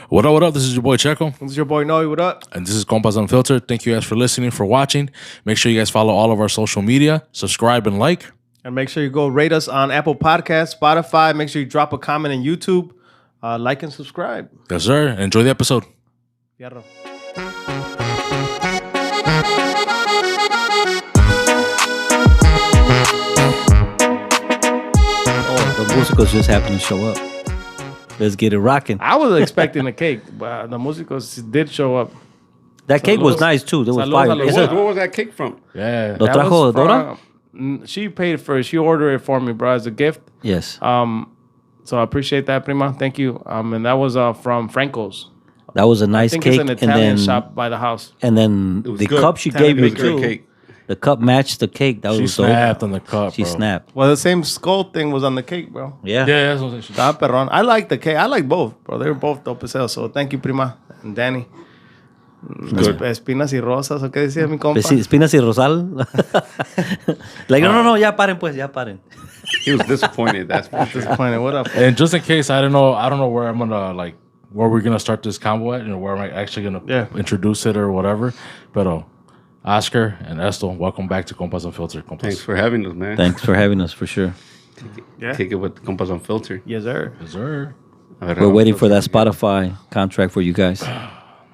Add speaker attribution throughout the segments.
Speaker 1: What up, what up? This is your boy Checo.
Speaker 2: This is your boy Noe. What up?
Speaker 1: And this is Compas Unfiltered. Thank you guys for listening, for watching. Make sure you guys follow all of our social media, subscribe and like.
Speaker 2: And make sure you go rate us on Apple Podcasts, Spotify. Make sure you drop a comment on YouTube. Like and subscribe.
Speaker 1: Yes, sir. Enjoy the episode.
Speaker 2: Fierro.
Speaker 3: Oh, the musicals just happened to show up. Let's get it rocking.
Speaker 2: I was expecting a cake, but the musicos did show up.
Speaker 3: That cake was nice too. There was
Speaker 2: Saludos
Speaker 3: fire.
Speaker 2: a los
Speaker 3: Is
Speaker 2: dos.
Speaker 3: it-
Speaker 4: Where was that cake from?
Speaker 1: Yeah.
Speaker 3: Lo
Speaker 2: That
Speaker 3: trajo
Speaker 2: was
Speaker 3: Dora?
Speaker 2: She paid for it. She ordered it for me, bro, as a gift.
Speaker 3: Yes.
Speaker 2: So I appreciate that, prima. Thank you. And that was from Franco's.
Speaker 3: That was a
Speaker 2: I
Speaker 3: nice
Speaker 2: think
Speaker 3: cake.
Speaker 2: it's an
Speaker 3: And
Speaker 2: Italian
Speaker 3: then,
Speaker 2: shop by the house.
Speaker 3: and then
Speaker 4: was
Speaker 3: the
Speaker 4: good.
Speaker 3: cup she
Speaker 2: Italian
Speaker 3: gave me
Speaker 2: bakery
Speaker 3: too.
Speaker 4: cake.
Speaker 3: The cup matched the cake. That
Speaker 1: She
Speaker 3: was
Speaker 1: snapped
Speaker 3: dope.
Speaker 1: on the cup,
Speaker 3: She
Speaker 1: bro.
Speaker 3: snapped.
Speaker 2: Well, the same skull thing was on the cake, bro.
Speaker 3: Yeah.
Speaker 1: Yeah, that's what she
Speaker 2: Estaba perrón. I like the cake. I like both, bro. They were both dope as hell. So thank you, prima and Danny. Espinas y rosas, ¿o qué decía mi compa?
Speaker 3: Espinas y Rosal. Like, no, ya paren pues, ya paren.
Speaker 4: He was disappointed. That's for sure.
Speaker 2: Disappointed. What up?
Speaker 1: And just in case, I don't know where I'm gonna where we're gonna start this combo at, and where I'm actually gonna introduce it or whatever. But Oscar and Esto, welcome back to Compas Unfiltered. Compas.
Speaker 4: Thanks for having us, man.
Speaker 3: Thanks for having us for sure.
Speaker 2: Yeah.
Speaker 4: Kick it with the Compas Unfiltered.
Speaker 2: Yes, sir.
Speaker 1: Yes, sir.
Speaker 3: We're waiting for that Spotify contract for you guys.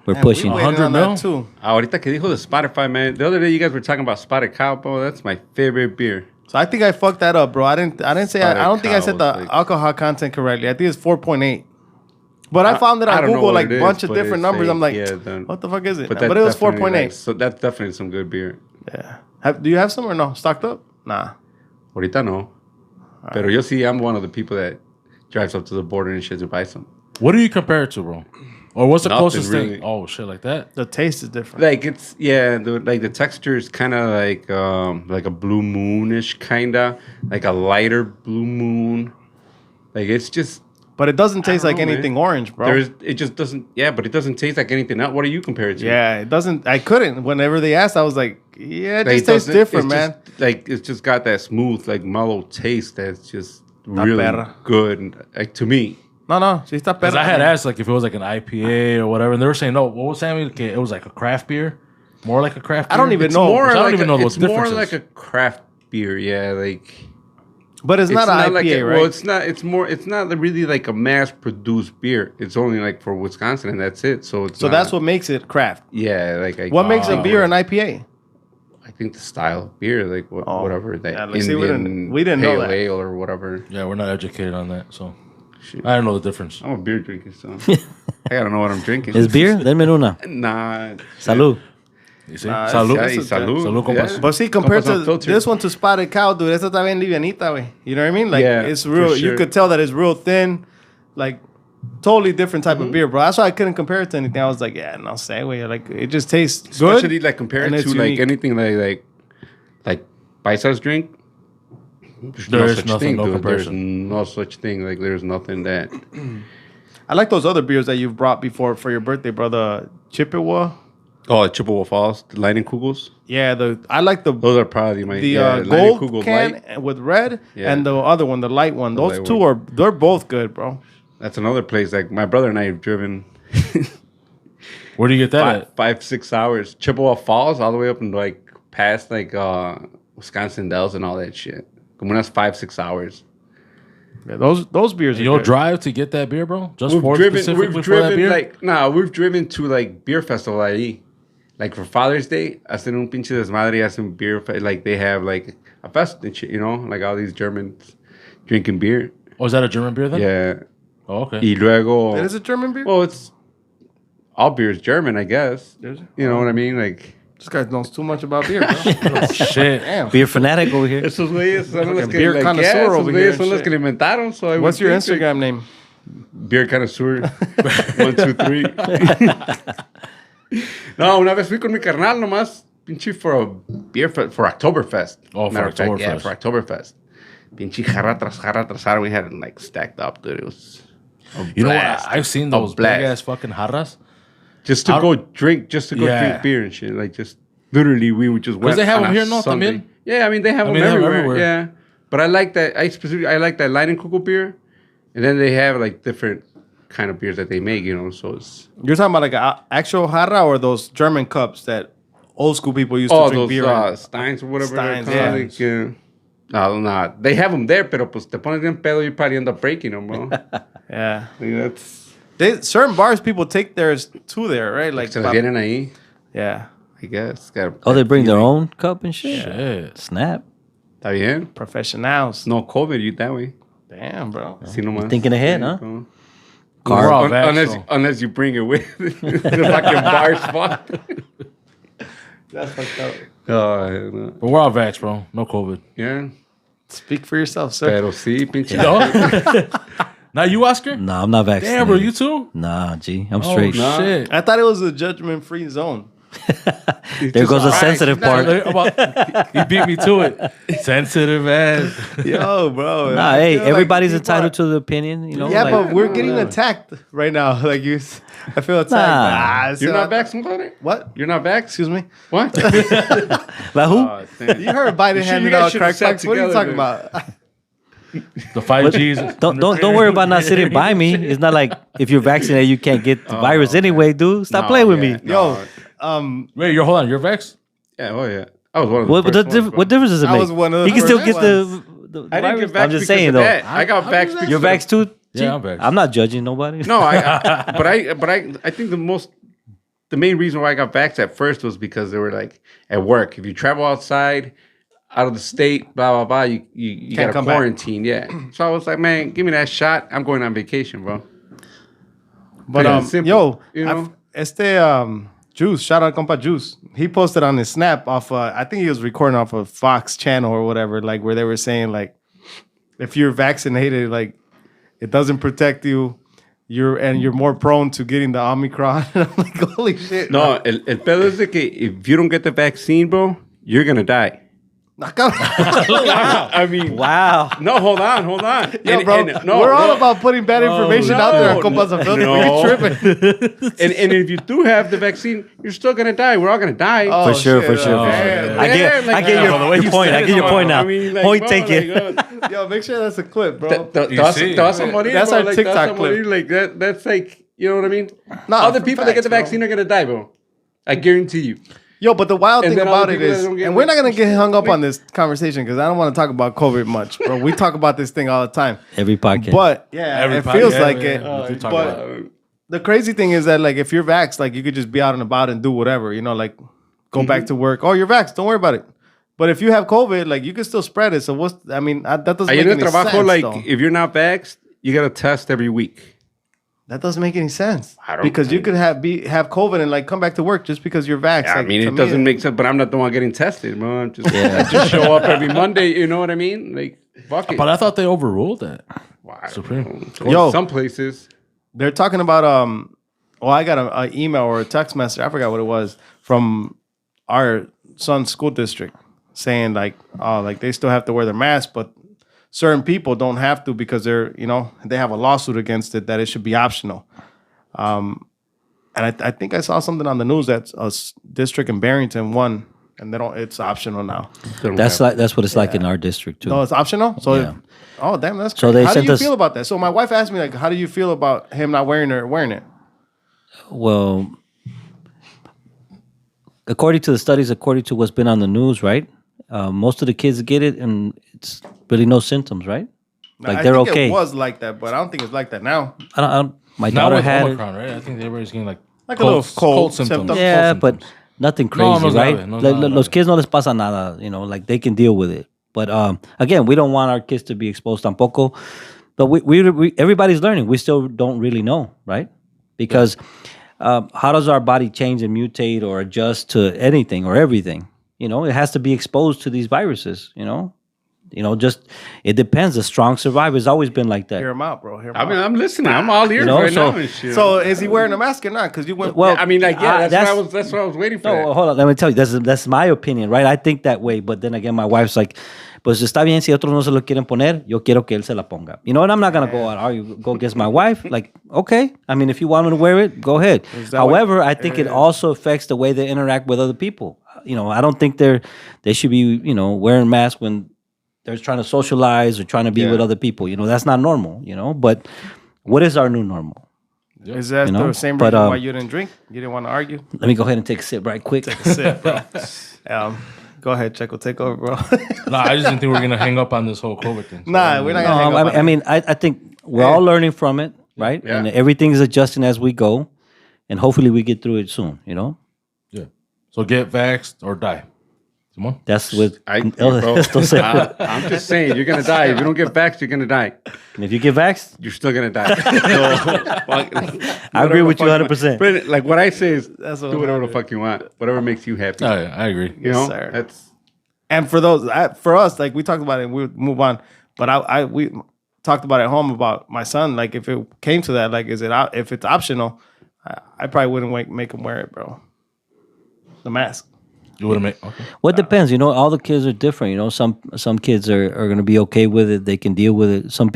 Speaker 3: We're pushing.
Speaker 2: We waited on
Speaker 1: 100
Speaker 2: that
Speaker 1: mil?
Speaker 2: too.
Speaker 4: Ahorita que dijo the Spotify, man. The other day you guys were talking about Spotted Cow, bro. That's my favorite beer.
Speaker 2: So I think I fucked that up, bro. I didn't say. I don't think I said the
Speaker 4: Cows, like-
Speaker 2: alcohol content correctly. I think it's 4.8. But I found it
Speaker 4: I
Speaker 2: on
Speaker 4: don't know
Speaker 2: Google,
Speaker 4: what
Speaker 2: like
Speaker 4: it
Speaker 2: a
Speaker 4: is,
Speaker 2: bunch of
Speaker 4: but
Speaker 2: different
Speaker 4: it's
Speaker 2: numbers. I'm like,
Speaker 4: then-
Speaker 2: what the fuck is it?
Speaker 4: that
Speaker 2: But it was
Speaker 4: definitely,
Speaker 2: 4.8.
Speaker 4: like, so that's definitely some good beer.
Speaker 2: Yeah. Do you have some or no? Stocked up? Nah.
Speaker 4: Ahorita no. Pero yo sí, I'm one of the people that drives up to the border and shit to buy some.
Speaker 1: What do you compare it to, bro? Or what's the
Speaker 4: Nothing,
Speaker 1: closest
Speaker 4: really.
Speaker 1: thing? Oh shit, like that.
Speaker 2: The taste is different.
Speaker 4: Like it's the texture is kind of like a blue moonish kinda, like a lighter blue moon. Like it's just
Speaker 2: But it doesn't taste
Speaker 4: I
Speaker 2: like
Speaker 4: don't know,
Speaker 2: anything
Speaker 4: man.
Speaker 2: orange, bro.
Speaker 4: it just doesn't. Yeah, but it doesn't taste like anything else. What do you compare it to?
Speaker 2: Yeah, it doesn't. I couldn't. Whenever they asked, I was like, yeah, it
Speaker 4: Like,
Speaker 2: just tastes
Speaker 4: doesn't-
Speaker 2: different,
Speaker 4: it's
Speaker 2: man.
Speaker 4: just, like it's just got that smooth, like mellow taste that's just
Speaker 2: Está
Speaker 4: really
Speaker 2: perra.
Speaker 4: good. And, like to me,
Speaker 2: No, sí está
Speaker 1: Because
Speaker 2: perra.
Speaker 1: I had asked like if it was like an IPA or whatever, and they were saying no. What was saying? Okay, it was like a craft beer, more like a craft.
Speaker 2: I don't
Speaker 1: beer?
Speaker 2: even
Speaker 4: it's
Speaker 2: know.
Speaker 4: more
Speaker 1: I don't
Speaker 4: like
Speaker 1: even know what
Speaker 4: it's
Speaker 1: the
Speaker 4: more
Speaker 1: difference
Speaker 4: like
Speaker 1: is.
Speaker 4: a craft beer. Yeah, like.
Speaker 2: But it's not an
Speaker 4: like
Speaker 2: IPA, right?
Speaker 4: Well, it's not. It's more. It's not really like a mass-produced beer. It's only like for Wisconsin, and that's it. So it's
Speaker 2: so that's what makes it craft.
Speaker 4: Yeah, like
Speaker 2: What makes a beer an IPA?
Speaker 4: I think the style of beer, like whatever that
Speaker 2: Yeah, like, see, we didn't know
Speaker 4: pale
Speaker 2: that.
Speaker 4: ale or whatever.
Speaker 1: Yeah, we're not educated on that, so I don't know the difference.
Speaker 4: I'm a beer drinker, so I gotta know what I'm drinking.
Speaker 3: ¿Es beer? Denme una.
Speaker 4: Nah.
Speaker 3: Salud.
Speaker 1: You see,
Speaker 2: Nah,
Speaker 1: salud.
Speaker 4: Yeah,
Speaker 2: This is
Speaker 4: salud.
Speaker 1: Salud, compas.
Speaker 2: But see, compared
Speaker 4: Compas
Speaker 2: to
Speaker 4: Unfiltered.
Speaker 2: this one to Spotted Cow, dude, esta está bien livianita, güey. You know what I mean? Like,
Speaker 4: Yeah,
Speaker 2: it's
Speaker 4: for
Speaker 2: real. You
Speaker 4: sure.
Speaker 2: could tell that it's real thin. Like, totally different type of beer, bro. That's why I couldn't compare it to anything. I was like, yeah, no say, güey. Like, it just tastes good.
Speaker 4: Especially like compared
Speaker 2: and
Speaker 4: to
Speaker 2: it's
Speaker 4: like
Speaker 2: unique.
Speaker 4: anything like Paisas drink.
Speaker 1: There's
Speaker 4: such
Speaker 1: nothing,
Speaker 4: thing,
Speaker 1: no
Speaker 4: dude. There's
Speaker 1: comparison.
Speaker 4: no such thing. Like there's nothing that.
Speaker 2: I like those other beers that you've brought before for your birthday, bro. The Chippewa.
Speaker 4: Oh, Chippewa Falls, the Lightning Kugels.
Speaker 2: Yeah, I like the
Speaker 4: Those are probably my
Speaker 2: gold
Speaker 4: Lightning Kugel
Speaker 2: can
Speaker 4: Light.
Speaker 2: with red
Speaker 4: Yeah.
Speaker 2: and the other one, the light one. Those
Speaker 4: light
Speaker 2: two
Speaker 4: one.
Speaker 2: they're both good, bro.
Speaker 4: That's another place. Like my brother and I have driven
Speaker 1: Where do you get that at?
Speaker 4: 5-6 hours. Chippewa Falls, all the way up and like past like Wisconsin Dells and all that shit. Como unas 5-6 hours.
Speaker 2: Yeah, those beers.
Speaker 1: You'll
Speaker 2: are good.
Speaker 1: drive to get that beer, bro? Just
Speaker 4: We've driven
Speaker 1: specifically for that beer?
Speaker 4: we've driven to like beer festival ahí. Like for Father's Day, hacen un pinche desmadre, hacen beer, like they have like a fest and shit, you know? Like all these Germans drinking beer.
Speaker 1: Oh, is that a German beer then?
Speaker 4: Yeah.
Speaker 1: Oh, okay.
Speaker 4: Y luego...
Speaker 2: It is a German beer.
Speaker 4: Well, it's... All beer is German, I guess.
Speaker 2: Is it?
Speaker 4: You know what I mean? Like...
Speaker 2: This guy knows too much about beer, bro.
Speaker 1: Oh, shit.
Speaker 2: Damn.
Speaker 3: Beer fanatic over here.
Speaker 4: Esos güeyes son los
Speaker 2: Fucking
Speaker 4: que...
Speaker 2: beer
Speaker 4: like,
Speaker 2: connoisseur
Speaker 4: esos
Speaker 2: over here
Speaker 4: güeyes son
Speaker 2: and
Speaker 4: los
Speaker 2: shit.
Speaker 4: que lo inventaron. So I
Speaker 2: What's
Speaker 4: would
Speaker 2: your
Speaker 4: think,
Speaker 2: Instagram name?
Speaker 4: Beer connoisseur. 1, 2, 3. No, una vez fui con mi carnal nomás. Pinche for a beer for Oktoberfest.
Speaker 1: Oh, for
Speaker 4: Matter of fact,
Speaker 1: Oktoberfest.
Speaker 4: Yeah, for Oktoberfest. Pinche jarra tras jarra. We had it like stacked up, dude. It was a
Speaker 1: You know what?
Speaker 4: blast.
Speaker 1: I've seen
Speaker 4: A
Speaker 1: those big
Speaker 4: blast.
Speaker 1: ass fucking jarras.
Speaker 4: Just to
Speaker 1: How-
Speaker 4: go drink,
Speaker 1: Yeah.
Speaker 4: drink beer and shit. Like just literally, we would just.
Speaker 1: Because they have
Speaker 4: on
Speaker 1: them
Speaker 4: a
Speaker 1: here, no,
Speaker 4: Sunday.
Speaker 1: también?
Speaker 4: Yeah, I mean they have them
Speaker 1: they have 'em
Speaker 4: everywhere.
Speaker 1: everywhere.
Speaker 4: Yeah, but I like that. I like that Lightning Kugel beer, and then they have like different kind of beers that they make, you know. So it's
Speaker 2: You're talking about like an actual jarra or those German cups that old school people used to drink
Speaker 4: those
Speaker 2: beer in?
Speaker 4: Steins or whatever
Speaker 2: Steins,
Speaker 4: they're called. No, not. They have them there, pero pues te pones bien pedo, you probably end up breaking them, bro.
Speaker 2: Yeah.
Speaker 4: Like, that's
Speaker 2: Certain bars, people take theirs to there, right? Like,
Speaker 4: se la vienen ahí,
Speaker 2: yeah,
Speaker 4: I guess.
Speaker 3: They bring their own cup and shit.
Speaker 1: Shit.
Speaker 3: Snap.
Speaker 4: Está bien.
Speaker 2: professionals.
Speaker 4: No COVID, you that way.
Speaker 2: Damn, bro.
Speaker 4: Así nomás.
Speaker 3: Thinking ahead, huh?
Speaker 4: Bro.
Speaker 1: We're all vaxxed, so.
Speaker 4: Unless you bring it with the fucking bar spot.
Speaker 2: That's fucked up.
Speaker 4: Oh, hell no.
Speaker 1: But we're all vaxxed, bro. No COVID.
Speaker 4: Yeah.
Speaker 2: Speak for yourself, sir.
Speaker 4: Pero sí, pinche.
Speaker 1: Now you, Oscar?
Speaker 3: Nah, I'm not vaccinated.
Speaker 1: Damn, bro, you too?
Speaker 3: Nah, G, I'm straight.
Speaker 4: nah.
Speaker 1: Shit.
Speaker 2: I thought it was a judgment-free zone.
Speaker 3: There goes the sensitive part.
Speaker 1: He beat me to it. Sensitive ass.
Speaker 2: Yo, bro.
Speaker 3: Nah,
Speaker 2: I
Speaker 3: hey,
Speaker 2: feel like
Speaker 3: everybody's
Speaker 2: people
Speaker 3: entitled
Speaker 2: are-
Speaker 3: to the opinion, you know.
Speaker 2: Yeah,
Speaker 3: like,
Speaker 2: but we're getting attacked right now. Like you, I feel attacked.
Speaker 3: Nah.
Speaker 4: You're not vaccinated?
Speaker 2: What?
Speaker 4: You're not vaccinated?
Speaker 2: Excuse me.
Speaker 4: What?
Speaker 3: like who?
Speaker 4: Oh, damn.
Speaker 2: You heard Biden
Speaker 4: You
Speaker 2: handing
Speaker 4: guys
Speaker 2: out
Speaker 4: should have
Speaker 2: crack
Speaker 4: sat
Speaker 2: packs. What are you
Speaker 4: together,
Speaker 2: talking about?
Speaker 1: The 5Gs.
Speaker 3: Don't worry about not sitting by me. It's not like if you're vaccinated you can't get the virus anyway, dude. Stop
Speaker 4: No,
Speaker 3: playing with
Speaker 4: yeah,
Speaker 3: me.
Speaker 4: no.
Speaker 2: Yo,
Speaker 1: Wait, hold on. You're vaxxed?
Speaker 4: Yeah, oh yeah. I was one of the
Speaker 3: What,
Speaker 4: first ones, bro.
Speaker 3: what difference does it
Speaker 2: I
Speaker 3: make?
Speaker 2: was one of the
Speaker 3: He can still
Speaker 2: first
Speaker 3: get the
Speaker 4: I didn't
Speaker 3: virus.
Speaker 4: get vaxxed
Speaker 3: I'm just
Speaker 4: because
Speaker 3: saying
Speaker 4: of
Speaker 3: though.
Speaker 4: that. I got vaxxed because
Speaker 3: You're vaxxed too? G?
Speaker 1: Yeah, I'm vaxxed.
Speaker 3: I'm not judging nobody.
Speaker 4: No, I think the main reason why I got vaxxed at first was because they were like at work. If you travel outside, out of the state, blah blah blah, you got to
Speaker 2: come back.
Speaker 4: quarantine. Yeah. So I was like, man, give me that shot. I'm going on vacation, bro.
Speaker 2: but
Speaker 4: Yeah, simple,
Speaker 2: yo,
Speaker 4: you know?
Speaker 2: Juice, shout out compa Juice. He posted on his snap off. I think he was recording off of Fox channel or whatever, like where they were saying like, if you're vaccinated, like it doesn't protect you. You're more prone to getting the Omicron. And I'm like, holy shit.
Speaker 4: No, el pedo es de que if you don't get the vaccine, bro, you're gonna die. I mean,
Speaker 3: Wow.
Speaker 4: no, hold on.
Speaker 2: Yo, bro, we're all about putting bad information out there on Compas Unfiltered.
Speaker 4: no.
Speaker 2: We're tripping.
Speaker 4: and if you do have the vaccine, you're still gonna die. We're all gonna die.
Speaker 2: Oh,
Speaker 3: For sure,
Speaker 2: shit.
Speaker 3: for sure.
Speaker 2: Yeah.
Speaker 3: I get your point. I get your point now. Point taken.
Speaker 2: Yo, make sure that's a clip, bro.
Speaker 4: Te vas a morir,
Speaker 2: That's
Speaker 4: bro.
Speaker 2: our
Speaker 4: Like,
Speaker 2: TikTok
Speaker 4: te vas a morir.
Speaker 2: clip.
Speaker 4: Like that's like, you know what I mean?
Speaker 2: Nah,
Speaker 4: Other
Speaker 2: for
Speaker 4: people that get the
Speaker 2: facts,
Speaker 4: vaccine are gonna die, bro. I guarantee you.
Speaker 2: Yo, but the wild
Speaker 4: And
Speaker 2: thing
Speaker 4: then
Speaker 2: about
Speaker 4: other
Speaker 2: it
Speaker 4: people that
Speaker 2: is,
Speaker 4: don't get
Speaker 2: and we're not going to
Speaker 4: vaccinated.
Speaker 2: get hung up on this conversation because I don't want to talk about COVID much, bro. We talk about this thing all the time.
Speaker 3: Every podcast.
Speaker 2: But, yeah,
Speaker 1: Every
Speaker 2: it
Speaker 1: podcast,
Speaker 2: feels
Speaker 1: yeah,
Speaker 2: like
Speaker 1: yeah,
Speaker 2: it.
Speaker 1: yeah. We do talk
Speaker 2: But
Speaker 1: about it.
Speaker 2: the crazy thing is that, like, if you're vaxxed, like, you could just be out and about and do whatever, you know, like, go back to work. Oh, you're vaxxed. Don't worry about it. But if you have COVID, like, you can still spread it. So, that doesn't
Speaker 4: Ahí
Speaker 2: make
Speaker 4: en el
Speaker 2: any
Speaker 4: trabajo,
Speaker 2: sense,
Speaker 4: like,
Speaker 2: though.
Speaker 4: if you're not vaxxed, you gotta test every week.
Speaker 2: That doesn't make any sense.
Speaker 4: I don't
Speaker 2: Because you
Speaker 4: think-
Speaker 2: could have COVID and, like, come back to work just because you're vaxxed.
Speaker 4: I
Speaker 2: Like,
Speaker 4: mean,
Speaker 2: to
Speaker 4: it
Speaker 2: me,
Speaker 4: doesn't make sense, but I'm not the one getting tested, bro. I just show up every Monday, you know what I mean? Like, fuck it.
Speaker 1: But I thought they overruled that.
Speaker 4: Wow.
Speaker 1: Supreme.
Speaker 2: Yo.
Speaker 4: Some places.
Speaker 2: They're talking about I got an email or a text message, I forgot what it was, from our son's school district saying like they still have to wear their mask, but certain people don't have to because they have a lawsuit against it that it should be optional. And I think I saw something on the news that a district in Barrington won, and it's optional now.
Speaker 3: That's what it's like in our district too.
Speaker 2: No, it's optional. So,
Speaker 3: Yeah.
Speaker 2: oh damn, that's crazy.
Speaker 3: So they
Speaker 2: How do
Speaker 3: sent
Speaker 2: you
Speaker 3: us-
Speaker 2: feel about that? So my wife asked me like, how do you feel about him not wearing it?
Speaker 3: Well, according to the studies, according to what's been on the news, right? Most of the kids get it, and it's really no symptoms, right? Like
Speaker 2: I
Speaker 3: they're
Speaker 2: think
Speaker 3: okay.
Speaker 2: It was like that, but I don't think it's like that now.
Speaker 3: I don't, my
Speaker 1: Now
Speaker 3: daughter
Speaker 1: with
Speaker 3: had it.
Speaker 1: Omicron, right? I think everybody's getting like
Speaker 2: Like a little cold
Speaker 1: symptoms.
Speaker 2: symptom.
Speaker 3: Yeah,
Speaker 1: Cold
Speaker 3: but
Speaker 1: symptoms.
Speaker 3: nothing
Speaker 1: No,
Speaker 3: crazy,
Speaker 1: no
Speaker 3: right?
Speaker 1: sabe, no
Speaker 3: Like,
Speaker 1: sabe.
Speaker 3: los kids no les pasa nada, like they can deal with it. But again, we don't want our kids to be exposed tampoco. But we everybody's learning. We still don't really know, right? Because how does our body change and mutate or adjust to anything or everything? It has to be exposed to these viruses. Just it depends. The strong survivor has always been like that.
Speaker 2: Hear him out, bro. Hear him
Speaker 4: I mean,
Speaker 2: out.
Speaker 4: I'm listening. I'm all ears
Speaker 3: know,
Speaker 4: right
Speaker 3: so-
Speaker 4: now and shit.
Speaker 2: So is he wearing a mask or not? Because you went.
Speaker 3: Well,
Speaker 4: Yeah, I mean, like, yeah,
Speaker 3: that's-
Speaker 4: that's what I was waiting for.
Speaker 3: No, hold on. Let me tell you. That's my opinion, right? I think that way. But then again, my wife's like, pues está bien si otros no se lo quieren poner. Yo quiero que él se la ponga. And I'm not gonna go out. You go against my wife. Like, okay. I mean, if you want him to wear it, go ahead.
Speaker 2: that
Speaker 3: However,
Speaker 2: what-
Speaker 3: I think it also affects the way they interact with other people. I don't think they should be wearing masks when they're trying to socialize or trying to be with other people. That's not normal. But what is our new normal?
Speaker 2: Is that
Speaker 3: You know?
Speaker 2: the same
Speaker 3: But,
Speaker 2: reason why you didn't drink? You didn't want to argue?
Speaker 3: Let me go ahead and take a sip right quick.
Speaker 2: Sip, bro. Go ahead, Checo. Take over, bro.
Speaker 1: No, I just didn't think we were gonna hang up on this whole COVID thing. So
Speaker 2: Nah, we're not gonna hang
Speaker 3: No,
Speaker 2: up on
Speaker 3: I
Speaker 2: it.
Speaker 3: mean, I think we're all learning from it, right?
Speaker 4: Yeah.
Speaker 3: And everything is adjusting as we go, and hopefully we get through it soon. You know,
Speaker 1: yeah. So get vaxxed or die. Simon?
Speaker 3: that's what
Speaker 4: bro,
Speaker 3: Esto said.
Speaker 4: I'm just saying, you're gonna die. If you don't get vaxxed, you're gonna die.
Speaker 3: And if you get vaxxed,
Speaker 4: You're still gonna die. So,
Speaker 3: I agree with you 100%.
Speaker 4: But like what I say is,
Speaker 2: That's what
Speaker 4: do whatever the
Speaker 2: I
Speaker 4: fuck you want, whatever makes you happy.
Speaker 1: Oh, yeah, I agree.
Speaker 4: You know,
Speaker 2: sir.
Speaker 4: that's
Speaker 2: And for those, for us, like we talked about it, we move on. But we talked about it at home about my son. Like if it came to that, like if it's optional, I probably wouldn't make him wear it, bro. The mask.
Speaker 1: You wouldn't make okay.
Speaker 3: well, it depends. You know, all the kids are different. You know, some kids are going to be okay with it. They can deal with it. Some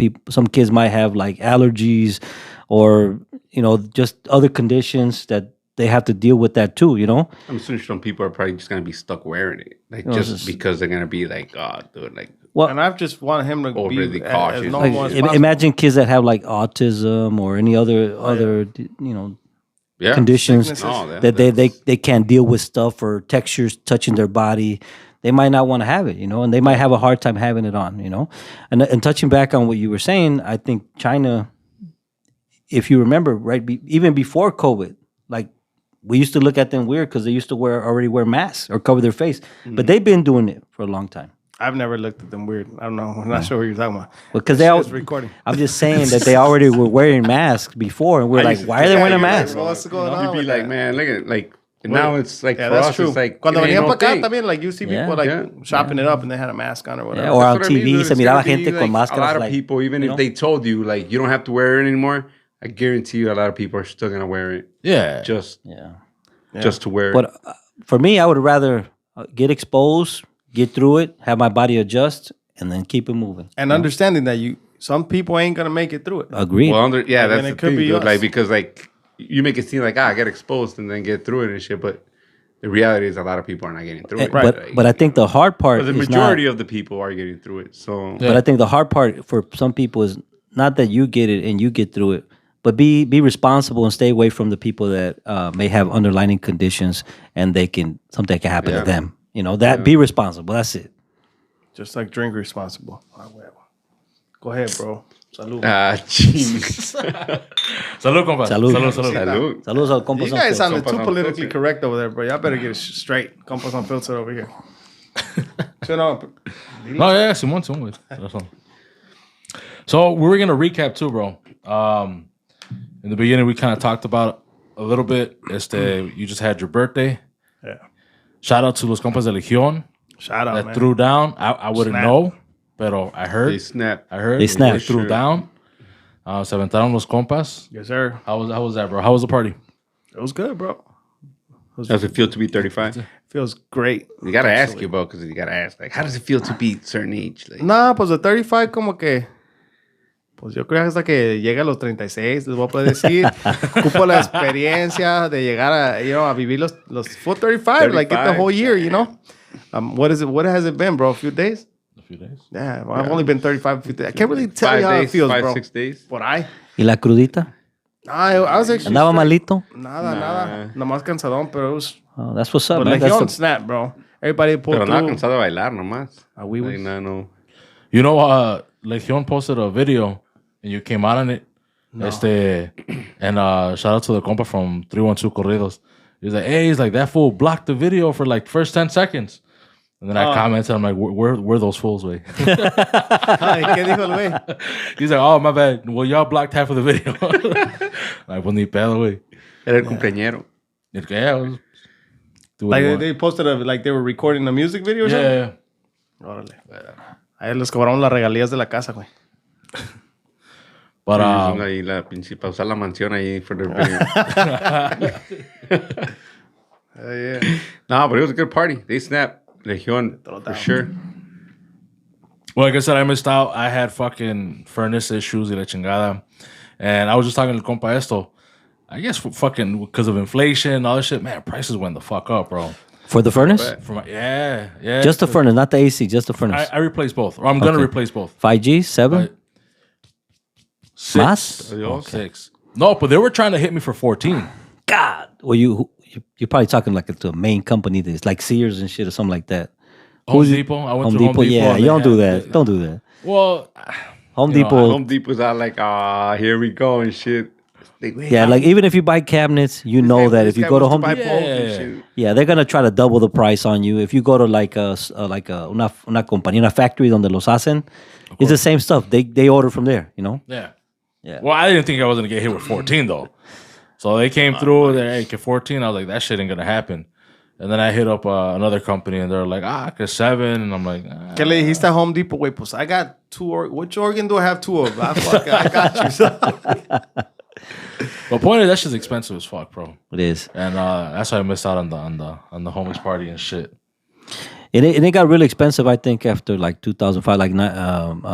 Speaker 3: kids might have like allergies, or you know, just other conditions that they have to deal with that too. You know.
Speaker 4: I'm assuming some people are probably just gonna be stuck wearing it, like
Speaker 3: No,
Speaker 4: just
Speaker 3: it's-
Speaker 4: because they're gonna be like, oh, dude, like
Speaker 3: Well,
Speaker 2: And I've just wanted him to
Speaker 4: Overly
Speaker 2: be
Speaker 4: cautious.
Speaker 2: as
Speaker 3: like,
Speaker 2: normal as possible.
Speaker 3: imagine kids that have like autism or any other you know
Speaker 4: yeah,
Speaker 3: conditions
Speaker 2: Sicknesses.
Speaker 4: No,
Speaker 3: that they can't deal with stuff or textures touching their body. They might not want to have it, you know, and they might have a hard time having it on, you know. And touching back on what you were saying, I think China, if you remember, right, even before COVID, like we used to look at them weird because they used to already wear masks or cover their face, but they've been doing it for a long time.
Speaker 2: I've never looked at them weird. I don't know. I'm not sure what you're talking about.
Speaker 3: Because they
Speaker 2: Shit
Speaker 3: all,
Speaker 2: is recording.
Speaker 3: I'm just saying that they already were wearing masks before, and we're like,
Speaker 4: used to
Speaker 3: why are they
Speaker 4: think
Speaker 3: wearing a
Speaker 2: you're right,
Speaker 3: mask?
Speaker 2: bro. What's going on
Speaker 4: You'd be
Speaker 2: with
Speaker 4: like,
Speaker 2: that?
Speaker 4: man, look at like now it's like
Speaker 2: Yeah,
Speaker 4: for
Speaker 2: that's
Speaker 4: us,
Speaker 2: true.
Speaker 4: it's like
Speaker 2: Cuando
Speaker 4: it ain't
Speaker 2: venían
Speaker 4: no
Speaker 2: para acá
Speaker 4: thing.
Speaker 2: también, like you see
Speaker 3: Yeah.
Speaker 2: people like
Speaker 4: Yeah.
Speaker 2: chopping it up and they had a mask on or whatever.
Speaker 3: Yeah, or on
Speaker 4: That's what I mean,
Speaker 3: TV
Speaker 4: dude.
Speaker 3: se
Speaker 4: It's
Speaker 3: miraba
Speaker 4: gonna be,
Speaker 3: gente con
Speaker 4: like,
Speaker 3: máscaras.
Speaker 4: A lot of
Speaker 3: like,
Speaker 4: people, even
Speaker 3: you
Speaker 4: if
Speaker 3: know?
Speaker 4: they told you like you don't have to wear it anymore, I guarantee you a lot of people are still gonna wear it
Speaker 1: Yeah.
Speaker 4: just
Speaker 3: Yeah.
Speaker 4: just to wear it.
Speaker 3: But for me, I would rather get exposed, get through it, have my body adjust, and then keep it moving.
Speaker 2: And understanding that some people ain't gonna make it through it.
Speaker 3: Agreed.
Speaker 4: Well,
Speaker 2: And
Speaker 4: that's
Speaker 2: then
Speaker 4: the
Speaker 2: it could
Speaker 4: thing,
Speaker 2: be
Speaker 4: dude.
Speaker 2: us.
Speaker 4: Like because like you make it seem like I get exposed and then get through it and shit, but the reality is a lot of people are not getting through it.
Speaker 3: But I think the hard part
Speaker 4: But the
Speaker 3: is
Speaker 4: majority
Speaker 3: not,
Speaker 4: of the people are getting through it. So
Speaker 3: but I think the hard part for some people is not that you get it and you get through it, but be responsible and stay away from the people that may have underlying conditions and something can happen to them. You know, be responsible. That's it.
Speaker 2: Just like drink responsible. Go ahead, bro. Salud.
Speaker 4: jeez.
Speaker 1: Salud, compa.
Speaker 3: Salud.
Speaker 1: Salud.
Speaker 4: Salud.
Speaker 3: Saludos al compa.
Speaker 2: You guys sounded
Speaker 4: Compas
Speaker 2: too politically
Speaker 4: Unfiltered.
Speaker 2: correct over there, bro. Y'all better get it straight. Compas Unfiltered over here.
Speaker 1: No, yeah, Simon. That's all. So we were gonna recap too, bro. In the beginning, we kind of talked about a little bit. You just had your birthday.
Speaker 2: Yeah.
Speaker 1: Shout out to los compas de Legion
Speaker 2: Shout out,
Speaker 1: that
Speaker 2: man.
Speaker 1: threw down. I wouldn't
Speaker 2: Snap.
Speaker 1: know, pero I heard.
Speaker 4: They snap.
Speaker 1: I heard
Speaker 3: They snapped.
Speaker 1: threw
Speaker 4: Sure.
Speaker 1: down. Se aventaron los compas.
Speaker 2: Yes, sir.
Speaker 1: How was that, bro? How was the party?
Speaker 2: It was good, bro.
Speaker 4: Does it feel to be 35?
Speaker 2: Feels great.
Speaker 4: You gotta ask you, bro, because you gotta ask, like, how does it feel to be a certain age? Like,
Speaker 2: Nah, pues de 35 como que... Pues yo creo que hasta que llegue a los 36, les voy a poder decir. Ocupo la experiencia de llegar a vivir los full 35, like get the
Speaker 4: 35.
Speaker 2: whole year, you know? What has it been, bro? A few days?
Speaker 1: A few days.
Speaker 2: Yeah, well, I've only been 35 a few days. I can't really tell you how it feels, bro.
Speaker 4: 6 days.
Speaker 2: Por ahí.
Speaker 3: ¿Y la crudita?
Speaker 2: Nah, I was actually...
Speaker 3: ¿Andaba
Speaker 2: straight.
Speaker 3: malito?
Speaker 2: Nada. Nomás cansadón, pero it was...
Speaker 3: Oh, that's what's up,
Speaker 2: But
Speaker 3: man.
Speaker 2: Legion
Speaker 3: That's
Speaker 2: snap, bro. Everybody pulled
Speaker 4: Pero no
Speaker 2: through.
Speaker 4: cansado de bailar nomás.
Speaker 2: We
Speaker 4: Like,
Speaker 2: was...
Speaker 4: no.
Speaker 1: You know, Legion posted a video and you came out on it. And shout out to the compa from 312 Corridos. He's like, hey, that fool blocked the video for like first 10 seconds. And then I commented, I'm like, where those fools, way?
Speaker 2: Ay, ¿qué dijo el güey?
Speaker 1: He's like, oh, my bad. Well, y'all blocked half of the video. Like, pues ni pedo, güey.
Speaker 4: Era el cumpleañero.
Speaker 1: Yeah, it was, do what
Speaker 2: Like
Speaker 1: you want.
Speaker 2: they posted like they were recording a music video or something?
Speaker 1: Yeah.
Speaker 2: Órale. Ahí les cobraron las regalías de la casa, güey.
Speaker 1: But,
Speaker 4: Usando ahí la pinche, para usar la mansión ahí for their video.
Speaker 2: Yeah.
Speaker 4: No, but it was a good party. They snapped. Legion, for sure.
Speaker 1: well, like I said, I missed out. I had fucking furnace issues y la chingada. And I was just talking to compa Esto. I guess fucking because of inflation and all that shit, man, prices went the fuck up, bro.
Speaker 3: For the furnace?
Speaker 1: For my, yeah.
Speaker 3: Just the furnace, not the AC, just the furnace.
Speaker 1: I replaced both. Or I'm going to
Speaker 3: Okay.
Speaker 1: replace both.
Speaker 3: 5G, 7?
Speaker 1: Six.
Speaker 3: Más?
Speaker 1: Oh, 6. No, but they were trying to hit me for 14.
Speaker 3: God. Well, you're probably talking like to a main company that's like Sears and shit or something like that.
Speaker 1: Home Depot. I went
Speaker 3: Home
Speaker 1: to
Speaker 3: Depot.
Speaker 1: Home Depot.
Speaker 3: Yeah,
Speaker 1: and
Speaker 3: you don't
Speaker 1: they
Speaker 3: do
Speaker 1: had-
Speaker 3: that. Don't do that.
Speaker 1: Well,
Speaker 3: Home
Speaker 1: You know,
Speaker 3: Depot.
Speaker 4: Home Depot's out like, here we go and shit. Like, wait,
Speaker 3: Yeah, like even if you buy cabinets, you know that if you go to Home Depot,
Speaker 1: Yeah.
Speaker 3: yeah, they're gonna try to double the price on you. If you go to like una compañía, una factory donde los hacen, it's the same stuff. They order from there, you know.
Speaker 1: Yeah.
Speaker 3: Yeah.
Speaker 1: Well, I didn't think I was gonna get hit with 14 though. So they came through there, hey, get 14. I was like, that shit ain't gonna happen. And then I hit up another company, and they're like, get 7, and I'm like,
Speaker 2: ¿Qué le dijiste a Home Depot? Wait, pues I got 2 which organ do I have 2 of? I got you. So.
Speaker 1: But point is, that shit's expensive as fuck, bro.
Speaker 3: It is,
Speaker 1: And that's why I missed out on the homies party and shit.
Speaker 3: and it got really expensive. I think after like 2005,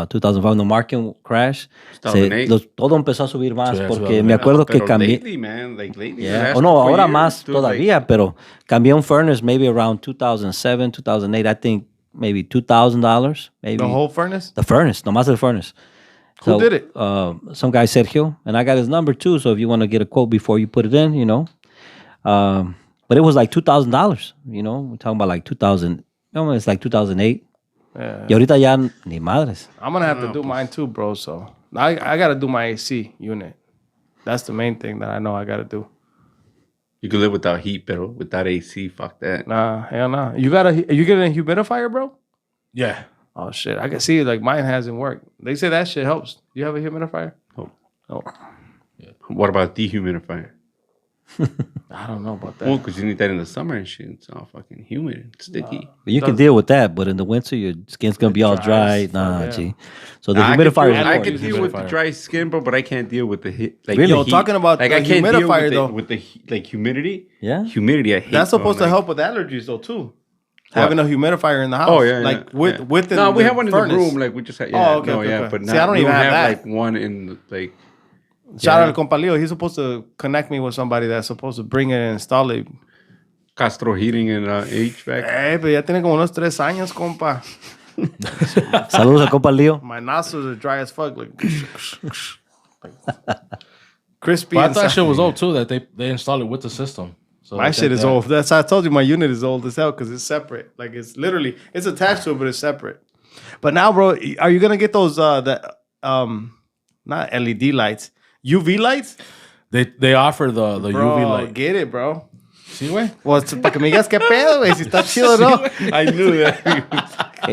Speaker 3: 2005, the market crash.
Speaker 4: 2008.
Speaker 3: Todo empezó a subir más
Speaker 1: Sí,
Speaker 3: porque
Speaker 1: 2008.
Speaker 3: me acuerdo que
Speaker 4: Pero
Speaker 3: cambié.
Speaker 4: lately, man, like lately.
Speaker 3: Yeah.
Speaker 4: the last
Speaker 3: Oh no,
Speaker 4: couple
Speaker 3: ahora
Speaker 4: years,
Speaker 3: más
Speaker 4: dude,
Speaker 3: todavía, pero cambié un furnace maybe around 2007, 2008. I think maybe $2,000, maybe.
Speaker 2: The whole furnace?
Speaker 3: The furnace, nomás el furnace.
Speaker 2: Who did it?
Speaker 3: Some guy, Sergio, and I got his number too. So if you want to get a quote before you put it in, you know. But it was like $2,000, you know. We're talking about like 2000. No, it's like 2008.
Speaker 2: Yeah.
Speaker 3: Y ahorita ya ni madres.
Speaker 2: I'm gonna have to do mine too, bro. So I gotta do my AC unit. That's the main thing that I know I gotta do.
Speaker 4: You could live without heat, pero without AC, fuck that.
Speaker 2: Nah, hell nah. You get a humidifier, bro?
Speaker 1: Yeah.
Speaker 2: Oh shit. I can see like mine hasn't worked. They say that shit helps. You have a humidifier?
Speaker 4: Oh.
Speaker 2: Oh.
Speaker 4: What about dehumidifier?
Speaker 2: I don't know about that.
Speaker 4: Well, because you need that in the summer and shit. It's all fucking humid and sticky.
Speaker 3: But you can deal with that, but in the winter your skin's gonna be all dry.
Speaker 2: dries.
Speaker 3: Nah,
Speaker 2: Yeah.
Speaker 3: G. So the
Speaker 4: I
Speaker 3: humidifier is
Speaker 4: I
Speaker 3: important.
Speaker 4: can deal with the dry skin, bro, but I can't deal with the heat. Like,
Speaker 3: Really?
Speaker 4: the
Speaker 3: Yo,
Speaker 4: heat.
Speaker 2: talking about
Speaker 4: like
Speaker 2: the
Speaker 4: I can't deal
Speaker 2: humidifier,
Speaker 4: with
Speaker 2: though.
Speaker 4: with the like humidity.
Speaker 3: Yeah.
Speaker 4: Humidity. I hate.
Speaker 2: That's supposed
Speaker 4: bro,
Speaker 2: to
Speaker 4: like-
Speaker 2: help with allergies though too. Having a humidifier in the house.
Speaker 4: Oh yeah,
Speaker 2: Like
Speaker 4: yeah,
Speaker 2: with
Speaker 4: yeah.
Speaker 2: within
Speaker 4: No, we
Speaker 2: the
Speaker 4: have one in
Speaker 2: furnace.
Speaker 4: the room. Like we just had. Yeah,
Speaker 2: Oh, okay,
Speaker 4: no,
Speaker 2: okay,
Speaker 4: yeah,
Speaker 2: okay.
Speaker 4: but
Speaker 2: See,
Speaker 4: not,
Speaker 2: I don't
Speaker 4: we
Speaker 2: even have that.
Speaker 4: like one in like.
Speaker 2: Shout out
Speaker 4: Yeah.
Speaker 2: to Compa Leo. He's supposed to connect me with somebody that's supposed to bring it and install it.
Speaker 4: Castro heating and HVAC.
Speaker 2: Pero ya tiene como unos 3 años, compa.
Speaker 3: Saludos a compa Leo.
Speaker 2: My nostrils are dry as fuck. Like, crispy
Speaker 1: But I
Speaker 2: inside.
Speaker 1: thought that shit was old too. That they installed it with the system. So
Speaker 2: My shit is old. That's how I told you my unit is old as hell because it's separate. Like it's literally it's attached to it, but it's separate. But now, bro, are you gonna get those not LED lights, UV lights?
Speaker 1: They offer the
Speaker 2: Bro,
Speaker 1: UV light.
Speaker 2: get it, bro.
Speaker 1: See, güey?
Speaker 2: Well, para que me digas qué pedo, güey. Si está chido, ¿no?
Speaker 4: I knew that.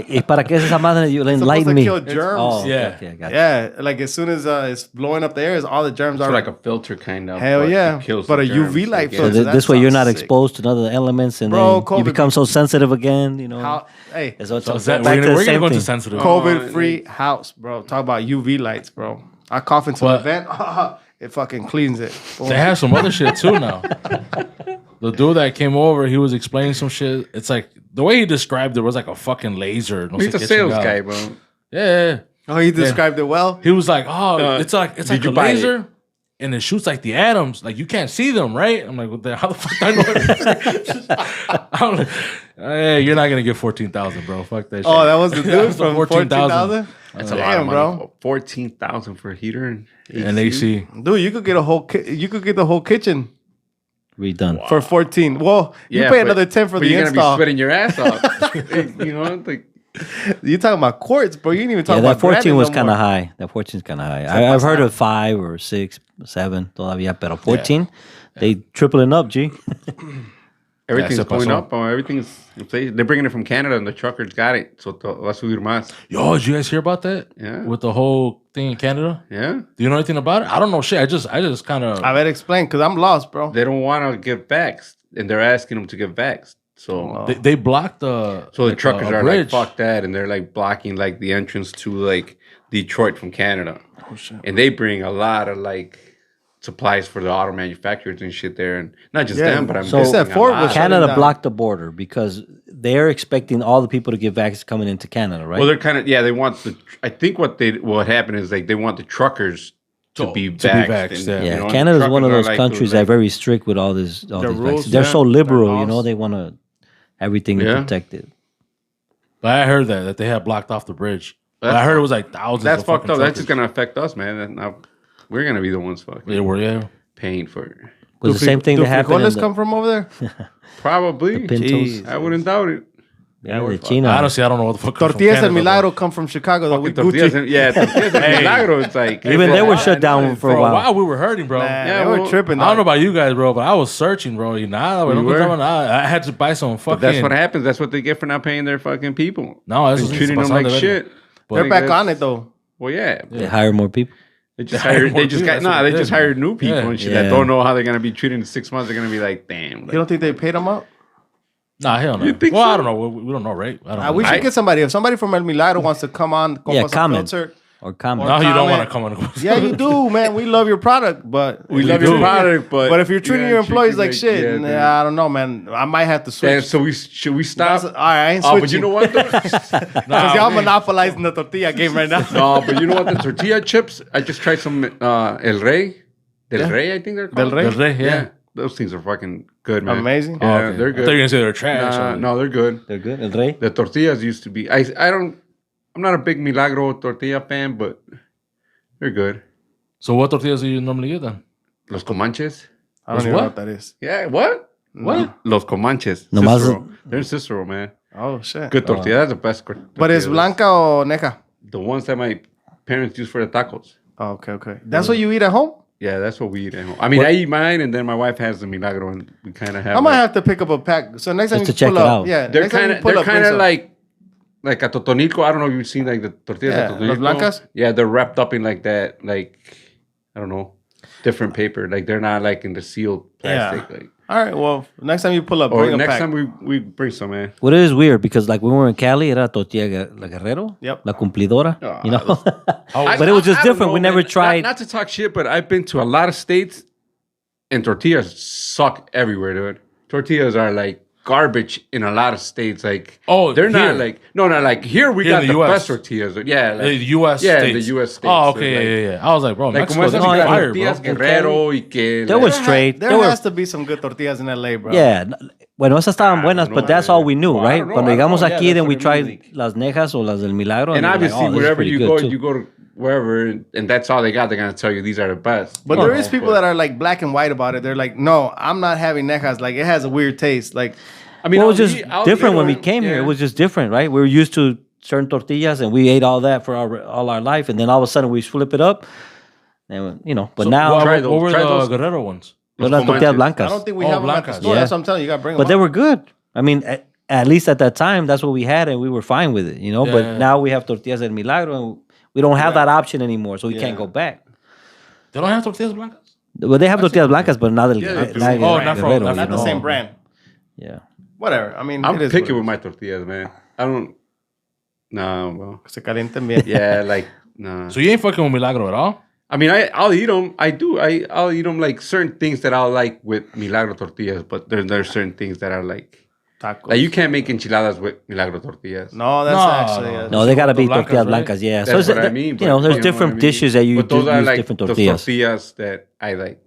Speaker 3: ¿Y para qué es esa madre? You
Speaker 2: It's supposed
Speaker 3: enlighten
Speaker 2: to
Speaker 3: me.
Speaker 2: kill germs.
Speaker 3: Oh,
Speaker 1: Yeah.
Speaker 3: okay, I got you.
Speaker 2: Yeah, like as soon as it's blowing up the air, all the germs
Speaker 4: It's
Speaker 2: are
Speaker 4: like a filter kind of.
Speaker 2: Hell
Speaker 4: but
Speaker 2: yeah.
Speaker 4: it kills
Speaker 2: But
Speaker 4: the
Speaker 2: a
Speaker 4: germs,
Speaker 2: UV light
Speaker 4: like,
Speaker 2: filter,
Speaker 3: So
Speaker 2: that
Speaker 3: this way you're not
Speaker 2: sounds sick.
Speaker 3: exposed to other elements, and
Speaker 2: Bro,
Speaker 3: then you
Speaker 2: COVID-
Speaker 3: become so sensitive again. You know.
Speaker 2: How, hey,
Speaker 3: So it's
Speaker 1: So
Speaker 3: back to the
Speaker 1: we're gonna
Speaker 3: same
Speaker 1: go into
Speaker 3: thing.
Speaker 1: sensitive.
Speaker 2: COVID-free house, bro. Talk about UV lights, bro. I cough into
Speaker 1: But-
Speaker 2: the vent, it fucking cleans it. Boom.
Speaker 1: They have some other shit too now. The dude that came over, he was explaining some shit. It's like the way he described it was like a fucking laser. No
Speaker 4: He's
Speaker 1: sé
Speaker 4: a
Speaker 1: qué
Speaker 4: sales
Speaker 1: chingado.
Speaker 4: guy, bro.
Speaker 1: Yeah.
Speaker 2: Oh, he described it well.
Speaker 1: He was like, "Oh, it's like
Speaker 4: did
Speaker 1: a
Speaker 4: you buy it?
Speaker 1: laser, and it shoots like the atoms. Like you can't see them, right?" I'm like, "What the? How the fuck do I know?" I'm like, "Hey, you're not gonna get 14,000, bro. Fuck that shit."
Speaker 2: Oh, that was the dude
Speaker 1: was the
Speaker 2: from 14,000?
Speaker 4: That's a lot
Speaker 2: Damn,
Speaker 4: of money.
Speaker 2: bro.
Speaker 4: 14,000 for a heater and
Speaker 1: And AC.
Speaker 2: Dude, you could get a whole you could get the whole kitchen
Speaker 3: Redone.
Speaker 2: for 14. Well, you
Speaker 4: Yeah,
Speaker 2: pay
Speaker 4: but-
Speaker 2: another 10 for
Speaker 4: but
Speaker 2: the
Speaker 4: you're
Speaker 2: install.
Speaker 4: gonna be sweating your ass off. You know, like
Speaker 2: You talking about quartz, bro? You didn't even talk
Speaker 3: Yeah,
Speaker 2: about
Speaker 3: that 14
Speaker 2: granite
Speaker 3: was
Speaker 2: no
Speaker 3: kind
Speaker 2: more.
Speaker 3: of high. That 14 is kind of high. I've heard of 5 or 6, 7 todavía, pero 14, they tripling up, G.
Speaker 4: everything's
Speaker 1: se
Speaker 4: going
Speaker 1: pasó.
Speaker 4: up. Everything's inflation. They're bringing it from Canada, and the truckers got it. So va a subir más.
Speaker 1: Yo, did you guys hear about that?
Speaker 4: Yeah.
Speaker 1: With the whole thing in Canada.
Speaker 4: Yeah.
Speaker 1: Do you know anything about it? I don't know shit. I just kind of.
Speaker 2: I better explain because I'm lost, bro.
Speaker 4: They don't want to get vaxxed, and they're asking them to get vaxxed. So,
Speaker 1: They blocked the.
Speaker 4: so the
Speaker 1: like,
Speaker 4: truckers
Speaker 1: a
Speaker 4: are
Speaker 1: bridge.
Speaker 4: like, "Fuck that," and they're like blocking like the entrance to like Detroit from Canada.
Speaker 2: Oh, shit.
Speaker 4: And they bring a lot of like supplies for the auto manufacturers and shit there, and not just
Speaker 2: Yeah,
Speaker 4: them, but I'm
Speaker 3: so-
Speaker 4: guessing
Speaker 2: They said
Speaker 4: a
Speaker 2: Ford
Speaker 4: lot.
Speaker 2: was
Speaker 3: Canada
Speaker 2: down.
Speaker 3: blocked the border because they're expecting all the people to get vaccinated coming into Canada, right?
Speaker 4: Well, they're kind of they want the. I think what happened is like they want the truckers to be vaxxed.
Speaker 1: yeah.
Speaker 4: and,
Speaker 3: yeah,
Speaker 4: you know,
Speaker 3: Canada is one of
Speaker 4: truckers
Speaker 3: those
Speaker 4: are like
Speaker 3: countries
Speaker 4: those,
Speaker 3: that are very strict with all this. All
Speaker 2: The
Speaker 3: these
Speaker 2: rules,
Speaker 3: vaccines. They're
Speaker 2: yeah.
Speaker 3: so liberal,
Speaker 2: Their
Speaker 3: you know.
Speaker 2: laws.
Speaker 3: They want to everything
Speaker 4: Yeah.
Speaker 3: protected.
Speaker 1: But I heard that they had blocked off the bridge. But I heard it was like thousands.
Speaker 4: That's
Speaker 1: of
Speaker 4: fucked
Speaker 1: fucking
Speaker 4: up. That's just
Speaker 1: truckers.
Speaker 4: gonna affect us, man. And now we're gonna be the ones fucking
Speaker 1: They were, yeah.
Speaker 4: paying for it.
Speaker 3: Was the same thing that happened.
Speaker 2: frijoles come from over there?
Speaker 4: Probably.
Speaker 3: Pintos.
Speaker 2: Jeez.
Speaker 4: I wouldn't doubt it.
Speaker 3: Yeah,
Speaker 2: we're
Speaker 3: de
Speaker 2: fucked.
Speaker 3: China.
Speaker 1: Honestly, I don't know what the fuck.
Speaker 2: Tortillas
Speaker 1: from
Speaker 2: and
Speaker 1: Canada,
Speaker 2: Milagro come from Chicago, though. With
Speaker 4: Tortillas
Speaker 2: Gucci.
Speaker 4: and, tortillas and Milagro. It's like
Speaker 3: Even they were shut
Speaker 1: bro.
Speaker 3: down for
Speaker 1: For
Speaker 3: a while.
Speaker 1: we were hurting, bro.
Speaker 2: Nah,
Speaker 4: Yeah,
Speaker 2: they were
Speaker 4: well,
Speaker 2: tripping.
Speaker 1: I don't know
Speaker 2: dog.
Speaker 1: about you guys, bro, but I was searching, bro. I had to buy some fucking.
Speaker 4: But that's what happens. That's what they get for not paying their fucking people.
Speaker 1: No, that's
Speaker 4: They're
Speaker 1: just
Speaker 4: treating them like shit.
Speaker 2: They're back on it, though.
Speaker 4: Well, yeah.
Speaker 3: They hire more people.
Speaker 4: They just
Speaker 1: hired
Speaker 4: hired.
Speaker 1: more
Speaker 4: They just
Speaker 1: people,
Speaker 4: got
Speaker 1: that's what
Speaker 4: they
Speaker 1: they
Speaker 4: just
Speaker 1: did.
Speaker 4: hired new people
Speaker 1: Yeah.
Speaker 4: and shit
Speaker 3: Yeah.
Speaker 4: that don't know how they're gonna be treated in 6 months. They're gonna be like, damn.
Speaker 2: You don't think they paid them out?
Speaker 1: Nah, hell no.
Speaker 4: You think
Speaker 1: Well,
Speaker 4: so?
Speaker 1: I don't know. We don't know, right? I don't know.
Speaker 2: We should get somebody. If somebody from El Milagro wants to come on,
Speaker 3: Yeah,
Speaker 2: Compas
Speaker 3: comment.
Speaker 2: Unfiltered,
Speaker 3: Or comment.
Speaker 1: No, you don't want
Speaker 2: comment.
Speaker 1: to come on.
Speaker 2: yeah, you do, man. We love your product, but
Speaker 4: We love your product, but
Speaker 2: if you're treating
Speaker 4: yeah,
Speaker 2: your
Speaker 4: treat
Speaker 2: employees
Speaker 4: you
Speaker 2: like
Speaker 4: like-
Speaker 2: shit,
Speaker 4: yeah,
Speaker 2: nah,
Speaker 4: dude.
Speaker 2: I don't know, man. I might have to
Speaker 4: Damn,
Speaker 2: switch.
Speaker 4: so should we stop?
Speaker 2: All right, I ain't
Speaker 4: Oh,
Speaker 2: switching.
Speaker 4: but you know what? Though?
Speaker 2: Because y'all monopolizing the tortilla game right now.
Speaker 4: No, but you know what? The tortilla chips. I just tried some El Rey. Del Rey, I think they're called.
Speaker 2: Del Rey?
Speaker 1: Del Rey, yeah.
Speaker 4: Those things are fucking good, man.
Speaker 2: Amazing.
Speaker 4: Yeah,
Speaker 1: Oh, okay.
Speaker 4: they're
Speaker 1: I thought you were
Speaker 4: good.
Speaker 1: gonna say they're trash.
Speaker 4: No, they're good.
Speaker 3: They're good. El Rey.
Speaker 4: The tortillas used to be. I'm not a big Milagro tortilla fan, but they're good.
Speaker 1: So what tortillas do you normally get then?
Speaker 4: Los Comanches.
Speaker 2: I don't even know
Speaker 1: what?
Speaker 2: what that is.
Speaker 4: Yeah, what?
Speaker 1: What?
Speaker 4: Los Comanches.
Speaker 3: Nomás-
Speaker 4: Cicero. They're in Cicero, man.
Speaker 2: Oh, shit.
Speaker 4: Good tortilla. That's the best.
Speaker 2: But it's blanca or neca?
Speaker 4: The ones that my parents use for the tacos.
Speaker 2: Oh, okay. That's what you eat at home?
Speaker 4: Yeah, that's what we eat at home. I mean, I eat mine, and then my wife has the Milagro, and we kind of have.
Speaker 2: I might
Speaker 4: like-
Speaker 2: have to pick up a pack. So next time
Speaker 3: Just
Speaker 2: you
Speaker 3: to check
Speaker 2: pull
Speaker 3: it
Speaker 2: up,
Speaker 3: out.
Speaker 2: yeah,
Speaker 4: They're
Speaker 2: next time
Speaker 4: kind
Speaker 2: you
Speaker 4: of
Speaker 2: pull up, bring some.
Speaker 4: like a totonico. I don't know if you've seen like the tortillas
Speaker 2: Yeah,
Speaker 4: at
Speaker 2: los
Speaker 4: totonico.
Speaker 2: blancas?
Speaker 4: Yeah, they're wrapped up in like that, like I don't know, different paper. Like they're not like in the sealed plastic.
Speaker 2: Yeah.
Speaker 4: Like,
Speaker 2: All right, well, next time you pull up,
Speaker 4: or
Speaker 2: bring a
Speaker 4: next
Speaker 2: pack.
Speaker 4: time we bring some, man.
Speaker 3: What is weird because like when we were in Cali, era tortilla la Guerrero,
Speaker 2: Yep.
Speaker 3: la cumplidora, you know.
Speaker 1: Oh,
Speaker 3: But it was just
Speaker 4: I don't
Speaker 3: different.
Speaker 4: know,
Speaker 3: We never
Speaker 4: man.
Speaker 3: tried-
Speaker 4: Not to talk shit, but I've been to a lot of states, and tortillas suck everywhere, dude. Tortillas are like garbage in a lot of states. Like,
Speaker 1: Oh,
Speaker 4: they're
Speaker 1: here.
Speaker 4: not like like here we
Speaker 1: Here
Speaker 4: got
Speaker 1: in
Speaker 4: the
Speaker 1: the US.
Speaker 4: best tortillas. Yeah, like,
Speaker 1: the U.S.
Speaker 4: Yeah,
Speaker 1: states.
Speaker 4: the U.S. states.
Speaker 1: Oh,
Speaker 4: They're
Speaker 1: okay, yeah. I was like, bro,
Speaker 4: Like,
Speaker 1: Mexico,
Speaker 4: como
Speaker 1: that's
Speaker 4: esas
Speaker 1: fire,
Speaker 4: tortillas
Speaker 1: bro.
Speaker 4: Guerrero y que
Speaker 3: They were straight.
Speaker 2: There
Speaker 3: They were-
Speaker 2: has to be some good tortillas in LA, bro.
Speaker 3: Yeah. Bueno, esas estaban buenas,
Speaker 4: know,
Speaker 3: but that's all we knew,
Speaker 4: Well, I
Speaker 3: right?
Speaker 4: don't know,
Speaker 3: Cuando
Speaker 4: I don't
Speaker 3: llegamos
Speaker 4: know. Yeah,
Speaker 3: aquí,
Speaker 4: that's
Speaker 3: then we
Speaker 4: what I mean,
Speaker 3: tried
Speaker 4: like-
Speaker 3: las nejas o las del Milagro.
Speaker 4: And
Speaker 3: we're
Speaker 4: obviously,
Speaker 3: like, oh, this is
Speaker 4: wherever
Speaker 3: pretty
Speaker 4: you
Speaker 3: good,
Speaker 4: go,
Speaker 3: too.
Speaker 4: you go to wherever, and that's all they got. They're gonna tell you these are the best.
Speaker 2: But
Speaker 4: You
Speaker 2: there
Speaker 4: know,
Speaker 2: is people
Speaker 4: but-
Speaker 2: that are like black and white about it. They're like, no, I'm not having nejas. Like, it has a weird taste. Like,
Speaker 4: I mean,
Speaker 3: Well, it was
Speaker 4: I'll
Speaker 3: just
Speaker 4: eat- I'll
Speaker 3: different
Speaker 4: eat
Speaker 3: when we
Speaker 4: them,
Speaker 3: came here.
Speaker 4: yeah.
Speaker 3: It was just different, right? We were used to certain tortillas, and we ate all that for all our life, and then all of a sudden we flip it up, and you know. But
Speaker 1: So
Speaker 3: now,
Speaker 1: what,
Speaker 4: Try
Speaker 1: what
Speaker 4: those,
Speaker 1: were
Speaker 4: try
Speaker 1: the
Speaker 4: those.
Speaker 1: Guerrero ones?
Speaker 3: they're
Speaker 4: Los
Speaker 3: not tortillas
Speaker 4: Comanches.
Speaker 3: blancas.
Speaker 2: I don't think we
Speaker 1: Oh,
Speaker 2: have them at the
Speaker 1: blancas.
Speaker 2: store.
Speaker 3: Yeah.
Speaker 2: That's what I'm telling you. You got to bring them.
Speaker 3: But they were good. I mean, at least at that time, that's what we had, and we were fine with it, you know.
Speaker 1: Yeah.
Speaker 3: But now we have tortillas del Milagro, and we don't have that option anymore, so we can't go back.
Speaker 1: They don't have tortillas blancas?
Speaker 3: Well, they have tortillas blancas, but not del
Speaker 4: Yeah, they do.
Speaker 3: not
Speaker 1: Oh,
Speaker 3: del
Speaker 1: not from-
Speaker 3: Guerrero,
Speaker 1: not
Speaker 3: you
Speaker 2: not the
Speaker 3: know.
Speaker 2: same brand.
Speaker 3: Yeah.
Speaker 2: Whatever. I mean,
Speaker 4: I'm
Speaker 2: it is
Speaker 4: picky
Speaker 2: what
Speaker 4: with my tortillas, man. I don't. No, well,
Speaker 2: Se calienten bien.
Speaker 4: yeah, like nah.
Speaker 1: So you ain't fucking with Milagro at all?
Speaker 4: I mean, I'll eat them. I do. I'll eat them like certain things that I'll like with Milagro tortillas, but there's certain things that are like
Speaker 2: Tacos.
Speaker 4: you can't make enchiladas with Milagro tortillas.
Speaker 2: No, that's
Speaker 1: No,
Speaker 2: actually.
Speaker 1: no.
Speaker 3: No, they gotta be
Speaker 1: The blancas,
Speaker 3: tortillas
Speaker 1: right?
Speaker 3: blancas, yeah.
Speaker 4: That's
Speaker 3: So
Speaker 4: what I mean.
Speaker 3: you know,
Speaker 4: but
Speaker 3: there's
Speaker 4: you
Speaker 3: different
Speaker 4: what I mean?
Speaker 3: dishes that you
Speaker 4: But those
Speaker 3: do
Speaker 4: are
Speaker 3: use
Speaker 4: like
Speaker 3: different
Speaker 4: the
Speaker 3: tortillas.
Speaker 4: tortillas that I like.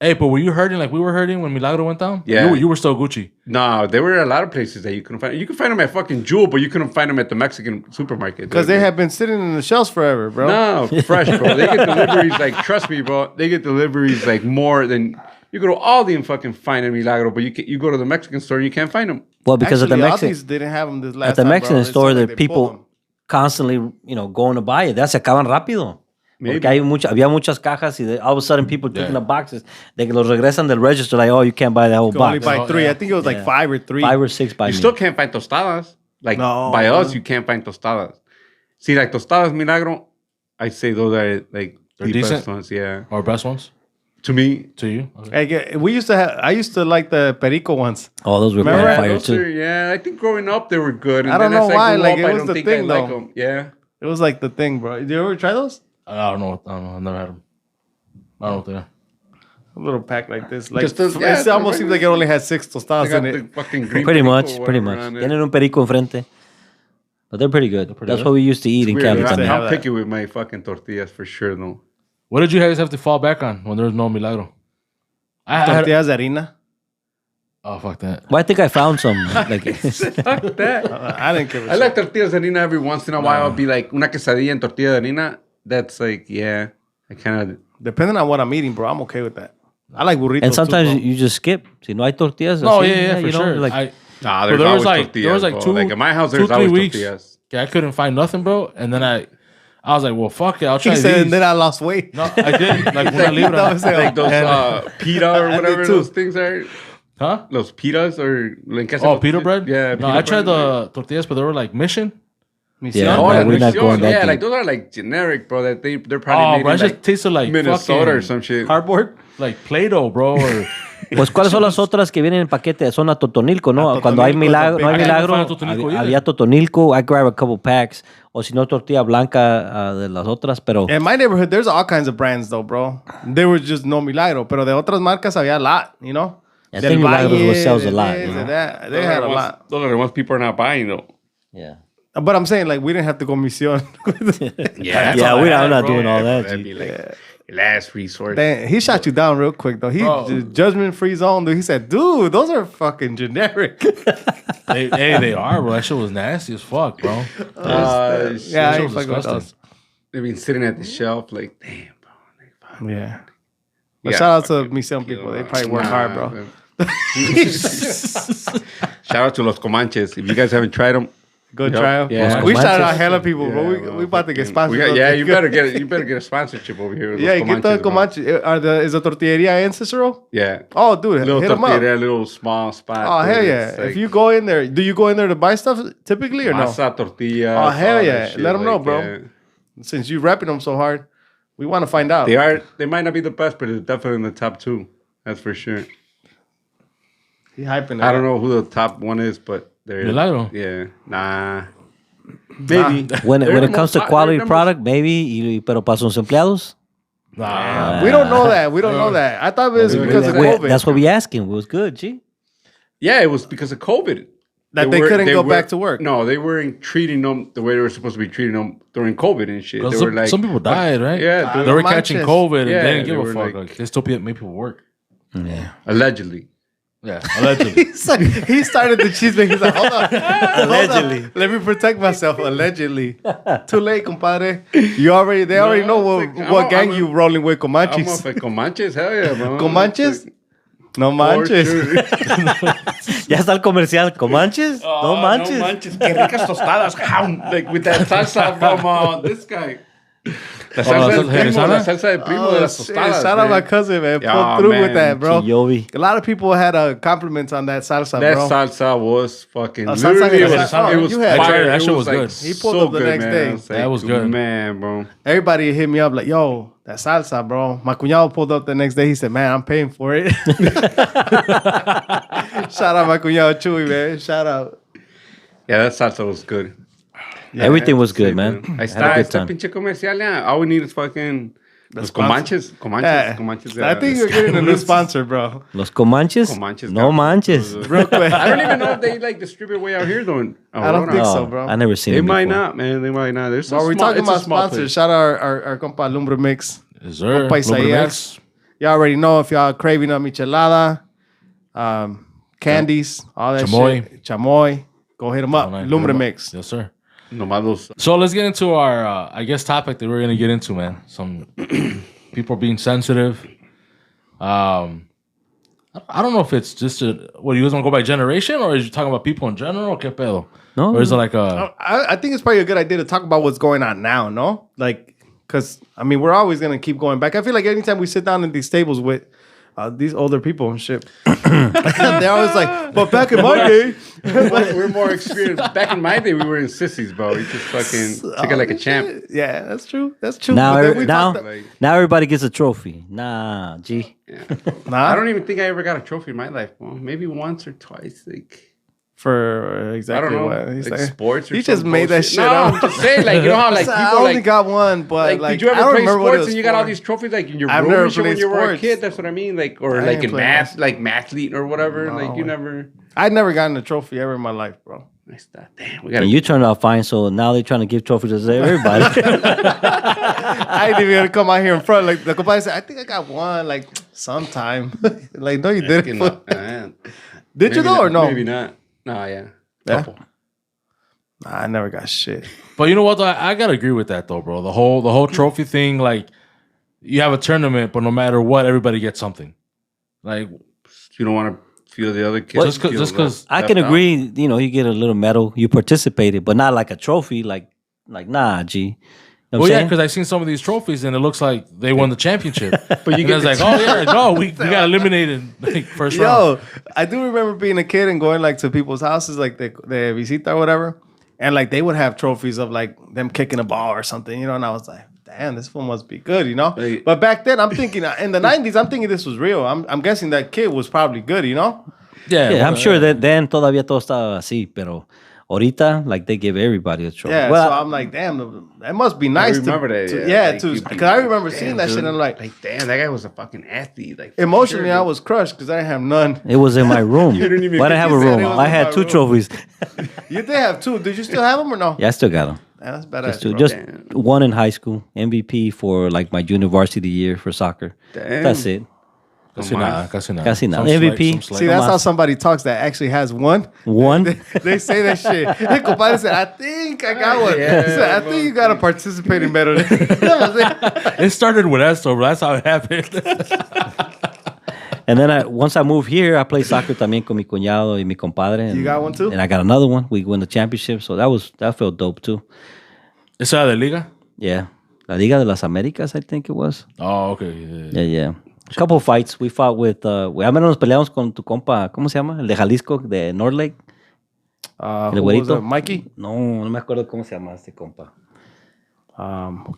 Speaker 1: Hey, but were you hurting like we were hurting when Milagro went down?
Speaker 4: Yeah.
Speaker 1: You were still Gucci.
Speaker 4: No, there were a lot of places that you couldn't find. You could find them at fucking Jewel, but you couldn't find them at the Mexican supermarket.
Speaker 2: Because they have been sitting in the shelves forever, bro.
Speaker 4: No, fresh, bro. They get deliveries like, trust me, bro. They get deliveries like more than you go to Aldi and fucking find a Milagro, but you go to the Mexican store and you can't find them.
Speaker 3: Well, because
Speaker 2: Actually,
Speaker 3: at the
Speaker 2: Aldi's didn't have them this last
Speaker 3: at the
Speaker 2: time, bro.
Speaker 3: Mexican
Speaker 2: They
Speaker 3: store,
Speaker 2: said, like,
Speaker 3: the
Speaker 2: they pulled
Speaker 3: people
Speaker 2: them.
Speaker 3: constantly, you know, going to buy it. Se acaban rápido.
Speaker 4: Maybe.
Speaker 3: Porque había muchas cajas y all of a sudden people picking
Speaker 1: Yeah.
Speaker 3: up boxes. They los regresan del register like, oh, you can't buy that whole
Speaker 2: You can only
Speaker 3: box.
Speaker 2: buy 3.
Speaker 1: Yeah.
Speaker 2: I think it was like
Speaker 3: Yeah.
Speaker 2: 5 or 3.
Speaker 3: 5 or 6 by
Speaker 4: You
Speaker 3: me.
Speaker 4: still can't find tostadas. Like
Speaker 2: No,
Speaker 4: by
Speaker 2: no.
Speaker 4: us, you can't find tostadas. See, like tostadas Milagro, I say those are like
Speaker 1: They're
Speaker 4: the
Speaker 1: decent?
Speaker 4: best ones. Yeah,
Speaker 1: Or best ones
Speaker 4: to me.
Speaker 1: to you? Okay.
Speaker 2: Hey, we used to have. I used to like the Perico ones.
Speaker 3: Oh, those were
Speaker 2: Remember
Speaker 3: on fire
Speaker 4: Those
Speaker 3: too.
Speaker 4: are- yeah, I think growing up they were good. And
Speaker 2: I don't
Speaker 4: then
Speaker 2: know
Speaker 4: as
Speaker 2: why,
Speaker 4: grew
Speaker 2: like,
Speaker 4: up,
Speaker 2: it
Speaker 4: I
Speaker 2: was
Speaker 4: don't
Speaker 2: the
Speaker 4: think
Speaker 2: thing,
Speaker 4: I like
Speaker 2: though.
Speaker 4: them. Yeah.
Speaker 2: It was like the thing, bro. Did you ever try those?
Speaker 1: I don't know. I've never had them. I don't know what they are.
Speaker 2: A little pack like this. Like
Speaker 4: Just those- yeah,
Speaker 2: it almost seems like it only had 6
Speaker 4: They
Speaker 2: tostadas
Speaker 4: got
Speaker 2: in
Speaker 4: the
Speaker 2: it.
Speaker 4: fucking green
Speaker 3: Pretty
Speaker 4: perico
Speaker 3: much,
Speaker 4: or
Speaker 3: pretty
Speaker 4: whatever
Speaker 3: much.
Speaker 4: on it.
Speaker 3: Tienen un perico enfrente. But they're pretty good. That's
Speaker 1: good.
Speaker 3: what we used to eat in
Speaker 4: Weird,
Speaker 3: Cali
Speaker 4: man.
Speaker 3: también.
Speaker 2: have
Speaker 4: I'm
Speaker 2: that.
Speaker 4: picky with my fucking tortillas for sure, though.
Speaker 1: What did you guys have to fall back on when there was no Milagro? I had.
Speaker 2: Tortillas de harina.
Speaker 1: Oh, fuck that.
Speaker 3: Well, I think I found some. Like,
Speaker 4: Fuck that.
Speaker 2: I didn't give a
Speaker 4: I
Speaker 2: shit.
Speaker 4: like tortillas de harina every once in a while. I'll be like, una quesadilla en tortilla de harina. That's like, yeah. I kind of
Speaker 2: Depending on what I'm eating, bro, I'm okay with that. I like burritos
Speaker 3: And sometimes
Speaker 2: too, bro.
Speaker 3: you just skip. Si no hay tortillas.
Speaker 1: No,
Speaker 3: así,
Speaker 1: yeah, for
Speaker 3: you know,
Speaker 1: sure.
Speaker 3: Like,
Speaker 4: Nah,
Speaker 1: But
Speaker 4: there's
Speaker 1: there
Speaker 4: always
Speaker 1: was like
Speaker 4: tortillas,
Speaker 1: there was like
Speaker 4: bro.
Speaker 1: two,
Speaker 4: Like in my house,
Speaker 1: 2,
Speaker 4: there's
Speaker 1: 3
Speaker 4: always
Speaker 1: weeks.
Speaker 4: tortillas.
Speaker 1: I couldn't find nothing, bro. And then I was like, well, fuck it, I'll try
Speaker 2: He said,
Speaker 1: these.
Speaker 2: and then I lost weight.
Speaker 1: No, I did. Like una libra.
Speaker 4: Like those pita or
Speaker 2: I did
Speaker 4: whatever
Speaker 2: too.
Speaker 4: those things are.
Speaker 1: Huh?
Speaker 4: Los pitas or
Speaker 1: Oh, pita bread?
Speaker 4: Yeah.
Speaker 1: No,
Speaker 4: pita
Speaker 1: I tried
Speaker 4: bread.
Speaker 1: the tortillas, but they were like mission.
Speaker 3: Yeah,
Speaker 4: Oh,
Speaker 3: no,
Speaker 4: like
Speaker 3: we're not
Speaker 4: Michonne.
Speaker 3: going that
Speaker 4: Yeah,
Speaker 3: deep.
Speaker 4: like those are like generic, bro. That they're
Speaker 1: Oh,
Speaker 4: probably
Speaker 1: bro, it
Speaker 4: made
Speaker 1: just
Speaker 4: in
Speaker 1: tasted like
Speaker 4: Minnesota
Speaker 1: fucking
Speaker 4: or some shit.
Speaker 1: cardboard, like Play-Doh, bro. Or
Speaker 3: pues, ¿cuáles son las otras que vienen en paquete? Son a Totonilco, ¿no?
Speaker 2: A
Speaker 3: Cuando hay
Speaker 2: Totonilco,
Speaker 3: milagro, no hay
Speaker 2: I can't
Speaker 3: milagro,
Speaker 1: find Totonilco either.
Speaker 3: había Totonilco. I grab a couple packs. O si no, tortilla blanca de las otras, pero...
Speaker 2: In my neighborhood, there's all kinds of brands, though, bro. There was just no Milagro, pero de otras marcas había a lot, you know?
Speaker 3: I think Milagro is what sells a lot,
Speaker 2: this,
Speaker 3: you know?
Speaker 2: and that. They had a lot.
Speaker 4: Those are the ones people are not buying, though.
Speaker 3: Yeah.
Speaker 2: But I'm saying, like, we didn't have to go Mission.
Speaker 4: Yeah,
Speaker 3: Yeah,
Speaker 1: all I
Speaker 3: I'm
Speaker 1: had,
Speaker 3: not
Speaker 1: bro.
Speaker 3: doing all that.
Speaker 4: That'd
Speaker 3: G.
Speaker 4: be like last resource.
Speaker 2: Damn, he shot you down real quick, though. He
Speaker 1: Bro.
Speaker 2: judgment free zone, dude. He said, dude, those are fucking generic.
Speaker 1: they are, bro. That shit was nasty as fuck, bro.
Speaker 2: Yeah, I
Speaker 1: That
Speaker 2: ain't
Speaker 1: shit was
Speaker 2: fucking with
Speaker 1: disgusting.
Speaker 2: those.
Speaker 4: They've been sitting at the shelf, like, damn, bro. Like, fuck.
Speaker 2: Yeah. But
Speaker 4: Yeah,
Speaker 2: shout out to
Speaker 4: fucking
Speaker 2: Mission people. They
Speaker 4: kill,
Speaker 2: probably work hard, bro.
Speaker 4: man. Shout out to Los Comanches. If you guys haven't tried them,
Speaker 2: Go
Speaker 4: Yep.
Speaker 2: try them.
Speaker 4: Yeah.
Speaker 2: We shouted out
Speaker 3: Comanches.
Speaker 2: hella people, bro. We about to get sponsored.
Speaker 4: yeah, you better get a sponsorship over here. With
Speaker 2: Yeah,
Speaker 4: Los
Speaker 2: get the
Speaker 4: bro.
Speaker 2: Comanche. Is the tortilleria in Cicero?
Speaker 4: Yeah.
Speaker 2: Oh, dude,
Speaker 4: Little
Speaker 2: hit them up.
Speaker 4: tortilla, little small spot.
Speaker 2: Oh, hell
Speaker 4: dude.
Speaker 2: yeah.
Speaker 4: It's like
Speaker 2: If you go in there, do you go in there to buy stuff typically or no?
Speaker 4: masa, tortilla.
Speaker 2: Oh, hell
Speaker 4: all that
Speaker 2: yeah.
Speaker 4: shit,
Speaker 2: Let 'em know,
Speaker 4: like,
Speaker 2: bro.
Speaker 4: yeah.
Speaker 2: Since you repping them so hard, we want to find out.
Speaker 4: They might not be the best, but they're definitely in the top 2. That's for sure.
Speaker 2: He hyping it.
Speaker 4: I don't know who the top 1 is, but they're
Speaker 1: Milagro.
Speaker 4: Yeah. Nah. Maybe.
Speaker 3: When
Speaker 4: They're
Speaker 3: it
Speaker 4: the
Speaker 3: comes
Speaker 4: most
Speaker 3: to quality
Speaker 4: they're
Speaker 3: product, maybe, pero para sus empleados,
Speaker 1: Nah.
Speaker 2: We don't know that. We don't know that. I thought it was because of COVID.
Speaker 3: that's what we asking. It was good, G.
Speaker 4: Yeah, it was because of COVID.
Speaker 2: That they couldn't go back to work.
Speaker 4: No, they weren't treating them the way they were supposed to be treating them during COVID and shit. They were
Speaker 1: Some,
Speaker 4: like,
Speaker 1: some people died, right?
Speaker 4: Yeah,
Speaker 1: They
Speaker 4: dude.
Speaker 1: were
Speaker 2: No
Speaker 1: catching
Speaker 2: manches.
Speaker 1: COVID and
Speaker 4: Yeah,
Speaker 1: they didn't give
Speaker 4: they
Speaker 1: a
Speaker 4: were
Speaker 1: fuck.
Speaker 4: like-
Speaker 1: Like, they still make people work.
Speaker 3: Yeah.
Speaker 4: allegedly.
Speaker 1: Yeah, allegedly.
Speaker 2: He's like, he started the cheeseman. He's like, hold on.
Speaker 3: Allegedly.
Speaker 2: Hold on. Let me protect myself. Allegedly. Too late, compadre. They already know what gang you rolling with,
Speaker 4: I'm
Speaker 2: Comanches.
Speaker 4: off at Comanches. Hell yeah, bro.
Speaker 2: Comanches? No
Speaker 4: For
Speaker 2: manches.
Speaker 4: sure.
Speaker 3: Ya está el comercial. ¿Comanches? No manches.
Speaker 4: No manches. Qué ricas tostadas. Like with that salsa from this guy. La salsa de primo de las
Speaker 2: shit.
Speaker 4: tostadas.
Speaker 2: Shout out my
Speaker 4: man.
Speaker 2: cousin, man.
Speaker 4: Yeah,
Speaker 2: Pulled through
Speaker 4: man.
Speaker 2: with that, bro.
Speaker 3: Yobi.
Speaker 2: A lot of people had compliments on that salsa,
Speaker 4: That
Speaker 2: bro.
Speaker 4: salsa was fucking.
Speaker 2: salsa
Speaker 4: Literally,
Speaker 2: que
Speaker 4: it was,
Speaker 2: salsa.
Speaker 4: it was
Speaker 2: You had-
Speaker 4: fire.
Speaker 1: that
Speaker 4: It
Speaker 1: shit was
Speaker 4: like
Speaker 1: good.
Speaker 2: He pulled
Speaker 4: so
Speaker 2: up the
Speaker 4: good,
Speaker 2: next
Speaker 4: man.
Speaker 2: day.
Speaker 4: I was like,
Speaker 1: That was good.
Speaker 4: man, bro.
Speaker 2: Everybody hit me up like, yo, that salsa, bro. My cuñado pulled up the next day. He said, man, I'm paying for it. Shout out my cuñado Chewy, man. Shout out.
Speaker 4: Yeah, that salsa was good.
Speaker 3: Everything was good, man.
Speaker 4: Ahí
Speaker 3: Had a
Speaker 4: está,
Speaker 3: good
Speaker 4: este
Speaker 3: time.
Speaker 4: pinche comercial, ya. All we need is fucking los
Speaker 2: sponsor.
Speaker 4: Comanches.
Speaker 2: Yeah.
Speaker 4: Comanches.
Speaker 2: I think you're getting a new sponsor, bro.
Speaker 3: Los Comanches?
Speaker 4: Comanches
Speaker 3: No
Speaker 4: got-
Speaker 3: manches.
Speaker 2: Real quick.
Speaker 4: I don't even know if they like distribute way out here though. in
Speaker 2: I don't
Speaker 4: Aurora.
Speaker 2: think
Speaker 3: Oh,
Speaker 2: so, bro.
Speaker 3: I never seen
Speaker 4: They
Speaker 3: it
Speaker 4: might
Speaker 3: before.
Speaker 4: not, man. They might not. There's
Speaker 2: While we're talking
Speaker 4: it's a
Speaker 2: about
Speaker 4: small
Speaker 2: sponsors,
Speaker 4: place.
Speaker 2: shout out our compa Lumbre Mix.
Speaker 1: Yes, sir.
Speaker 2: Compa
Speaker 1: Lumbre
Speaker 2: Isaías.
Speaker 1: mix.
Speaker 2: Y'all already know if y'all craving a michelada, candies, all that
Speaker 1: Chamoy.
Speaker 2: shit. Chamoy. Go hit them up.
Speaker 1: All right,
Speaker 2: Lumbre
Speaker 1: hit 'em up.
Speaker 2: Mix.
Speaker 1: Yes, sir.
Speaker 4: Nomás los-
Speaker 1: So let's get into our, I guess, topic that we're gonna get into, man. Some people being sensitive. I don't know if it's just what you guys want to go by generation, or is you talking about people in general? ¿Qué pedo?
Speaker 3: No.
Speaker 1: Or is it like a?
Speaker 2: I think it's probably a good idea to talk about what's going on now, no? Like, because, I mean, we're always going to keep going back. I feel like anytime we sit down in these tables with these older people and shit, they're always like, but back in my day.
Speaker 4: We're more experienced. Back in my day, we were in sissies, bro. We just fucking took it like a champ.
Speaker 2: Yeah, that's true. That's true.
Speaker 3: Now,
Speaker 2: But then we talked-
Speaker 3: now everybody gets a trophy. Nah, G.
Speaker 2: Nah,
Speaker 4: I don't even think I ever got a trophy in my life, bro. Maybe once or twice. Like,
Speaker 2: for
Speaker 4: I
Speaker 2: exactly
Speaker 4: don't know,
Speaker 2: what he's
Speaker 4: like
Speaker 2: saying.
Speaker 4: sports or
Speaker 2: He just
Speaker 4: some
Speaker 2: made that
Speaker 4: bullshit.
Speaker 2: shit
Speaker 4: No,
Speaker 2: up.
Speaker 4: I'm just saying, like, you know how like
Speaker 2: I
Speaker 4: people
Speaker 2: only
Speaker 4: like,
Speaker 2: got one, but
Speaker 4: like, did you
Speaker 2: I
Speaker 4: ever
Speaker 2: don't
Speaker 4: play
Speaker 2: remember what it
Speaker 4: sports
Speaker 2: was
Speaker 4: and you got
Speaker 2: for.
Speaker 4: all these trophies like in your
Speaker 2: I've
Speaker 4: room
Speaker 2: never
Speaker 4: and shit when
Speaker 2: played
Speaker 4: you were a
Speaker 2: sports.
Speaker 4: kid? That's what I mean, like, or
Speaker 2: I
Speaker 4: like
Speaker 2: ain't
Speaker 4: in
Speaker 2: played
Speaker 4: math, like mathlete or whatever.
Speaker 2: No.
Speaker 4: Like you never.
Speaker 2: I'd never gotten a trophy ever in my life, bro.
Speaker 4: Nice that. Damn, we gotta.
Speaker 3: And you turned out fine, so now they're trying to give trophies to everybody.
Speaker 2: I ain't even gonna come out here in front. Like the compadre said, I think I got one, like sometime. Like, no, you didn't. Did you though or no?
Speaker 4: Maybe not. No, yeah.
Speaker 2: Yeah?
Speaker 4: Couple.
Speaker 2: Nah, I never got shit.
Speaker 1: But you know what? Though? I gotta agree with that though, bro. The whole trophy thing, like, you have a tournament, but no matter what, everybody gets something. Like
Speaker 4: You don't want to feel the other kid.
Speaker 1: just because
Speaker 3: I can agree. You know, you get a little medal, you participated, but not like a trophy. Like nah, G. You know
Speaker 1: well,
Speaker 3: what I'm
Speaker 1: yeah,
Speaker 3: saying?
Speaker 1: because I've seen some of these trophies and it looks like they won the championship.
Speaker 4: But you
Speaker 1: and it's like, oh yeah, no, we got eliminated like, first round.
Speaker 2: Yo, I do remember being a kid and going like to people's houses, like the visita or whatever, and like they would have trophies of like them kicking a ball or something, you know. And I was like, damn, this one must be good, you know.
Speaker 4: Hey.
Speaker 2: But back then, I'm thinking in the '90s, I'm thinking this was real. I'm guessing that kid was probably good, you know.
Speaker 1: Yeah,
Speaker 3: Yeah, I'm
Speaker 1: well,
Speaker 3: sure that then todavía todo estaba así, pero ahorita, like, they give everybody a trophy.
Speaker 2: Yeah,
Speaker 3: Well,
Speaker 2: so I'm like, damn, that must be nice.
Speaker 4: remember
Speaker 2: to,
Speaker 4: that,
Speaker 2: to-
Speaker 4: yeah,
Speaker 2: yeah,
Speaker 4: like,
Speaker 2: to
Speaker 4: you'd be
Speaker 2: because I
Speaker 4: like,
Speaker 2: remember
Speaker 4: damn,
Speaker 2: seeing that shit.
Speaker 4: dude.
Speaker 2: And I'm like,
Speaker 4: damn, that guy was a fucking athlete. Like,
Speaker 2: emotionally,
Speaker 4: sure,
Speaker 2: I was crushed because I didn't have none.
Speaker 3: it was in my room.
Speaker 4: You didn't even
Speaker 3: Why did I have a
Speaker 2: He said
Speaker 3: room?
Speaker 2: it was
Speaker 3: I
Speaker 2: in
Speaker 3: had
Speaker 2: my
Speaker 3: 2
Speaker 2: room.
Speaker 3: trophies.
Speaker 2: You did have two. Did you still have them or no?
Speaker 3: Yeah, I still got them.
Speaker 2: Man, that's badass. bro.
Speaker 3: Just one in high school, MVP for like my junior varsity year for soccer.
Speaker 4: Damn.
Speaker 3: That's it.
Speaker 1: casi nada, casi nada.
Speaker 3: Casi nada.
Speaker 1: Some
Speaker 3: MVP.
Speaker 1: some slight.
Speaker 2: See, that's how somebody talks that actually has one.
Speaker 3: One.
Speaker 2: They say that shit. Hey, compadre said, I think I got one.
Speaker 4: Yeah,
Speaker 2: He said, I think you got to participate in better. That was it.
Speaker 1: It started with Esto, bro. That's how it happened.
Speaker 3: And then once I moved here, I played soccer también con mi cuñado y mi compadre. And,
Speaker 2: You got one too?
Speaker 3: And I got another one. We won the championship, so that felt dope too.
Speaker 1: ¿Esa era de liga?
Speaker 3: Yeah. La Liga de las Américas, I think it was.
Speaker 1: Oh, okay. Yeah.
Speaker 3: Yeah. A couple of fights. We fought with... ya menos nos peleamos con tu compa, ¿cómo se llama? El de Jalisco, de North Lake. El
Speaker 2: Who was
Speaker 3: güerito.
Speaker 2: it? Mikey?
Speaker 3: No me acuerdo cómo se llama este compa.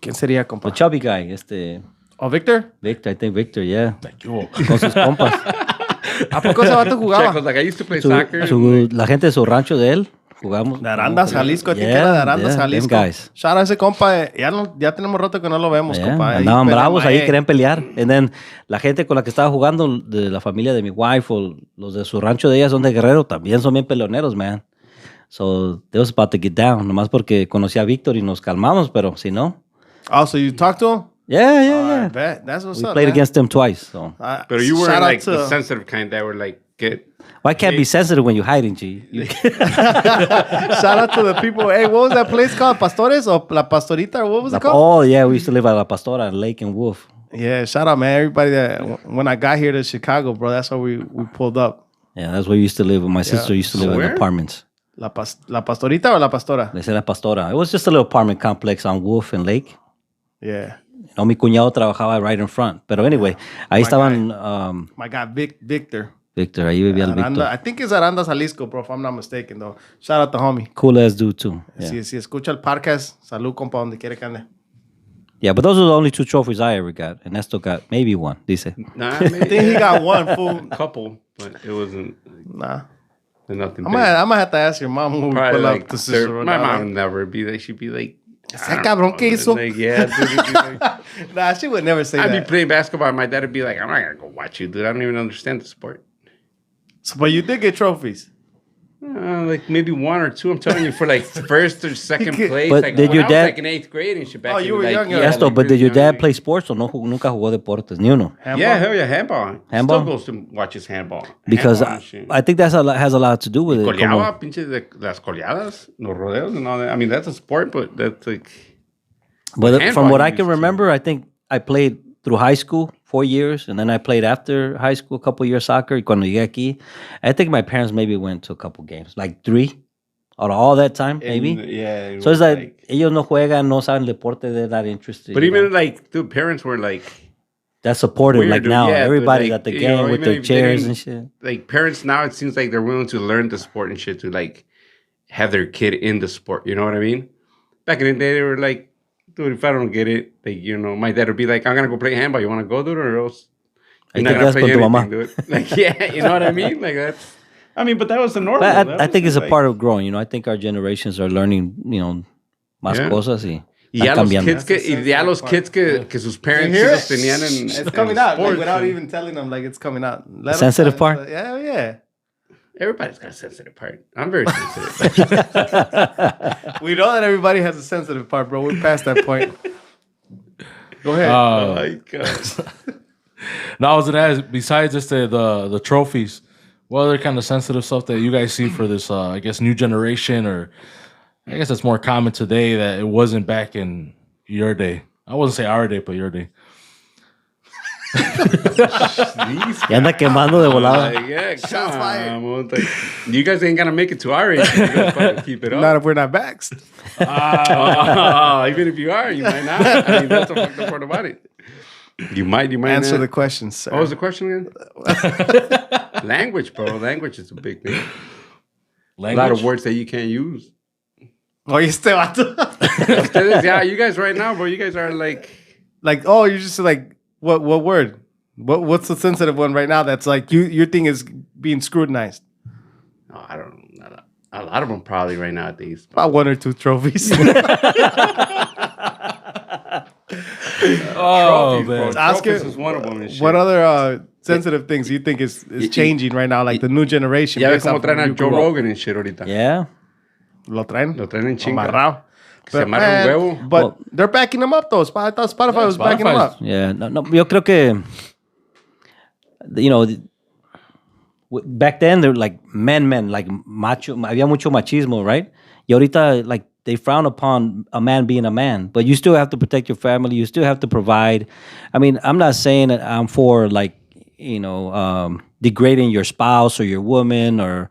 Speaker 2: ¿Quién sería,
Speaker 3: The
Speaker 2: compa?
Speaker 3: chubby guy,
Speaker 2: Oh, Victor?
Speaker 3: Victor, I think Victor, yeah.
Speaker 1: Like, yo.
Speaker 3: Con sus compas.
Speaker 2: ¿A poco ese vato jugaba?
Speaker 4: Checos, like I used to play soccer.
Speaker 3: La gente de su rancho de él, jugamos.
Speaker 2: De Arandas, Jalisco. I think
Speaker 3: Yeah,
Speaker 2: era de Arandas,
Speaker 3: yeah, them
Speaker 2: Jalisco.
Speaker 3: guys.
Speaker 2: Shout out a ese compa. Ya tenemos rato que no lo vemos,
Speaker 3: Yeah,
Speaker 2: compa.
Speaker 3: andaban
Speaker 2: Ahí
Speaker 3: bravos ahí,
Speaker 2: peleando,
Speaker 3: querían pelear. And then, la gente con la que estaba jugando, de la familia de mi wife o los de su rancho de ella son de Guerrero, también son bien peleoneros, man. So, they was about to get down. Nomás porque conocí a Víctor y nos calmamos, pero si no.
Speaker 2: Oh, so you talked to him?
Speaker 3: Yeah.
Speaker 2: I bet. That's what's
Speaker 3: We
Speaker 2: up,
Speaker 3: played
Speaker 2: man.
Speaker 3: against them twice. So.
Speaker 4: But you were
Speaker 2: Shout out
Speaker 4: like
Speaker 2: to-
Speaker 4: the sensitive kind that were like, get.
Speaker 3: Why can't be sensitive when you're hiding, G?
Speaker 2: Shout out to the people. Hey, what was that place called? Pastores or La Pastorita? Or what was it called?
Speaker 3: Oh, yeah, we used to live at La Pastora, Lake and Wolf.
Speaker 2: Yeah, shout out, man. Everybody that when I got here to Chicago, bro, that's where we pulled up.
Speaker 3: Yeah, that's where we used to live. My sister used to live in
Speaker 4: Where?
Speaker 3: apartments.
Speaker 2: La Pastorita or La Pastora?
Speaker 3: They said La Pastora. It was just a little apartment complex on Wolf and Lake.
Speaker 2: Yeah.
Speaker 3: No, mi cuñado trabajaba right in front. Pero anyway, ahí estaban
Speaker 2: My guy Victor.
Speaker 3: Victor, ahí vivía el
Speaker 2: Aranda,
Speaker 3: Victor.
Speaker 2: I think it's Aranda, Jalisco, bro, if I'm not mistaken, though. Shout out to homie.
Speaker 3: Cool ass dude too. Yeah.
Speaker 2: Si escucha el podcast, salud, compa, donde quiera que ande.
Speaker 3: Yeah, but those are the only 2 trophies I ever got. And Esto got maybe 1, dice.
Speaker 4: Nah,
Speaker 2: I think he got one, fool.
Speaker 4: couple, but it wasn't
Speaker 2: Nah.
Speaker 4: nothing.
Speaker 2: I'm
Speaker 4: big.
Speaker 2: gonna have to ask your mom when we
Speaker 4: Probably
Speaker 2: pull
Speaker 4: like
Speaker 2: up to Cicero.
Speaker 4: my mom would never be like, she'd be like,
Speaker 2: Ese
Speaker 4: I don't
Speaker 2: cabrón
Speaker 4: know,
Speaker 2: que hizo.
Speaker 4: like, yeah, dude, it'd be like,
Speaker 2: Nah, she would never say
Speaker 4: I'd be
Speaker 2: that.
Speaker 4: playing basketball, and my dad would be like, I'm not gonna go watch you, dude. I don't even understand the sport.
Speaker 2: So, but you did get trophies.
Speaker 4: Like maybe 1 or 2. I'm telling you, for like first or second place.
Speaker 3: But
Speaker 4: like
Speaker 3: did
Speaker 4: when
Speaker 3: your
Speaker 4: I
Speaker 3: dad-
Speaker 4: was like in 8th grade and shit. Back
Speaker 2: Oh,
Speaker 4: in,
Speaker 2: you were
Speaker 4: like,
Speaker 2: younger.
Speaker 4: yeah,
Speaker 3: Esto,
Speaker 4: like,
Speaker 3: but did your
Speaker 4: really
Speaker 3: dad
Speaker 4: young.
Speaker 3: play sports o nunca jugó deportes? Ni uno.
Speaker 2: Handball?
Speaker 4: Yeah, hell yeah, handball.
Speaker 3: Handball?
Speaker 4: Still goes to watch his handball.
Speaker 3: Because
Speaker 4: Handball and shit.
Speaker 3: I think has a lot to do with it.
Speaker 4: Coleaba, pinche las coleadas, los rodeos and all that. I mean, that's a sport, but that's like...
Speaker 3: But from
Speaker 4: handball
Speaker 3: what I
Speaker 4: used
Speaker 3: can
Speaker 4: to.
Speaker 3: remember, I think I played through high school 4 years, and then I played after high school a couple years soccer. Y cuando llegué aquí, I think my parents maybe went to a couple games, like 3 out of all that time, maybe.
Speaker 4: Yeah.
Speaker 3: So it's like ellos no juegan, no saben deporte, they're not interested.
Speaker 4: But
Speaker 3: you
Speaker 4: even
Speaker 3: know?
Speaker 4: like, dude, parents were like...
Speaker 3: That's supportive.
Speaker 4: weird,
Speaker 3: Like
Speaker 4: dude.
Speaker 3: now,
Speaker 4: Yeah, but,
Speaker 3: everybody's
Speaker 4: like,
Speaker 3: at the
Speaker 4: you
Speaker 3: game
Speaker 4: know,
Speaker 3: with
Speaker 4: even
Speaker 3: their
Speaker 4: if they
Speaker 3: chairs
Speaker 4: didn't-
Speaker 3: and shit.
Speaker 4: Like, parents now, it seems like they're willing to learn the sport and shit to like have their kid in the sport. You know what I mean? Back in the day, they were like, dude, if I don't get it, like, you know, my dad would be like, I'm gonna go play handball. You want to go, dude, or else
Speaker 3: Ahí
Speaker 4: you're
Speaker 3: te
Speaker 4: not gonna
Speaker 3: quedas
Speaker 4: play
Speaker 3: con tu
Speaker 4: anything, dude. Like, yeah, you know what I mean? Like that's. I mean, but that was the normal.
Speaker 3: But
Speaker 4: That
Speaker 3: I
Speaker 4: was
Speaker 3: think it's a
Speaker 4: like-
Speaker 3: part of growing. You know, I think our generations are learning, you know, más
Speaker 4: Yeah.
Speaker 3: cosas y
Speaker 4: Y ya
Speaker 3: están
Speaker 4: los
Speaker 3: cambiando.
Speaker 4: kids que sus parents
Speaker 2: You hear
Speaker 4: los
Speaker 2: it?
Speaker 4: tenían en
Speaker 2: It's
Speaker 4: en
Speaker 2: coming out like,
Speaker 4: sports,
Speaker 2: without
Speaker 4: and
Speaker 2: even telling them, like it's coming out. Let 'em
Speaker 3: sensitive
Speaker 2: tell-
Speaker 3: part?
Speaker 2: Yeah, yeah.
Speaker 4: Everybody's got a sensitive part. I'm very sensitive.
Speaker 2: We know that everybody has a sensitive part, bro. We're past that point. Go ahead.
Speaker 4: Oh my god.
Speaker 1: Now I was gonna ask, besides just the trophies, what other kind of sensitive stuff that you guys see for this I guess new generation, or I guess it's more common today that it wasn't back in your day. I wouldn't say our day, but your day.
Speaker 3: Y anda quemando de volada.
Speaker 4: Like, yeah,
Speaker 2: Shots
Speaker 4: come
Speaker 2: fired.
Speaker 4: on, well, like, you guys ain't gonna make it to our age. You guys fucking keep it up.
Speaker 2: Not if we're not vaxxed.
Speaker 4: Even if you are, you might not. I mean, that's the fucked up part about it. You might
Speaker 2: Answer
Speaker 4: not.
Speaker 2: the question, sir.
Speaker 4: What was the question again? Language, bro. Language is a big thing. A lot of words that you can't use.
Speaker 2: Oye, este vato.
Speaker 4: Ustedes, yeah, you guys right now, bro. You guys are like,
Speaker 2: Oh, you're just like, what word? What's the sensitive one right now that's like, your thing is being scrutinized?
Speaker 4: oh, I don't know. A lot of them probably right now at these.
Speaker 2: About 1 or 2 trophies.
Speaker 1: Oh,
Speaker 4: Trophies,
Speaker 1: man.
Speaker 4: bro.
Speaker 2: Oscar,
Speaker 4: Trophies is one of them and shit.
Speaker 2: What other sensitive things you think is changing right now, like the new generation?
Speaker 4: Ya ves
Speaker 2: based
Speaker 4: cómo
Speaker 2: off
Speaker 4: traen
Speaker 2: of
Speaker 4: a
Speaker 2: you
Speaker 4: Joe
Speaker 2: grew up?
Speaker 4: Rogan and shit ahorita.
Speaker 3: Yeah.
Speaker 2: Lo traen.
Speaker 4: Lo traen en chinga.
Speaker 2: Amarrado.
Speaker 4: Se amarra un huevo.
Speaker 2: But
Speaker 3: Well-
Speaker 2: they're backing them up, though. I thought Spotify was backing them
Speaker 1: Spotify's-
Speaker 2: up.
Speaker 3: Yeah, no, yo creo que, you know, back then they're like men, like macho, había mucho machismo, right? Y ahorita, like, they frown upon a man being a man, but you still have to protect your family. You still have to provide. I mean, I'm not saying that I'm for, like, you know, degrading your spouse or your woman or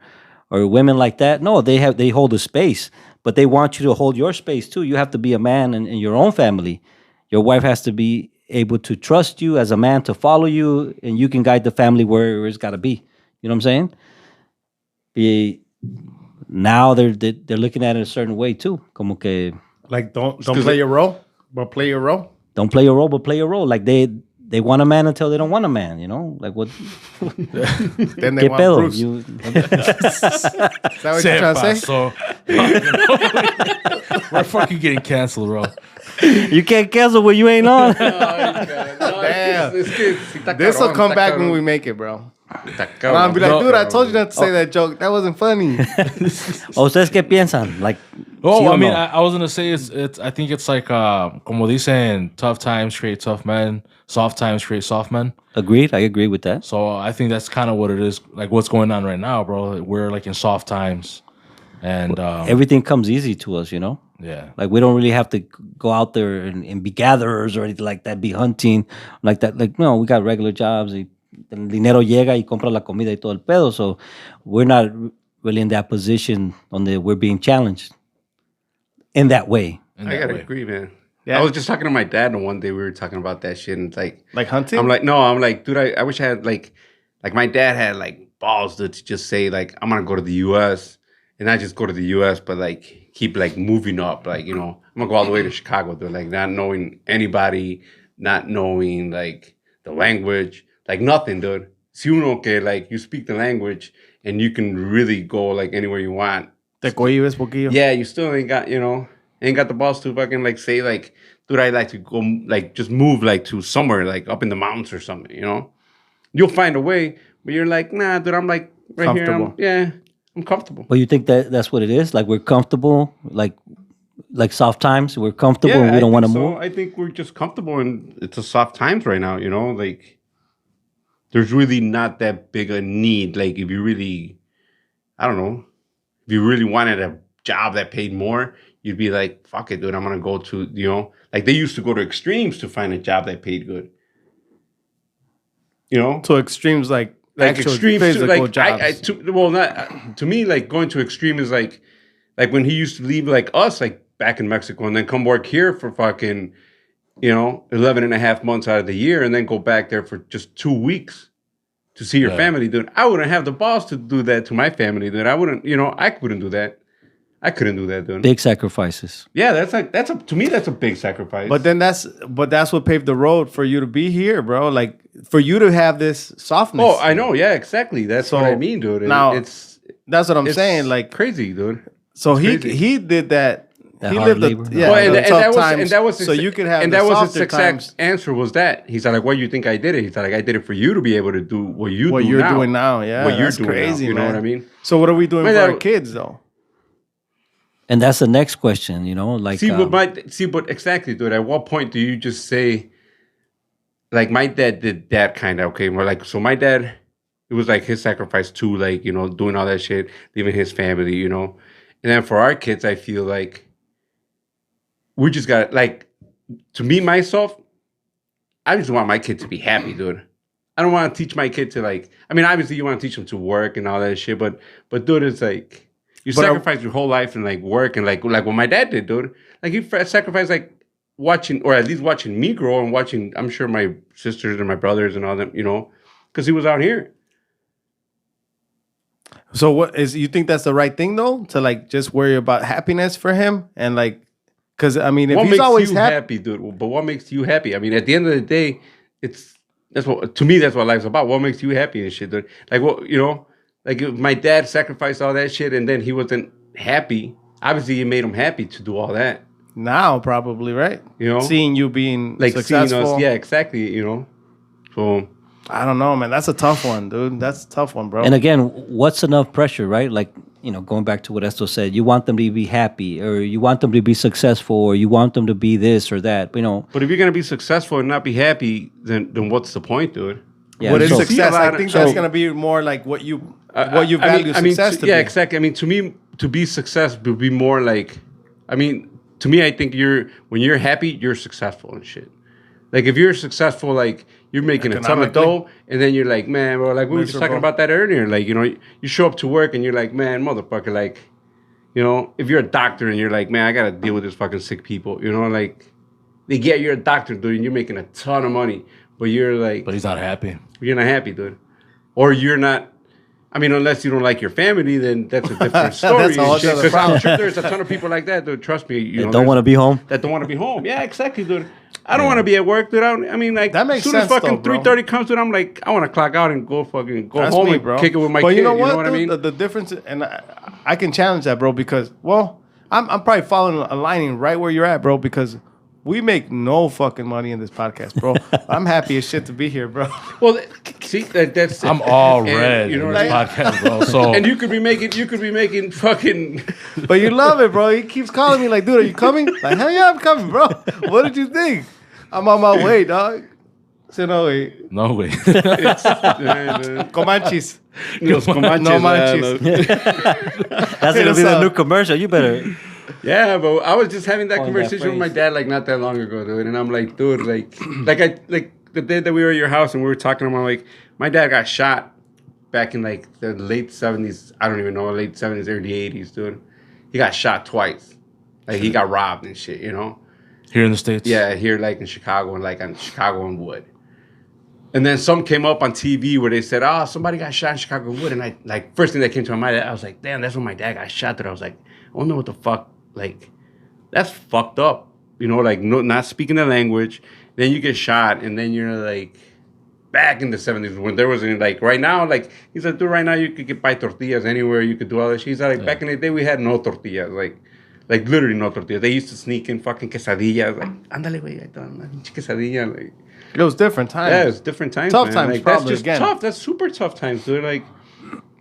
Speaker 3: women like that. No, they hold a space, but they want you to hold your space too. You have to be a man in your own family. Your wife has to be able to trust you as a man, to follow you, and you can guide the family where it's got to be. You know what I'm saying? Now they're looking at it a certain way too. Como que
Speaker 2: Like, don't play your role, but play your role.
Speaker 3: don't play your role, but play your role. Like they want a man until they don't want a man. You know, like what?
Speaker 2: Then they
Speaker 3: ¿Qué
Speaker 2: want
Speaker 3: pedo?
Speaker 2: Bruce.
Speaker 3: You,
Speaker 2: Is that what
Speaker 1: Se
Speaker 2: you're trying to say?
Speaker 1: pasó. We're fucking getting canceled, bro.
Speaker 3: you can't cancel when you ain't on.
Speaker 2: Damn.
Speaker 4: Damn.
Speaker 2: This will come back when we make it, bro. And I'll be like,
Speaker 1: No,
Speaker 2: dude, I told you not to say that joke. That wasn't funny.
Speaker 3: ¿O ustedes qué piensan? Like,
Speaker 1: Oh,
Speaker 3: ¿sí o
Speaker 1: I mean,
Speaker 3: no?
Speaker 1: I was gonna say it's. I think it's like, como dicen, tough times create tough men, soft times create soft men.
Speaker 3: Agreed. I agree with that.
Speaker 1: So I think that's kind of what it is. Like what's going on right now, bro. We're like in soft times, and
Speaker 3: Everything comes easy to us, you know.
Speaker 1: yeah,
Speaker 3: Like we don't really have to go out there and be gatherers or anything like that, be hunting like that. Like, no, we got regular jobs. Y el dinero llega y compra la comida y todo el pedo. So we're not really in that position donde we're being challenged in that way.
Speaker 1: in
Speaker 4: I
Speaker 1: that
Speaker 4: gotta
Speaker 1: way.
Speaker 4: agree, man.
Speaker 2: Yeah.
Speaker 4: I was just talking to my dad, and one day we were talking about that shit, and it's
Speaker 2: Like hunting?
Speaker 4: I'm like, dude, I wish I had like my dad had like balls to just say like, I'm gonna go to the U.S. and not just go to the U.S. but like keep like moving up, like, you know, I'm gonna go all the way to Chicago, dude, like not knowing anybody, not knowing like the language, like nothing, dude. Si uno que like you speak the language and you can really go like anywhere you want.
Speaker 2: Te cohibes poquillo.
Speaker 4: Yeah, you still ain't got, you know, ain't got the balls to fucking like say like, dude, I'd like to go like just move like to somewhere like up in the mountains or something, you know? You'll find a way, but you're like, nah, dude, I'm like right here. I'm comfortable.
Speaker 3: But you think that that's what it is? Like we're comfortable, like soft times. We're comfortable and we don't want to move.
Speaker 4: I think we're just comfortable and it's a soft times right now, you know? Like there's really not that big a need. Like if you really, I don't know, if you really wanted a job that paid more, you'd be like, fuck it, dude, I'm going to go to, you know, like they used to go to extremes to find a job that paid good. You know?
Speaker 2: To extremes like actual
Speaker 4: extremes
Speaker 2: physical
Speaker 4: to like
Speaker 2: jobs.
Speaker 4: to me, like going to extreme is like when he used to leave like us like back in Mexico and then come work here for fucking, you know, 11 and a half months out of the year and then go back there for just 2 weeks to see your family, dude. I wouldn't have the balls to do that to my family, dude. I wouldn't, you know, I couldn't do that. I couldn't do that, dude.
Speaker 3: Big sacrifices.
Speaker 4: Yeah, to me that's a big sacrifice.
Speaker 2: But that's what paved the road for you to be here, bro. Like for you to have this softness.
Speaker 4: oh, I know, yeah, exactly. That's what I mean, dude.
Speaker 2: Now,
Speaker 4: it's
Speaker 2: that's what I'm saying. Like
Speaker 4: crazy, dude.
Speaker 2: so
Speaker 4: crazy.
Speaker 2: he did that.
Speaker 3: That
Speaker 2: He
Speaker 3: hard
Speaker 2: lived
Speaker 3: labor.
Speaker 2: yeah,
Speaker 4: Well,
Speaker 2: the tough times,
Speaker 4: and that was
Speaker 2: so you could have
Speaker 4: and
Speaker 2: the
Speaker 4: that was his
Speaker 2: softer
Speaker 4: exact
Speaker 2: times.
Speaker 4: answer was that he said like, "What do you think I did it?" He said like, "I did it for you to be able to do what you
Speaker 2: What
Speaker 4: do
Speaker 2: you're
Speaker 4: now.
Speaker 2: doing now, yeah,
Speaker 4: what you're
Speaker 2: that's
Speaker 4: doing
Speaker 2: crazy,
Speaker 4: now, you know
Speaker 2: man.
Speaker 4: what I mean?"
Speaker 2: So what are we doing
Speaker 4: Man,
Speaker 2: for
Speaker 4: that-
Speaker 2: our kids though?
Speaker 3: And that's the next question, you know, like
Speaker 4: But exactly, dude. At what point do you just say, like, my dad did that kind of okay? More like, so my dad, it was like his sacrifice too, like, you know, doing all that shit, leaving his family, you know, and then for our kids, I feel like we just got like, to me myself, I just want my kid to be happy, dude. I don't want to teach my kid to like. I mean, obviously, you want to teach them to work and all that shit, but dude, it's like you sacrifice your whole life and like work and like what my dad did, dude. Like he sacrificed like watching, or at least watching me grow and watching. I'm sure my sisters and my brothers and all them, you know, because he was out here.
Speaker 2: So what is you think that's the right thing though, to like just worry about happiness for him and like, because I mean if
Speaker 4: What
Speaker 2: he's
Speaker 4: makes
Speaker 2: always
Speaker 4: you happy, dude? But what makes you happy? I mean, at the end of the day, that's what to me that's what life's about. What makes you happy and shit, dude? Like what you know, like if my dad sacrificed all that shit and then he wasn't happy. Obviously, it made him happy to do all that.
Speaker 2: now probably right,
Speaker 4: You know,
Speaker 2: seeing you being
Speaker 4: like
Speaker 2: successful.
Speaker 4: seeing us, yeah, exactly. You know, so.
Speaker 2: I don't know, man. That's a tough one, dude. That's a tough one, bro.
Speaker 3: And again, what's enough pressure, right? Like, you know, going back to what Esto said, you want them to be happy, or you want them to be successful, or you want them to be this or that. You know,
Speaker 4: But if you're gonna be successful and not be happy, then what's the point, dude?
Speaker 3: yeah,
Speaker 2: what is
Speaker 3: so-
Speaker 2: success? I
Speaker 4: So-
Speaker 2: think that's gonna be more like what you value success to
Speaker 4: yeah,
Speaker 2: be.
Speaker 4: exactly. I mean, to me, to be success would be more like, I mean, to me, I think when you're happy, you're successful and shit. Like if you're successful, like you're making a ton of dough, and then you're like, man, bro, like we were just talking about that earlier. Like, you know, you show up to work and you're like, man, motherfucker, like, you know, if you're a doctor and you're like, man, I gotta deal with this fucking sick people, you know, like, you're a doctor, dude, and you're making a ton of money, but you're like,
Speaker 1: But he's not happy.
Speaker 4: you're not happy, dude, or you're not. I mean, unless you don't like your family, then that's a different story.
Speaker 2: That's a whole
Speaker 4: and shit.
Speaker 2: other
Speaker 4: 'Cause I'm
Speaker 2: problem.
Speaker 4: sure there's a ton of people like that, dude. Trust me. You know,
Speaker 3: don't want to be home.
Speaker 4: that don't want to be home. Yeah, exactly, dude. I don't want to be at work, dude. I mean, like,
Speaker 2: That makes
Speaker 4: as soon as
Speaker 2: sense,
Speaker 4: fucking
Speaker 2: though, bro.
Speaker 4: 3:30 comes, dude, I'm like, I want to clock out and go fucking go
Speaker 2: That's
Speaker 4: home
Speaker 2: me,
Speaker 4: and
Speaker 2: bro.
Speaker 4: kick it with my
Speaker 2: but
Speaker 4: kid.
Speaker 2: you know what?
Speaker 4: I
Speaker 2: dude?
Speaker 4: mean?
Speaker 2: The difference, and I can challenge that, bro, because I'm probably aligning right where you're at, bro, because we make no fucking money in this podcast, bro. I'm happy as shit to be here, bro.
Speaker 4: Well, see, that's
Speaker 1: I'm all
Speaker 4: and,
Speaker 1: red
Speaker 4: you know
Speaker 1: in
Speaker 4: what
Speaker 1: this
Speaker 4: I mean?
Speaker 1: podcast, bro. So
Speaker 4: And you could be making fucking.
Speaker 2: But you love it, bro. He keeps calling me like, dude, are you coming? Like, hell yeah, I'm coming, bro. What did you think? I'm on my way, dog. So no way.
Speaker 1: no way.
Speaker 2: Comanches.
Speaker 4: Los Comanches,
Speaker 2: No manches.
Speaker 3: That's
Speaker 2: Hit
Speaker 3: gonna
Speaker 2: us
Speaker 3: be the
Speaker 2: up.
Speaker 3: new commercial. You better.
Speaker 4: Yeah, but I was just having that
Speaker 3: Coin that
Speaker 4: conversation with my
Speaker 3: phrase.
Speaker 4: dad like not that long ago, dude. And I'm like, dude, like the day that we were at your house and we were talking about like my dad got shot back in like the late 70s. I don't even know, late 70s, early 80s, dude. He got shot twice. Like he got robbed and shit, you know?
Speaker 1: Here in the States?
Speaker 4: Yeah, here like in Chicago and like on Chicago and Wood. And then some came up on TV where they said, oh, somebody got shot in Chicago and Wood. And I like first thing that came to my mind, I was like, damn, that's when my dad got shot. That I was like, I wonder what the fuck, like, that's fucked up. You know, like not speaking the language. Then you get shot and then you're like back in the 70s when there wasn't like right now, like he's like, dude, right now you could buy tortillas anywhere, you could do all that shit. He's like, back in the day we had no tortillas, like literally no tortillas. They used to sneak in fucking quesadillas, like, ándale, güey, I thought una pinche quesadilla, like.
Speaker 2: It was different times.
Speaker 4: Yeah, it's different times.
Speaker 2: Tough
Speaker 4: man.
Speaker 2: times,
Speaker 4: Like,
Speaker 2: probably,
Speaker 4: that's just
Speaker 2: again.
Speaker 4: tough. That's super tough times, dude. Like,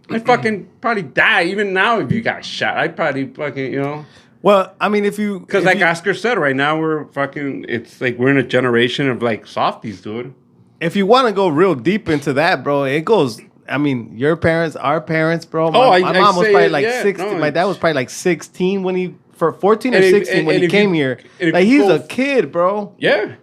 Speaker 4: I fucking probably die even now if you got shot. I'd probably fucking, you know.
Speaker 2: Well, I mean, if you...
Speaker 4: Because
Speaker 2: if
Speaker 4: like
Speaker 2: you-
Speaker 4: Oscar said, right now we're fucking, it's like we're in a generation of like softies, dude.
Speaker 2: if you want to go real deep into that, bro, it goes... I mean, your parents, our parents, bro. My,
Speaker 4: I
Speaker 2: mom was
Speaker 4: say
Speaker 2: probably
Speaker 4: it,
Speaker 2: like
Speaker 4: yeah,
Speaker 2: 16.
Speaker 4: no,
Speaker 2: my dad was probably like 16 when he... For 14 or
Speaker 4: And if-
Speaker 2: 16 when
Speaker 4: and
Speaker 2: he
Speaker 4: if
Speaker 2: came
Speaker 4: you-
Speaker 2: here.
Speaker 4: and if
Speaker 2: Like,
Speaker 4: you
Speaker 2: he's
Speaker 4: go-
Speaker 2: a kid, bro.
Speaker 4: Yeah.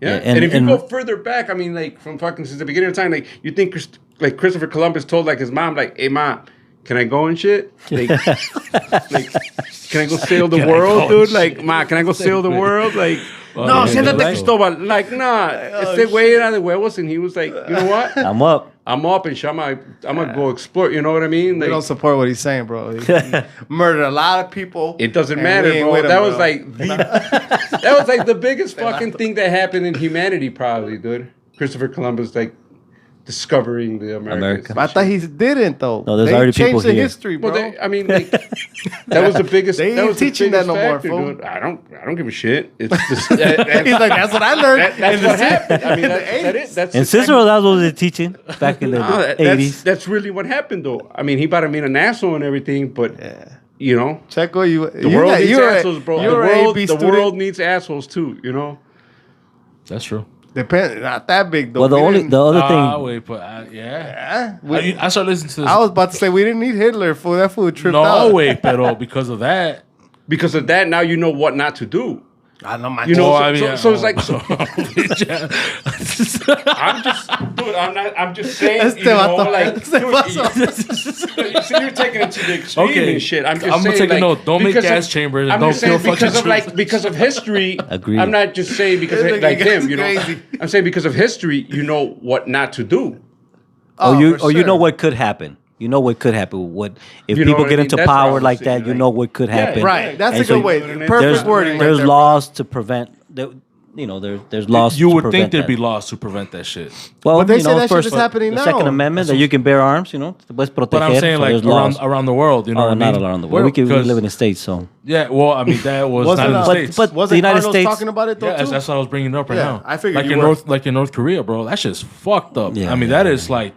Speaker 4: Yeah,
Speaker 3: and-
Speaker 4: and if you
Speaker 3: and-
Speaker 4: go further back, I mean, like from fucking since the beginning of time, like you think like Christopher Columbus told like his mom, like, "Hey, mom, can I go and shit? Like, can I go sail the world, dude? Like, ma, can I go sail the world? Like, no,
Speaker 1: yeah,
Speaker 4: siéntate,
Speaker 3: right.
Speaker 4: Cristobal. Like, nah, este güey era de huevos, and he was like, you know what?
Speaker 3: I'm up.
Speaker 4: I'm up and shit. I'm gonna go explore. You know what I mean?
Speaker 2: We don't
Speaker 4: Like,
Speaker 2: support what he's saying, bro. He murdered a lot of people.
Speaker 4: it doesn't
Speaker 2: and
Speaker 4: matter,
Speaker 2: we ain't
Speaker 4: bro.
Speaker 2: with him,
Speaker 4: That was
Speaker 2: bro.
Speaker 4: like that was like the biggest fucking thing that happened in humanity, probably, dude. Christopher Columbus, like discovering the Americas.
Speaker 3: America.
Speaker 2: I thought he didn't, though.
Speaker 3: No, there's
Speaker 2: they
Speaker 3: already
Speaker 2: changed
Speaker 3: people
Speaker 2: the
Speaker 3: here.
Speaker 2: history, bro.
Speaker 4: Well, I mean, like that was the biggest.
Speaker 2: They
Speaker 4: that
Speaker 2: ain't
Speaker 4: was the
Speaker 2: teaching that
Speaker 4: biggest
Speaker 2: no more,
Speaker 4: factor,
Speaker 2: fool.
Speaker 4: dude. I don't give a shit. It's just
Speaker 2: He's like, that's what I learned.
Speaker 4: that's
Speaker 2: in
Speaker 4: what
Speaker 2: the-
Speaker 4: happened. I mean,
Speaker 2: in the
Speaker 4: that
Speaker 2: 80s.
Speaker 4: is that's
Speaker 3: And Cicero, that was the teaching back in the
Speaker 4: No,
Speaker 3: 80s.
Speaker 4: that's really what happened, though. I mean, he about to mean an asshole and everything, but you know,
Speaker 2: Checo,
Speaker 4: the world needs assholes, bro. The
Speaker 2: student.
Speaker 4: world needs assholes too. You know.
Speaker 1: That's true.
Speaker 2: Depends, not that big though.
Speaker 3: Well, the other thing,
Speaker 1: Wait, but
Speaker 2: Yeah,
Speaker 1: yeah.
Speaker 2: we-
Speaker 1: I started listening to this.
Speaker 2: I was about to say we didn't need Hitler for that food tripped
Speaker 1: no,
Speaker 2: out.
Speaker 1: wait, pero because of that.
Speaker 4: Because of that, now you know what not to do.
Speaker 2: I know my.
Speaker 4: You know,
Speaker 1: Well,
Speaker 4: so it's like, I'm just saying,
Speaker 2: Este vato.
Speaker 4: you're taking it to the extreme
Speaker 1: Okay.
Speaker 4: and shit. I'm
Speaker 1: gonna
Speaker 4: saying,
Speaker 1: take a
Speaker 4: like,
Speaker 1: note. Don't make
Speaker 4: because
Speaker 1: gas
Speaker 4: of-
Speaker 1: chambers and
Speaker 4: I'm
Speaker 1: don't
Speaker 4: just saying
Speaker 1: kill
Speaker 4: because
Speaker 1: fucking
Speaker 4: of because of history.
Speaker 3: Agreed.
Speaker 4: I'm not just saying because
Speaker 2: This
Speaker 4: of,
Speaker 2: nigga
Speaker 4: like him,
Speaker 2: is
Speaker 4: you know.
Speaker 2: crazy.
Speaker 4: I'm saying because of history, you know what not to do.
Speaker 3: Or you
Speaker 2: for
Speaker 3: you know
Speaker 2: sure.
Speaker 3: what could happen. You know what could happen. What if
Speaker 4: You know
Speaker 3: people
Speaker 4: what I
Speaker 3: get
Speaker 4: mean?
Speaker 3: into
Speaker 4: That's what I
Speaker 3: power
Speaker 4: was
Speaker 3: like
Speaker 4: saying,
Speaker 3: that? You
Speaker 4: like-
Speaker 3: know what could
Speaker 4: Yeah,
Speaker 3: happen.
Speaker 2: Right. That's
Speaker 3: And
Speaker 2: a
Speaker 3: so
Speaker 2: good way.
Speaker 4: there's-
Speaker 2: Perfect wording.
Speaker 3: There's
Speaker 2: right there,
Speaker 3: laws to prevent. There's laws.
Speaker 1: You
Speaker 3: to
Speaker 1: would think
Speaker 3: prevent
Speaker 1: there'd
Speaker 3: that.
Speaker 1: be laws to prevent that shit.
Speaker 3: Well,
Speaker 2: But they
Speaker 3: you
Speaker 2: say
Speaker 3: know,
Speaker 2: that shit
Speaker 3: first,
Speaker 2: is happening
Speaker 3: the Second
Speaker 2: now.
Speaker 3: Amendment that you can bear arms. You know, te puedes proteger.
Speaker 1: But I'm saying
Speaker 3: so
Speaker 1: like
Speaker 3: there's laws.
Speaker 1: around the world. You know
Speaker 3: Oh,
Speaker 1: what I
Speaker 3: not
Speaker 1: mean?
Speaker 3: around the world. We
Speaker 1: Because-
Speaker 3: live in the States, so
Speaker 1: Yeah, well, I mean that was
Speaker 2: Wasn't,
Speaker 1: not in the
Speaker 2: uh,
Speaker 1: States.
Speaker 3: but-
Speaker 2: Wasn't
Speaker 3: the United
Speaker 2: Carlos
Speaker 3: States-
Speaker 2: talking about it though
Speaker 1: yeah,
Speaker 2: too?
Speaker 1: that's what I was bringing up right
Speaker 2: Yeah,
Speaker 1: now.
Speaker 2: I figured
Speaker 1: like
Speaker 2: you
Speaker 1: in
Speaker 2: were.
Speaker 1: North Korea, bro. That shit's fucked up.
Speaker 3: Yeah,
Speaker 1: I mean,
Speaker 3: yeah,
Speaker 1: that is like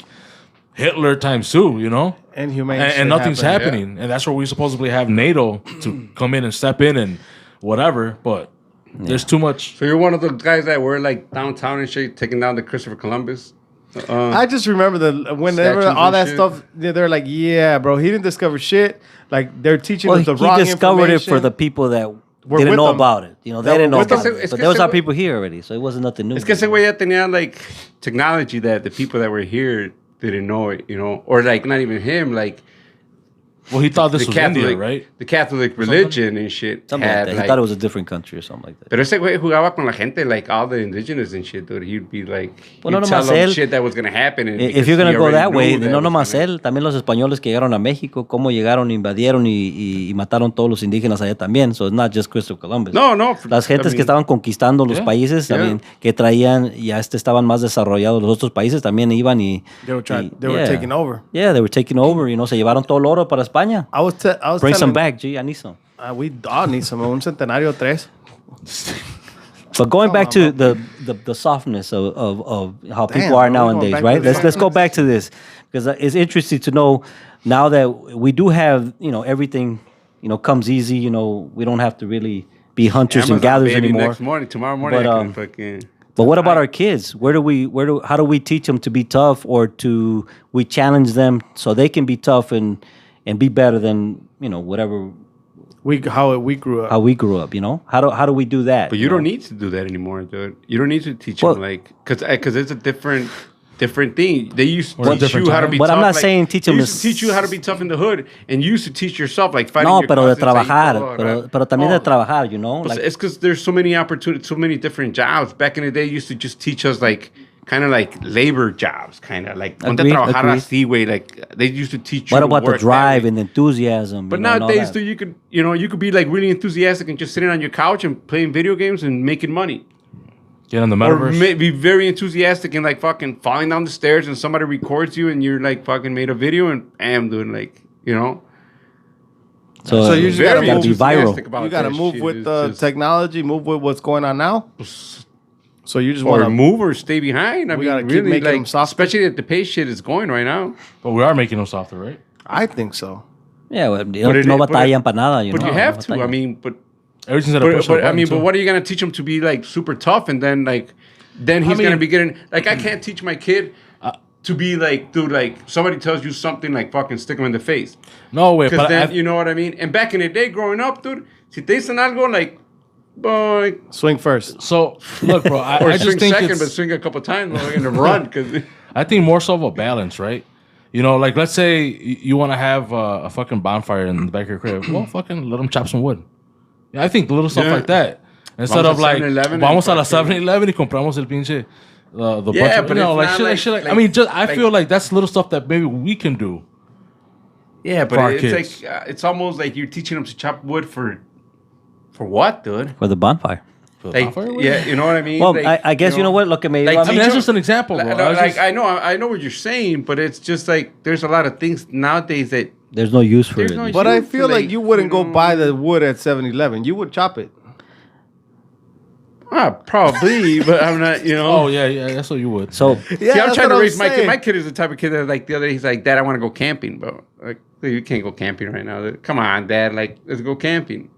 Speaker 1: Hitler times 2. You know,
Speaker 2: Inhumane shit
Speaker 1: and nothing's
Speaker 2: happened,
Speaker 1: happening, and that's where we supposedly have NATO to come in and step in and whatever. But there's too much.
Speaker 4: So you're one of those guys that were like downtown and shit, taking down the Christopher Columbus.
Speaker 2: I just remember whenever
Speaker 4: Statues
Speaker 2: all
Speaker 4: and
Speaker 2: that
Speaker 4: shit.
Speaker 2: stuff, they're like, yeah, bro, he didn't discover shit. Like they're teaching
Speaker 3: well,
Speaker 2: us the
Speaker 3: he
Speaker 2: wrong
Speaker 3: discovered it for
Speaker 2: information.
Speaker 3: the people that
Speaker 2: Were
Speaker 3: didn't
Speaker 2: with
Speaker 3: know
Speaker 2: them.
Speaker 3: about it. You know,
Speaker 2: That
Speaker 3: they didn't
Speaker 2: were
Speaker 3: know
Speaker 2: with them.
Speaker 3: about
Speaker 4: Es
Speaker 3: it. But
Speaker 4: que
Speaker 3: there was
Speaker 4: ese
Speaker 3: our
Speaker 4: güey-
Speaker 3: people here already, so it wasn't nothing new.
Speaker 4: Es que ese güey ya tenía like technology that the people that were here didn't know it, you know, or like not even him, like
Speaker 1: Well, he thought this
Speaker 4: the
Speaker 1: was
Speaker 4: Catholic,
Speaker 1: India, right?
Speaker 4: the Catholic religion and shit.
Speaker 3: Something like
Speaker 4: had,
Speaker 3: that. He thought it was a different country or something like that.
Speaker 4: Pero ese güey jugaba con la gente, like all the indigenous and shit, dude. He'd be like,
Speaker 3: Well,
Speaker 4: he'd
Speaker 3: no
Speaker 4: tell
Speaker 3: nomás
Speaker 4: them
Speaker 3: él.
Speaker 4: shit that was gonna happen. And
Speaker 3: If
Speaker 4: because
Speaker 3: you're going
Speaker 4: he
Speaker 3: to go
Speaker 4: already
Speaker 3: that way,
Speaker 4: knew that
Speaker 3: no
Speaker 4: was
Speaker 3: nomás
Speaker 4: gonna-
Speaker 3: él, también los españoles que llegaron a México, cómo llegaron, invadieron y mataron todos los indígenas allá también. So it's not just Christopher Columbus.
Speaker 4: No.
Speaker 3: Las gentes
Speaker 4: I mean,
Speaker 3: que estaban conquistando los
Speaker 1: Yeah,
Speaker 3: países,
Speaker 4: yeah.
Speaker 3: también, que traían, ya estaban más desarrollados los otros países, también iban y...
Speaker 2: They were
Speaker 3: yeah.
Speaker 2: taking over.
Speaker 3: Yeah, they were taking over, you know, se llevaron todo el oro para España.
Speaker 2: I was
Speaker 3: Bring some
Speaker 2: telling-
Speaker 3: back, G, I need some.
Speaker 2: We all need some. Un centenario 3.
Speaker 3: But going back to the softness of how
Speaker 2: Damn,
Speaker 3: people are
Speaker 2: bro, we're going
Speaker 3: nowadays,
Speaker 2: back
Speaker 3: right?
Speaker 2: to the
Speaker 3: Let's go back to this because it's interesting to know now that we do have, you know, everything, you know, comes easy. You know, we don't have to really be hunters
Speaker 4: Amazon,
Speaker 3: and gatherers
Speaker 4: baby,
Speaker 3: anymore.
Speaker 4: tomorrow morning,
Speaker 3: But,
Speaker 4: I can
Speaker 3: um,
Speaker 4: fucking.
Speaker 3: But what about our kids? How do we teach them to be tough, or do we challenge them so they can be tough and be better than, you know, whatever
Speaker 2: How we grew up.
Speaker 3: how we grew up? You know, how do we do that?
Speaker 4: But you don't need to do that anymore, dude. You don't need to teach
Speaker 3: Well-
Speaker 4: them like because it's a different thing. They used to
Speaker 1: Or a
Speaker 4: teach
Speaker 1: different
Speaker 4: you how to
Speaker 1: time.
Speaker 4: be
Speaker 3: But
Speaker 4: tough.
Speaker 3: I'm not
Speaker 4: like,
Speaker 3: saying teach
Speaker 4: they
Speaker 3: them
Speaker 4: used
Speaker 3: is-
Speaker 4: to teach you how to be tough in the hood, and you used to teach yourself like fighting.
Speaker 3: No,
Speaker 4: your
Speaker 3: pero de
Speaker 4: cousins, ahí
Speaker 3: trabajar,
Speaker 4: todo, right?
Speaker 3: pero también de
Speaker 4: Oh.
Speaker 3: trabajar, you know,
Speaker 4: Pues
Speaker 3: like
Speaker 4: it's because there's so many opportunities, so many different jobs. Back in the day, used to just teach us like kind of like labor jobs, kind of like ponte a
Speaker 3: Agreed,
Speaker 4: trabajar
Speaker 3: agreed.
Speaker 4: así, way. Like they used to teach you.
Speaker 3: what
Speaker 4: to
Speaker 3: about the
Speaker 4: work that
Speaker 3: drive
Speaker 4: way.
Speaker 3: and the enthusiasm?
Speaker 4: But
Speaker 3: you know, and all
Speaker 4: nowadays,
Speaker 3: that?
Speaker 4: dude, you could be like really enthusiastic and just sitting on your couch and playing video games and making money.
Speaker 1: Get in the
Speaker 4: Or
Speaker 1: metaverse.
Speaker 4: be very enthusiastic and like fucking falling down the stairs and somebody records you and you're like fucking made a video and bam, dude, like, you know.
Speaker 3: so,
Speaker 2: So you just
Speaker 3: gotta
Speaker 2: gotta
Speaker 3: be
Speaker 2: move-
Speaker 3: viral.
Speaker 4: about
Speaker 2: You got to
Speaker 4: that
Speaker 2: move
Speaker 4: shit.
Speaker 2: with
Speaker 4: It's
Speaker 2: the
Speaker 4: just-
Speaker 2: technology, move with what's going on now. So you just
Speaker 4: or
Speaker 2: want to
Speaker 4: move or stay behind. I
Speaker 2: We
Speaker 4: mean,
Speaker 2: gotta keep
Speaker 4: really,
Speaker 2: making them
Speaker 4: like,
Speaker 2: softer.
Speaker 4: especially at the pace shit is going right now.
Speaker 1: But we are making them softer, right?
Speaker 2: I think so.
Speaker 3: Yeah, well,
Speaker 4: But
Speaker 3: no batallan para nada, you
Speaker 4: But
Speaker 3: know.
Speaker 4: you have
Speaker 3: no
Speaker 4: to. I
Speaker 3: batallan.
Speaker 4: mean, but
Speaker 1: Everything's at a push of a
Speaker 4: but I
Speaker 1: button,
Speaker 4: mean,
Speaker 1: too.
Speaker 4: but what are you gonna teach him to be like super tough and then like then he's gonna
Speaker 1: mean-
Speaker 4: be getting like I can't teach my kid to be like dude like somebody tells you something like fucking stick him in the face
Speaker 1: No way,
Speaker 4: because
Speaker 1: but
Speaker 4: then
Speaker 1: I,
Speaker 4: you know what I mean. And back in the day, growing up, dude, si te dicen algo like boy
Speaker 2: Swing first.
Speaker 1: so look, bro. I
Speaker 4: or
Speaker 1: just
Speaker 4: swing
Speaker 1: think
Speaker 4: second,
Speaker 1: it's,
Speaker 4: but swing a couple times though, and run because
Speaker 1: I think more so of a balance, right? You know, like let's say you want to have a fucking bonfire in the back of your crib. Well, fucking let them chop some wood. Yeah, I think little stuff
Speaker 4: Yeah.
Speaker 1: like that. Instead
Speaker 4: Vamos
Speaker 1: of
Speaker 4: a
Speaker 1: like,
Speaker 4: 7-Eleven
Speaker 1: vamos a
Speaker 4: and
Speaker 1: la
Speaker 4: fucking-
Speaker 1: 7-Eleven y compramos el pinche, the
Speaker 4: Yeah,
Speaker 1: butcher.
Speaker 4: but
Speaker 1: You know,
Speaker 4: it's
Speaker 1: like
Speaker 4: not
Speaker 1: shit,
Speaker 4: like-
Speaker 1: I mean, just I
Speaker 4: like-
Speaker 1: feel like that's little stuff that maybe we can do.
Speaker 4: yeah,
Speaker 1: For our
Speaker 4: but it's
Speaker 1: kids.
Speaker 4: like it's almost like you're teaching them to chop wood for what, dude?
Speaker 3: For the bonfire.
Speaker 1: For the
Speaker 4: Like,
Speaker 1: bonfire wood.
Speaker 4: yeah, you know what I mean.
Speaker 3: Well,
Speaker 4: Like,
Speaker 3: I guess you know what? Lo que me
Speaker 4: like,
Speaker 3: lleva a
Speaker 1: I mean,
Speaker 3: mí-
Speaker 1: that's
Speaker 4: teach
Speaker 1: just an example, bro.
Speaker 4: Like,
Speaker 1: I was just-
Speaker 4: I know what you're saying, but it's just like there's a lot of things nowadays that
Speaker 3: there's no use for
Speaker 4: There's
Speaker 3: it.
Speaker 4: no
Speaker 2: But
Speaker 4: You
Speaker 2: I
Speaker 4: feel
Speaker 2: feel like
Speaker 4: like,
Speaker 2: you wouldn't
Speaker 4: you
Speaker 2: go
Speaker 4: know-
Speaker 2: buy the wood at 7-Eleven. You would chop it.
Speaker 4: probably, but I'm not. You know.
Speaker 1: Oh yeah, that's what you would.
Speaker 3: So
Speaker 2: Yeah,
Speaker 4: See, I'm
Speaker 2: that's
Speaker 4: trying to
Speaker 2: what
Speaker 4: raise my kid.
Speaker 2: saying.
Speaker 4: My kid is the type of kid that, like, the other day, he's like, Dad, I want to go camping, bro. Like, dude, you can't go camping right now. Come on, Dad. Like, let's go camping.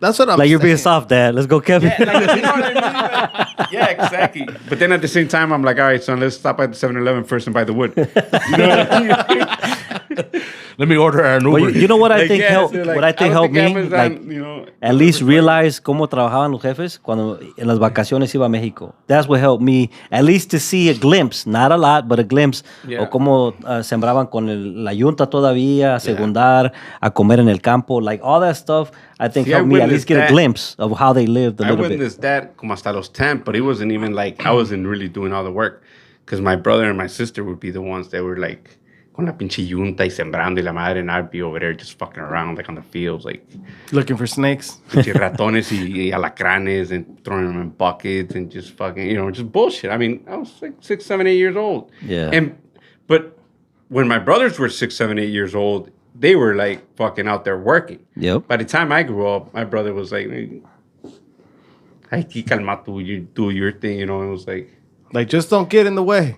Speaker 2: That's what I'm
Speaker 3: like you're being
Speaker 2: saying.
Speaker 3: soft, Dad. Let's go, Kevin.
Speaker 4: Yeah, like, you know what I mean? Like, yeah, exactly. But then at the same time, I'm like, all right, son, let's stop at the 7-Eleven first and buy the wood. You know what I mean?
Speaker 1: let me order an Uber.
Speaker 3: Well, you know what I
Speaker 4: Like,
Speaker 3: think
Speaker 4: yeah,
Speaker 3: helped.
Speaker 4: so, like,
Speaker 3: What I think
Speaker 4: don't
Speaker 3: helped me,
Speaker 4: Amazon,
Speaker 3: like
Speaker 4: you know,
Speaker 3: at least realize cómo trabajaban los jefes cuando en las vacaciones iba a México. That's what helped me, at least to see a glimpse, not a lot, but a glimpse,
Speaker 4: Yeah.
Speaker 3: o cómo sembraban con la yunta todavía, a segundar, a comer en el campo, like all that stuff. I think
Speaker 4: See,
Speaker 3: helped
Speaker 4: I
Speaker 3: me at least
Speaker 4: witnessed
Speaker 3: get a
Speaker 4: that.
Speaker 3: glimpse of how they lived a
Speaker 4: I
Speaker 3: little bit.
Speaker 4: witnessed that como hasta los 10, but it wasn't even like I wasn't really doing all the work because my brother and my sister would be the ones that were like con la pinche yunta y sembrando y la madre, and I'd be over there just fucking around like on the fields, like
Speaker 2: Looking for snakes.
Speaker 4: pinche ratones y alacranes and throwing them in buckets and just fucking, you know, just bullshit. I mean, I was like 6, 7, 8 years old.
Speaker 3: Yeah.
Speaker 4: But when my brothers were 6, 7, 8 years old, they were like fucking out there working.
Speaker 3: Yep.
Speaker 4: By the time I grew up, my brother was like, "Aquí calma tú, you do your thing," you know. And it was like
Speaker 2: Just don't get in the way.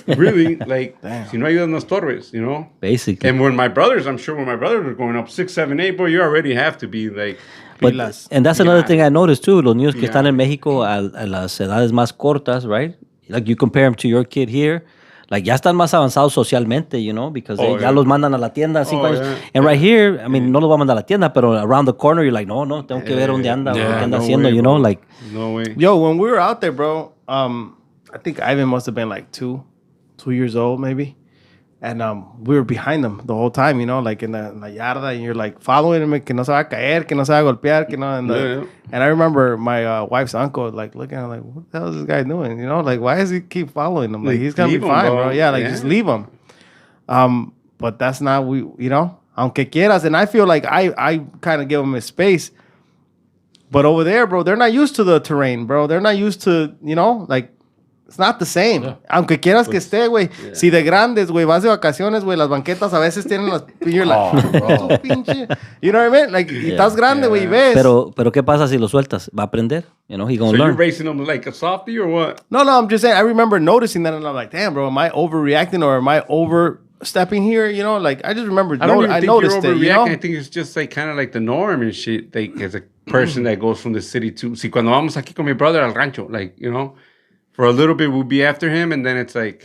Speaker 4: really like, si no ayudas no estorbes, you know.
Speaker 3: Basically.
Speaker 4: And when my brothers were growing up 6, 7, 8, boy, you already have to be like.
Speaker 3: But,
Speaker 2: Pilas.
Speaker 3: and that's another thing I noticed too. Los niños que
Speaker 4: Yeah.
Speaker 3: están en México a las edades más cortas, right? Like you compare them to your kid here, like ya están más avanzados socialmente, you know, because
Speaker 4: Oh,
Speaker 3: ya
Speaker 4: yeah.
Speaker 3: los mandan a la tienda a 5 años.
Speaker 4: yeah.
Speaker 3: And right here, I mean, no los va a mandar a la tienda, pero around the corner, you're like, no, tengo que ver dónde anda, o
Speaker 1: Yeah,
Speaker 3: qué anda
Speaker 4: no
Speaker 3: haciendo,
Speaker 4: way,
Speaker 3: you know,
Speaker 4: bro.
Speaker 3: like.
Speaker 4: No way.
Speaker 2: Yo, when we were out there, bro, I think Ivan must have been like 2 years old, maybe. And we were behind them the whole time, you know, like in la yarda, and you're like following him, que no se va a caer, que no se va a golpear, que no.
Speaker 4: Yeah.
Speaker 2: And I remember my wife's uncle, like, looking at him, like, what the hell is this guy doing? You know, like, why does he keep following him? Like, he's going to
Speaker 4: Leave
Speaker 2: be
Speaker 4: him,
Speaker 2: fine,
Speaker 4: bro.
Speaker 2: bro. Yeah, like,
Speaker 4: Yeah.
Speaker 2: just leave him. But that's not, you know, aunque quieras. And I feel like I kind of give him his space. But over there, bro, they're not used to the terrain, bro. They're not used to, you know, like, it's not the same.
Speaker 1: Yeah.
Speaker 2: Aunque quieras que esté, güey. Si de grandes, güey, vas de vacaciones, güey, las banquetas a veces tienen las... You're like,
Speaker 1: bro.
Speaker 2: pinche... You know what I mean? Like, y estás grande, güey, y ves.
Speaker 3: Pero ¿qué pasa si lo sueltas? Va a aprender, you know, he gonna
Speaker 4: So you're
Speaker 3: learn.
Speaker 4: racing them like a softie or what?
Speaker 2: No, I'm just saying, I remember noticing that, and I'm like, damn, bro, am I overreacting or am I overstepping here? You know, like, I just remember,
Speaker 4: I don't even think
Speaker 2: noticed
Speaker 4: you're
Speaker 2: it,
Speaker 4: overreacting.
Speaker 2: you know?
Speaker 4: I think it's just like kind of like the norm and shit. Like as a person that goes from the city to... Si cuando vamos aquí con mi brother al rancho, like, you know, for a little bit we'll be after him and then it's like...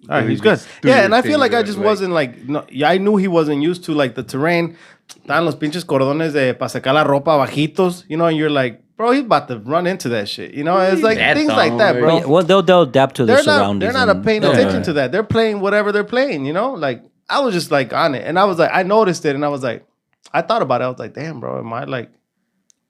Speaker 2: All right,
Speaker 4: you
Speaker 2: he's good.
Speaker 4: just do
Speaker 2: Yeah,
Speaker 4: your
Speaker 2: and I
Speaker 4: thing,
Speaker 2: feel like I
Speaker 4: right?
Speaker 2: just wasn't like, no, yeah, I knew he wasn't used to like the terrain. Estaban los pinches cordones de para sacar la ropa bajitos, you know, and you're like, bro, he's about to run into that shit. You know, it's like
Speaker 4: That
Speaker 2: things like that,
Speaker 4: dumb,
Speaker 2: bro.
Speaker 3: Yeah, well, they'll adapt to their surroundings.
Speaker 2: They're not paying
Speaker 3: and-
Speaker 2: attention to that. They're playing whatever they're playing, you know? Like, I was just like on it. And I was like, I noticed it and I was like, I thought about it. I was like, damn, bro, am I like,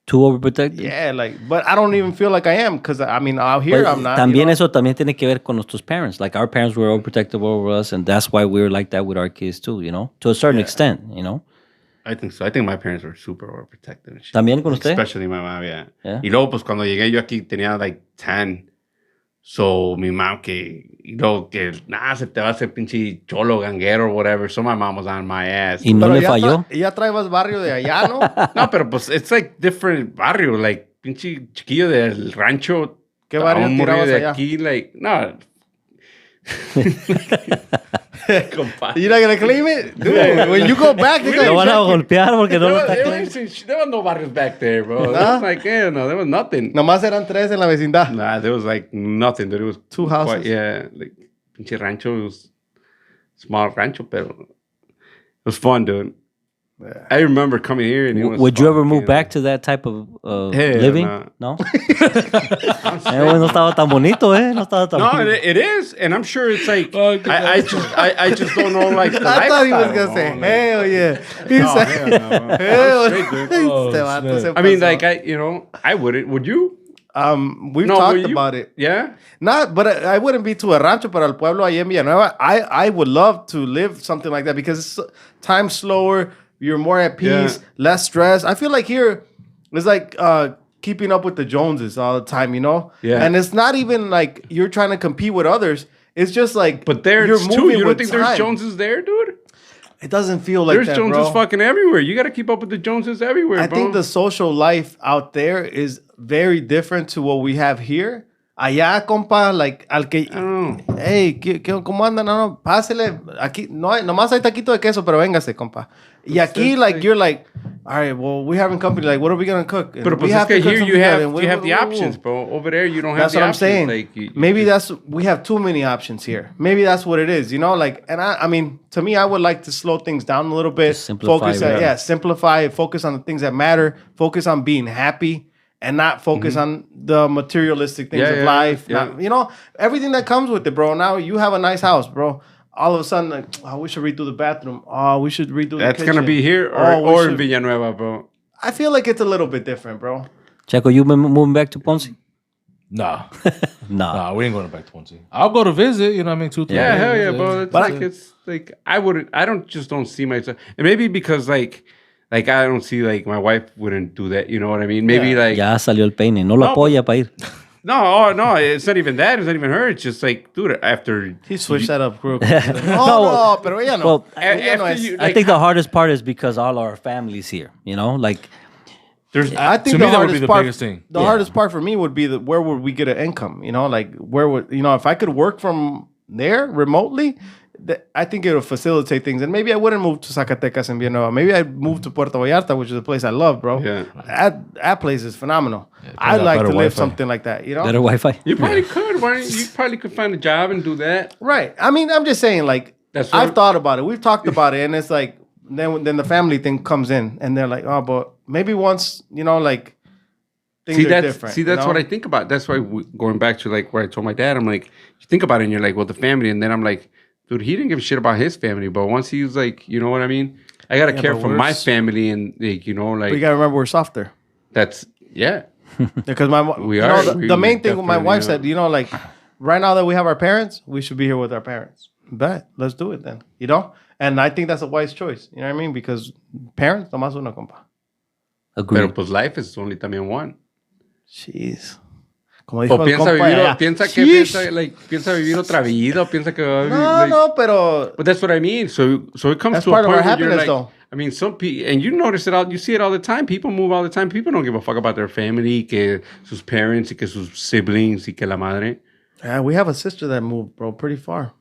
Speaker 3: Too overprotected.
Speaker 2: yeah, like, but I don't even feel like I am because I mean, out here
Speaker 3: But
Speaker 2: I'm not.
Speaker 3: también
Speaker 2: you know?
Speaker 3: eso también tiene que ver con nuestros parents. Like our parents were overprotective over us, and that's why we were like that with our kids too. You know, to a certain extent. You know.
Speaker 4: I think so. I think my parents were super overprotective and shit.
Speaker 3: También con usted.
Speaker 4: Especially my mom, yeah.
Speaker 3: Yeah.
Speaker 4: Y luego, pues, cuando llegué yo aquí tenía like 10. So, mi mom que, you know, que, nada, se te va a hacer pinche cholo, ganguero, or whatever. So, my mom was on my ass.
Speaker 3: Y no
Speaker 2: Pero
Speaker 3: le
Speaker 2: ya,
Speaker 3: falló.
Speaker 2: ya traebas barrio de allá, ¿no?
Speaker 4: No, pero pues, it's like different barrio. Like, pinche chiquillo del rancho.
Speaker 2: ¿Qué barrio
Speaker 4: a un morrillo
Speaker 2: tirabas
Speaker 4: de
Speaker 2: allá?
Speaker 4: aquí, like, no. Compa.
Speaker 2: You're not gonna claim it? Dude, when you go back, they're
Speaker 3: Lo
Speaker 2: gonna
Speaker 3: van a golpear porque no lo está
Speaker 4: There was no barrios back there, bro. There
Speaker 2: Nah.
Speaker 4: was like, no, there was nothing.
Speaker 2: Nomás eran 3 en la vecindad.
Speaker 4: Nah, there was like nothing. There was
Speaker 2: 2 houses.
Speaker 4: yeah, like pinche rancho. It was small rancho, pero it was fun, dude.
Speaker 2: Yeah.
Speaker 4: I remember coming here and it was
Speaker 3: Would you ever move
Speaker 4: fucking-
Speaker 3: back to that type of
Speaker 4: Hell
Speaker 3: living?
Speaker 4: no.
Speaker 3: No. No estaba tan bonito, No estaba tan
Speaker 4: No,
Speaker 3: bonito.
Speaker 4: it is, and I'm sure it's like
Speaker 1: Fuck
Speaker 4: I just don't know like the
Speaker 2: I thought he was
Speaker 4: lifestyle,
Speaker 2: gonna say,
Speaker 4: bro.
Speaker 2: hell yeah. He
Speaker 4: No,
Speaker 2: said,
Speaker 4: hell no.
Speaker 2: hell.
Speaker 4: I'm straight, dude.
Speaker 1: Oh,
Speaker 2: Este vato
Speaker 1: snap.
Speaker 2: se
Speaker 4: I mean,
Speaker 2: pasó.
Speaker 4: like I wouldn't. Would you?
Speaker 2: We've
Speaker 4: No,
Speaker 2: talked
Speaker 4: would you?
Speaker 2: about it.
Speaker 4: Yeah.
Speaker 2: Not, but I wouldn't be to a rancho, pero al pueblo ahí en Villanueva. I would love to live something like that because it's time slower. You're more at peace,
Speaker 4: Yeah.
Speaker 2: less stress. I feel like here it's like keeping up with the Joneses all the time, you know?
Speaker 4: Yeah.
Speaker 2: And it's not even like you're trying to compete with others. It's just like
Speaker 4: But there's
Speaker 2: you're
Speaker 4: too.
Speaker 2: moving
Speaker 4: You don't
Speaker 2: with
Speaker 4: think
Speaker 2: time.
Speaker 4: there's Joneses there, dude?
Speaker 2: It doesn't feel like
Speaker 4: There's
Speaker 2: that,
Speaker 4: Joneses
Speaker 2: bro.
Speaker 4: fucking everywhere. You got to keep up with the Joneses everywhere,
Speaker 2: I
Speaker 4: bro.
Speaker 2: think the social life out there is very different to what we have here. Allá, compa, like, al que...
Speaker 4: I don't know.
Speaker 2: Hey, ¿cómo andan? No, pásele. Aquí, no hay, nomás hay taquito de queso, pero véngase, compa. Y aquí, like, you're like, all right, well, we having company. Like, what are we gonna cook? And
Speaker 4: But
Speaker 2: we
Speaker 4: here
Speaker 2: to cook
Speaker 4: you
Speaker 2: something
Speaker 4: have
Speaker 2: together.
Speaker 4: you have the options, bro. Over there you don't have
Speaker 2: That's
Speaker 4: the
Speaker 2: what I'm
Speaker 4: options.
Speaker 2: saying.
Speaker 4: Like,
Speaker 2: Maybe we have too many options here. Maybe that's what it is, you know. Like, and I mean, to me, I would like to slow things down a little bit.
Speaker 3: Just simplify,
Speaker 2: Simplify. Focus on the things that matter. Focus on being happy, and not focus on the materialistic things of life.
Speaker 4: Yeah.
Speaker 2: Not, you know, everything that comes with it, bro. Now you have a nice house, bro. All of a sudden, like, oh, we should redo the bathroom. Oh, we should redo the
Speaker 4: that's
Speaker 2: kitchen.
Speaker 4: gonna be here or in Villanueva, bro.
Speaker 2: I feel like it's a little bit different, bro.
Speaker 3: Checo, you moving back to Ponce?
Speaker 1: Nah.
Speaker 3: Nah.
Speaker 1: Nah, we ain't going back to Ponce. I'll go to visit, you know what I mean? 2-3
Speaker 4: Yeah,
Speaker 1: days.
Speaker 4: hell yeah, bro. It's
Speaker 2: But
Speaker 4: like it's like I don't see myself, and maybe because like I don't see like my wife wouldn't do that. You know what I mean? Maybe like
Speaker 3: Ya salió el peine. No lo apoya para ir.
Speaker 4: no, it's not even that. It's not even her. It's just like, dude, after
Speaker 2: He switched that up real quick. No, pero ella no.
Speaker 3: Well,
Speaker 2: Ella no
Speaker 4: after
Speaker 2: es-
Speaker 4: you,
Speaker 3: I think the hardest part is because all our families here, you know, like
Speaker 4: there's
Speaker 2: I think
Speaker 1: To
Speaker 2: the
Speaker 1: me, that would be
Speaker 2: hardest
Speaker 1: the
Speaker 2: part,
Speaker 1: biggest thing.
Speaker 2: The hardest part for me would be where would we get an income? You know, like where would if I could work from there remotely, I think it would facilitate things. And maybe I wouldn't move to Zacatecas and Villanueva. Maybe I'd move to Puerto Vallarta, which is a place I love, bro.
Speaker 4: Yeah.
Speaker 2: That place is phenomenal.
Speaker 1: probably
Speaker 2: I'd
Speaker 1: got
Speaker 2: like to
Speaker 1: better
Speaker 2: live
Speaker 1: Wi-Fi.
Speaker 2: something like that. You know,
Speaker 3: better Wi-Fi.
Speaker 4: you probably could. Why don't you probably could find a job and do that.
Speaker 2: right? I mean, I'm just saying, like
Speaker 4: That's what
Speaker 2: I've thought about it. We've talked about it, and it's like then the family thing comes in, and they're like, oh, but maybe once, like. Things are different,
Speaker 4: that's what I think about. That's why going back to like where I told my dad, I'm like, you think about it and you're like, well, the family. And then I'm like, dude, he didn't give a shit about his family. But once he was like, you know what I mean? I got to care
Speaker 2: but
Speaker 4: for
Speaker 2: we're
Speaker 4: my family and like,
Speaker 2: But you gotta remember we're softer.
Speaker 4: that's, yeah.
Speaker 2: Because
Speaker 4: We are.
Speaker 2: The main thing my
Speaker 4: definitely
Speaker 2: wife
Speaker 4: are.
Speaker 2: said, like right now that we have our parents, we should be here with our parents. Bet, let's do it then. And I think that's a wise choice. You know what I mean? Because parents, nomás uno, compa.
Speaker 3: Agree.
Speaker 4: Pero pues life is only también one.
Speaker 2: Jeez. Como dijo
Speaker 4: O
Speaker 2: el compa allá.
Speaker 4: piensa vivir otra vida, o piensa que va a vivir.
Speaker 2: No, pero
Speaker 4: But that's what I mean. So it comes
Speaker 2: That's
Speaker 4: to a
Speaker 2: part of
Speaker 4: point
Speaker 2: our
Speaker 4: where you're
Speaker 2: happiness,
Speaker 4: like,
Speaker 2: though.
Speaker 4: I mean, some people, and you notice it all, you see it all the time. People move all the time. People don't give a fuck about their family, que sus parents, y que sus siblings, y que la madre.
Speaker 2: yeah, we have a sister that moved, bro, pretty far.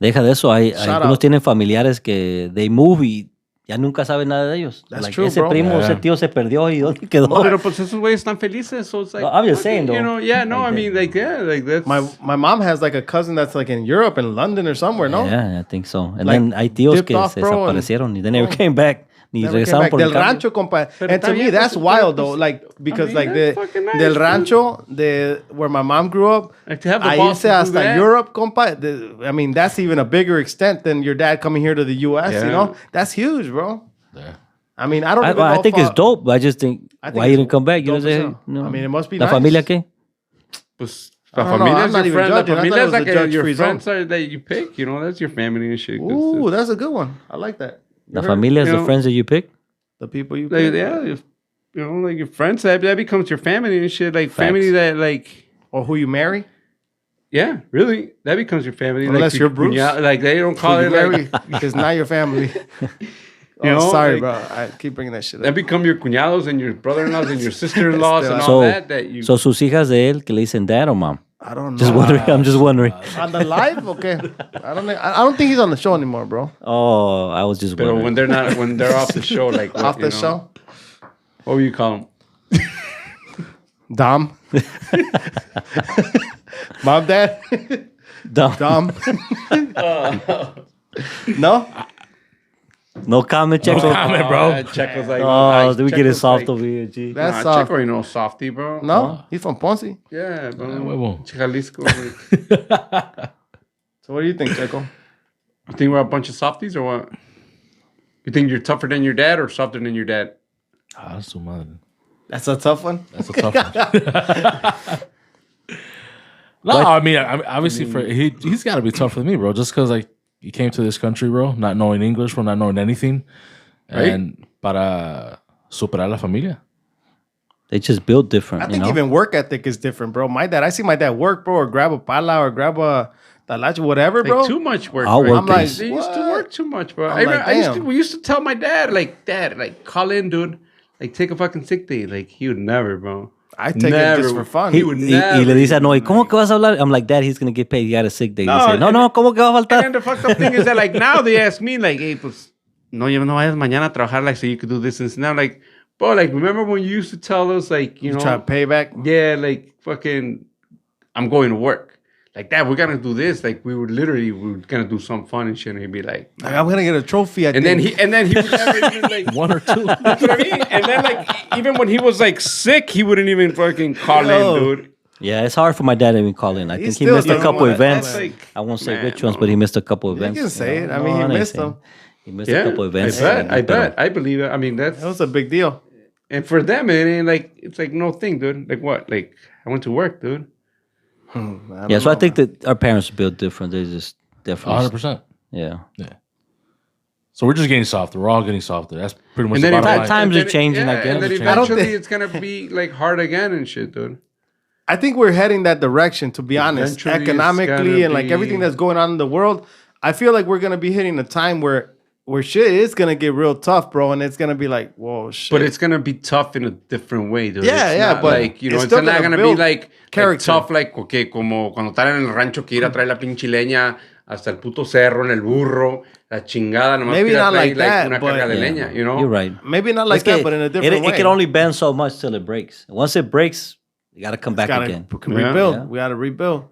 Speaker 3: Deja de eso. Algunos
Speaker 2: out.
Speaker 3: tienen familiares que they move y ya nunca saben nada de ellos.
Speaker 2: That's
Speaker 3: Like,
Speaker 2: true,
Speaker 3: ese
Speaker 2: bro.
Speaker 3: primo,
Speaker 1: Yeah.
Speaker 3: ese tío se perdió y ¿dónde quedó?
Speaker 4: Pero pues esos güeyes están felices, so it's like.
Speaker 3: No, I'm just saying,
Speaker 4: you
Speaker 3: though.
Speaker 4: know, yeah, no,
Speaker 3: Like
Speaker 4: I mean, like, yeah, like that's.
Speaker 2: My mom has like a cousin that's like in Europe, in London or somewhere, no?
Speaker 3: Yeah, I think so. And
Speaker 2: Like,
Speaker 3: then hay tíos
Speaker 2: dipped
Speaker 3: que
Speaker 2: off,
Speaker 3: se
Speaker 2: bro, and-
Speaker 3: desaparecieron y they never came back. Ni
Speaker 2: Never came
Speaker 3: regresaron
Speaker 2: back.
Speaker 3: por
Speaker 2: Del
Speaker 3: el cambio.
Speaker 2: rancho, compa.
Speaker 4: Pero
Speaker 2: And to
Speaker 4: está
Speaker 2: me,
Speaker 4: bien,
Speaker 2: that's
Speaker 4: pues,
Speaker 2: wild
Speaker 4: pues,
Speaker 2: though. Like because
Speaker 4: mean,
Speaker 2: like
Speaker 4: that's fucking nice,
Speaker 2: del
Speaker 4: dude.
Speaker 2: rancho, where my mom grew up,
Speaker 4: Like, to have the
Speaker 2: a
Speaker 4: balls
Speaker 2: irse
Speaker 4: to do
Speaker 2: hasta
Speaker 4: that.
Speaker 2: Europe, compa. I mean, that's even a bigger extent than your dad coming here to the U.S.
Speaker 4: Yeah.
Speaker 2: You know, that's huge, bro.
Speaker 1: Yeah.
Speaker 2: I mean, I don't.
Speaker 3: I,
Speaker 2: even know
Speaker 3: I think
Speaker 2: if
Speaker 3: it's dope, but I just think,
Speaker 2: I think
Speaker 3: why
Speaker 2: it's
Speaker 3: you didn't come back? You know,
Speaker 2: dope as
Speaker 3: say,
Speaker 2: hell.
Speaker 3: no.
Speaker 2: I mean, it must be
Speaker 3: ¿La
Speaker 2: nice.
Speaker 3: familia qué?
Speaker 4: Pues,
Speaker 2: I
Speaker 4: la
Speaker 2: don't know,
Speaker 4: familia
Speaker 2: I'm
Speaker 4: is
Speaker 2: not
Speaker 4: your
Speaker 2: even
Speaker 4: friend. La
Speaker 2: judging. I
Speaker 4: familia
Speaker 2: thought it
Speaker 4: is
Speaker 2: was a
Speaker 4: like your
Speaker 2: judge-free
Speaker 4: friends are that you pick. You know, that's your family and shit.
Speaker 2: Ooh, that's a good one. I like that. You
Speaker 3: La
Speaker 2: heard?
Speaker 3: familia is
Speaker 4: you
Speaker 3: the
Speaker 4: know,
Speaker 3: friends that you pick?
Speaker 2: The people you.
Speaker 4: Like,
Speaker 2: pick.
Speaker 4: yeah, you know, like your friends, that becomes your family and shit. Like family that, like,
Speaker 2: Or who you marry.
Speaker 4: yeah, really, that becomes your family.
Speaker 2: Unless
Speaker 4: like,
Speaker 2: you're Bruce.
Speaker 4: Like they don't call
Speaker 2: Who
Speaker 4: it
Speaker 2: you marry
Speaker 4: like,
Speaker 2: is not your family.
Speaker 4: You know,
Speaker 2: sorry,
Speaker 4: like-
Speaker 2: bro. I keep bringing that shit up.
Speaker 4: that become your cuñados and your brother-in-laws and your sister-in-laws and all
Speaker 3: So,
Speaker 4: that you.
Speaker 3: so sus hijas de él que le dicen dad o mom?
Speaker 2: I don't know.
Speaker 3: Just wondering. I'm just wondering.
Speaker 2: On the live, okay. I don't think he's on the show anymore, bro.
Speaker 3: Oh, I was just
Speaker 4: But
Speaker 3: wondering.
Speaker 4: when they're off the show, like what,
Speaker 2: Off
Speaker 4: you
Speaker 2: the
Speaker 4: know,
Speaker 2: show,
Speaker 4: what would you call them?
Speaker 2: Dom, mom, dad,
Speaker 3: Dumb.
Speaker 2: Dom. No,
Speaker 3: No comment, Checo.
Speaker 1: comment, bro.
Speaker 4: Checo's like,
Speaker 3: Oh, we get it
Speaker 4: Checo's
Speaker 3: soft
Speaker 4: like,
Speaker 3: over here, G.
Speaker 2: that's
Speaker 4: Nah,
Speaker 2: soft.
Speaker 4: Checo ain't no softy, bro.
Speaker 2: No, he's from Ponce.
Speaker 4: Yeah, bro.
Speaker 1: huevo.
Speaker 4: Jalisco. Like,
Speaker 2: So what do you think, Checo?
Speaker 4: you think we're a bunch of softies or what? You think you're tougher than your dad or softer than your dad?
Speaker 1: Ah, su madre.
Speaker 2: That's a tough one.
Speaker 1: That's a tough one. No, I mean, obviously, he's got to be tough for me, bro. Just because like he came to this country, bro, not knowing English, bro, not knowing anything, and para superar la familia.
Speaker 3: They just built different,
Speaker 2: I
Speaker 3: you
Speaker 2: think
Speaker 3: know?
Speaker 2: even work ethic is different, bro. I see my dad work, bro, or grab a pala or grab a talacha, whatever,
Speaker 4: Like
Speaker 2: bro.
Speaker 4: too much work.
Speaker 3: I'll
Speaker 4: right?
Speaker 3: work
Speaker 2: I'm like,
Speaker 4: They used to
Speaker 2: what?
Speaker 4: work too much, bro.
Speaker 2: I'm like, damn.
Speaker 4: We used to tell my dad, like, Dad, like, call in, dude. Like, take a fucking sick day. Like, he would never, bro.
Speaker 2: I take it
Speaker 4: Never.
Speaker 2: just for fun.
Speaker 4: He would
Speaker 3: Y
Speaker 4: never.
Speaker 3: le dice a Noé, ¿cómo que vas a hablar? I'm like, Dad, he's going to get paid. He got a sick day.
Speaker 4: No,
Speaker 3: Dice, no,
Speaker 4: and
Speaker 3: no, ¿cómo que va a
Speaker 4: And then
Speaker 3: faltar?
Speaker 4: the fucked up thing is that, like, now they ask me, like, hey, pues, no vayas mañana a trabajar, like, so you could do this and this. Now, like, bro, like, remember when you used to tell us, like, you know,
Speaker 2: try to pay back.
Speaker 4: yeah, like, fucking, I'm going to work. Like, Dad, we're gonna do this. Like, we were gonna do some fun and shit. And he'd be like,
Speaker 2: I'm gonna get a trophy.
Speaker 4: and then he would never even like
Speaker 1: One or two.
Speaker 4: That's what I mean. And then, like, even when he was like sick, he wouldn't even fucking call
Speaker 2: Yo.
Speaker 4: in, dude.
Speaker 3: Yeah, it's hard for my dad to even call in. I think he
Speaker 2: still
Speaker 3: missed a
Speaker 2: doesn't
Speaker 3: couple
Speaker 2: wanna-
Speaker 3: events.
Speaker 4: that's like-
Speaker 3: I won't say
Speaker 4: man,
Speaker 3: which ones,
Speaker 4: no.
Speaker 3: but he missed a couple
Speaker 2: You
Speaker 3: events.
Speaker 2: can say
Speaker 3: know.
Speaker 2: it. I mean,
Speaker 3: No,
Speaker 2: he
Speaker 3: ain't
Speaker 2: missed
Speaker 3: saying.
Speaker 2: them.
Speaker 3: He missed a couple events.
Speaker 4: I bet. I believe it. I mean,
Speaker 2: That
Speaker 4: that's
Speaker 2: was a big deal.
Speaker 4: and for them, it ain't like it's like no thing, dude. Like what? Like I went to work, dude.
Speaker 3: Yeah, so I think that our parents are built different. They're just different.
Speaker 1: 100%.
Speaker 3: Yeah.
Speaker 1: So we're just getting softer. We're all getting softer. That's pretty much
Speaker 4: And
Speaker 1: the
Speaker 4: then
Speaker 1: bottom
Speaker 3: if-
Speaker 1: line.
Speaker 3: times
Speaker 4: and
Speaker 3: are changing, I
Speaker 4: yeah,
Speaker 3: guess.
Speaker 4: and then
Speaker 3: They're changing.
Speaker 2: I don't
Speaker 4: eventually
Speaker 2: think-
Speaker 4: it's gonna be like hard again and shit, dude.
Speaker 2: I think we're heading that direction. To be honest,
Speaker 4: Eventually it's
Speaker 2: economically
Speaker 4: gonna
Speaker 2: and like
Speaker 4: be-
Speaker 2: everything that's going on in the world, I feel like we're gonna be hitting a time where shit is gonna get real tough, bro, and it's gonna be like, whoa, shit.
Speaker 4: But it's gonna be tough in a different way, dude.
Speaker 2: Yeah,
Speaker 4: It's
Speaker 2: yeah,
Speaker 4: not
Speaker 2: but
Speaker 4: like, you know,
Speaker 2: it's
Speaker 4: it's
Speaker 2: still
Speaker 4: not
Speaker 2: gonna
Speaker 4: gonna be
Speaker 2: build
Speaker 4: like
Speaker 2: character.
Speaker 4: tough, like, okay, como cuando están en el rancho que ir a traer la pinche leña hasta el puto cerro en el burro, la chingada, nomás
Speaker 2: Maybe
Speaker 4: que ir a
Speaker 2: not
Speaker 4: traer
Speaker 2: like that,
Speaker 4: una
Speaker 2: but-
Speaker 4: carga de
Speaker 3: Yeah,
Speaker 4: leña, you know?
Speaker 3: You're right.
Speaker 2: maybe not like
Speaker 3: It's que-
Speaker 2: that, but in a different way.
Speaker 3: It can only bend so much till it breaks. Once it breaks, you got to come back
Speaker 2: gotta
Speaker 3: again.
Speaker 2: rebuild.
Speaker 3: Yeah.
Speaker 2: We gotta rebuild.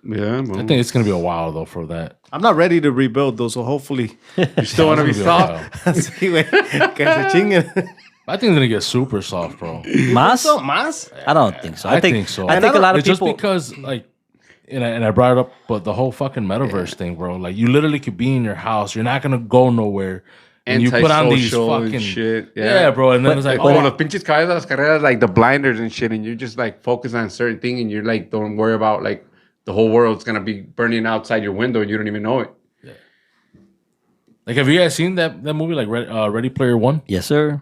Speaker 4: Yeah,
Speaker 1: I think it's going to be a while, though, for that.
Speaker 2: I'm not ready to rebuild though, so hopefully.
Speaker 4: you still want to be
Speaker 1: It's gonna be a
Speaker 4: soft?
Speaker 1: while.
Speaker 2: Sí, güey. Que se chinguen.
Speaker 1: I think it's going to get super soft, bro.
Speaker 3: Mas?
Speaker 2: So, más?
Speaker 3: I don't think so.
Speaker 1: I think so.
Speaker 3: I think a lot of
Speaker 1: It's just
Speaker 3: people.
Speaker 1: because, like, and I brought it up, but the whole fucking metaverse thing, bro. Like, you literally could be in your house. You're not going to go nowhere. And you put on these
Speaker 4: Antisocial and
Speaker 1: fucking
Speaker 4: shit.
Speaker 1: Yeah, bro. And then it's like,
Speaker 4: Oh,
Speaker 1: oh,
Speaker 4: los pinches caballos de las carreras, like the blinders and shit, and you're just like focused on a certain thing, and you're like, don't worry about like the whole world's gonna be burning outside your window, and you don't even know it.
Speaker 1: like, have you guys seen that movie, like Ready Player One?
Speaker 3: Yes, sir.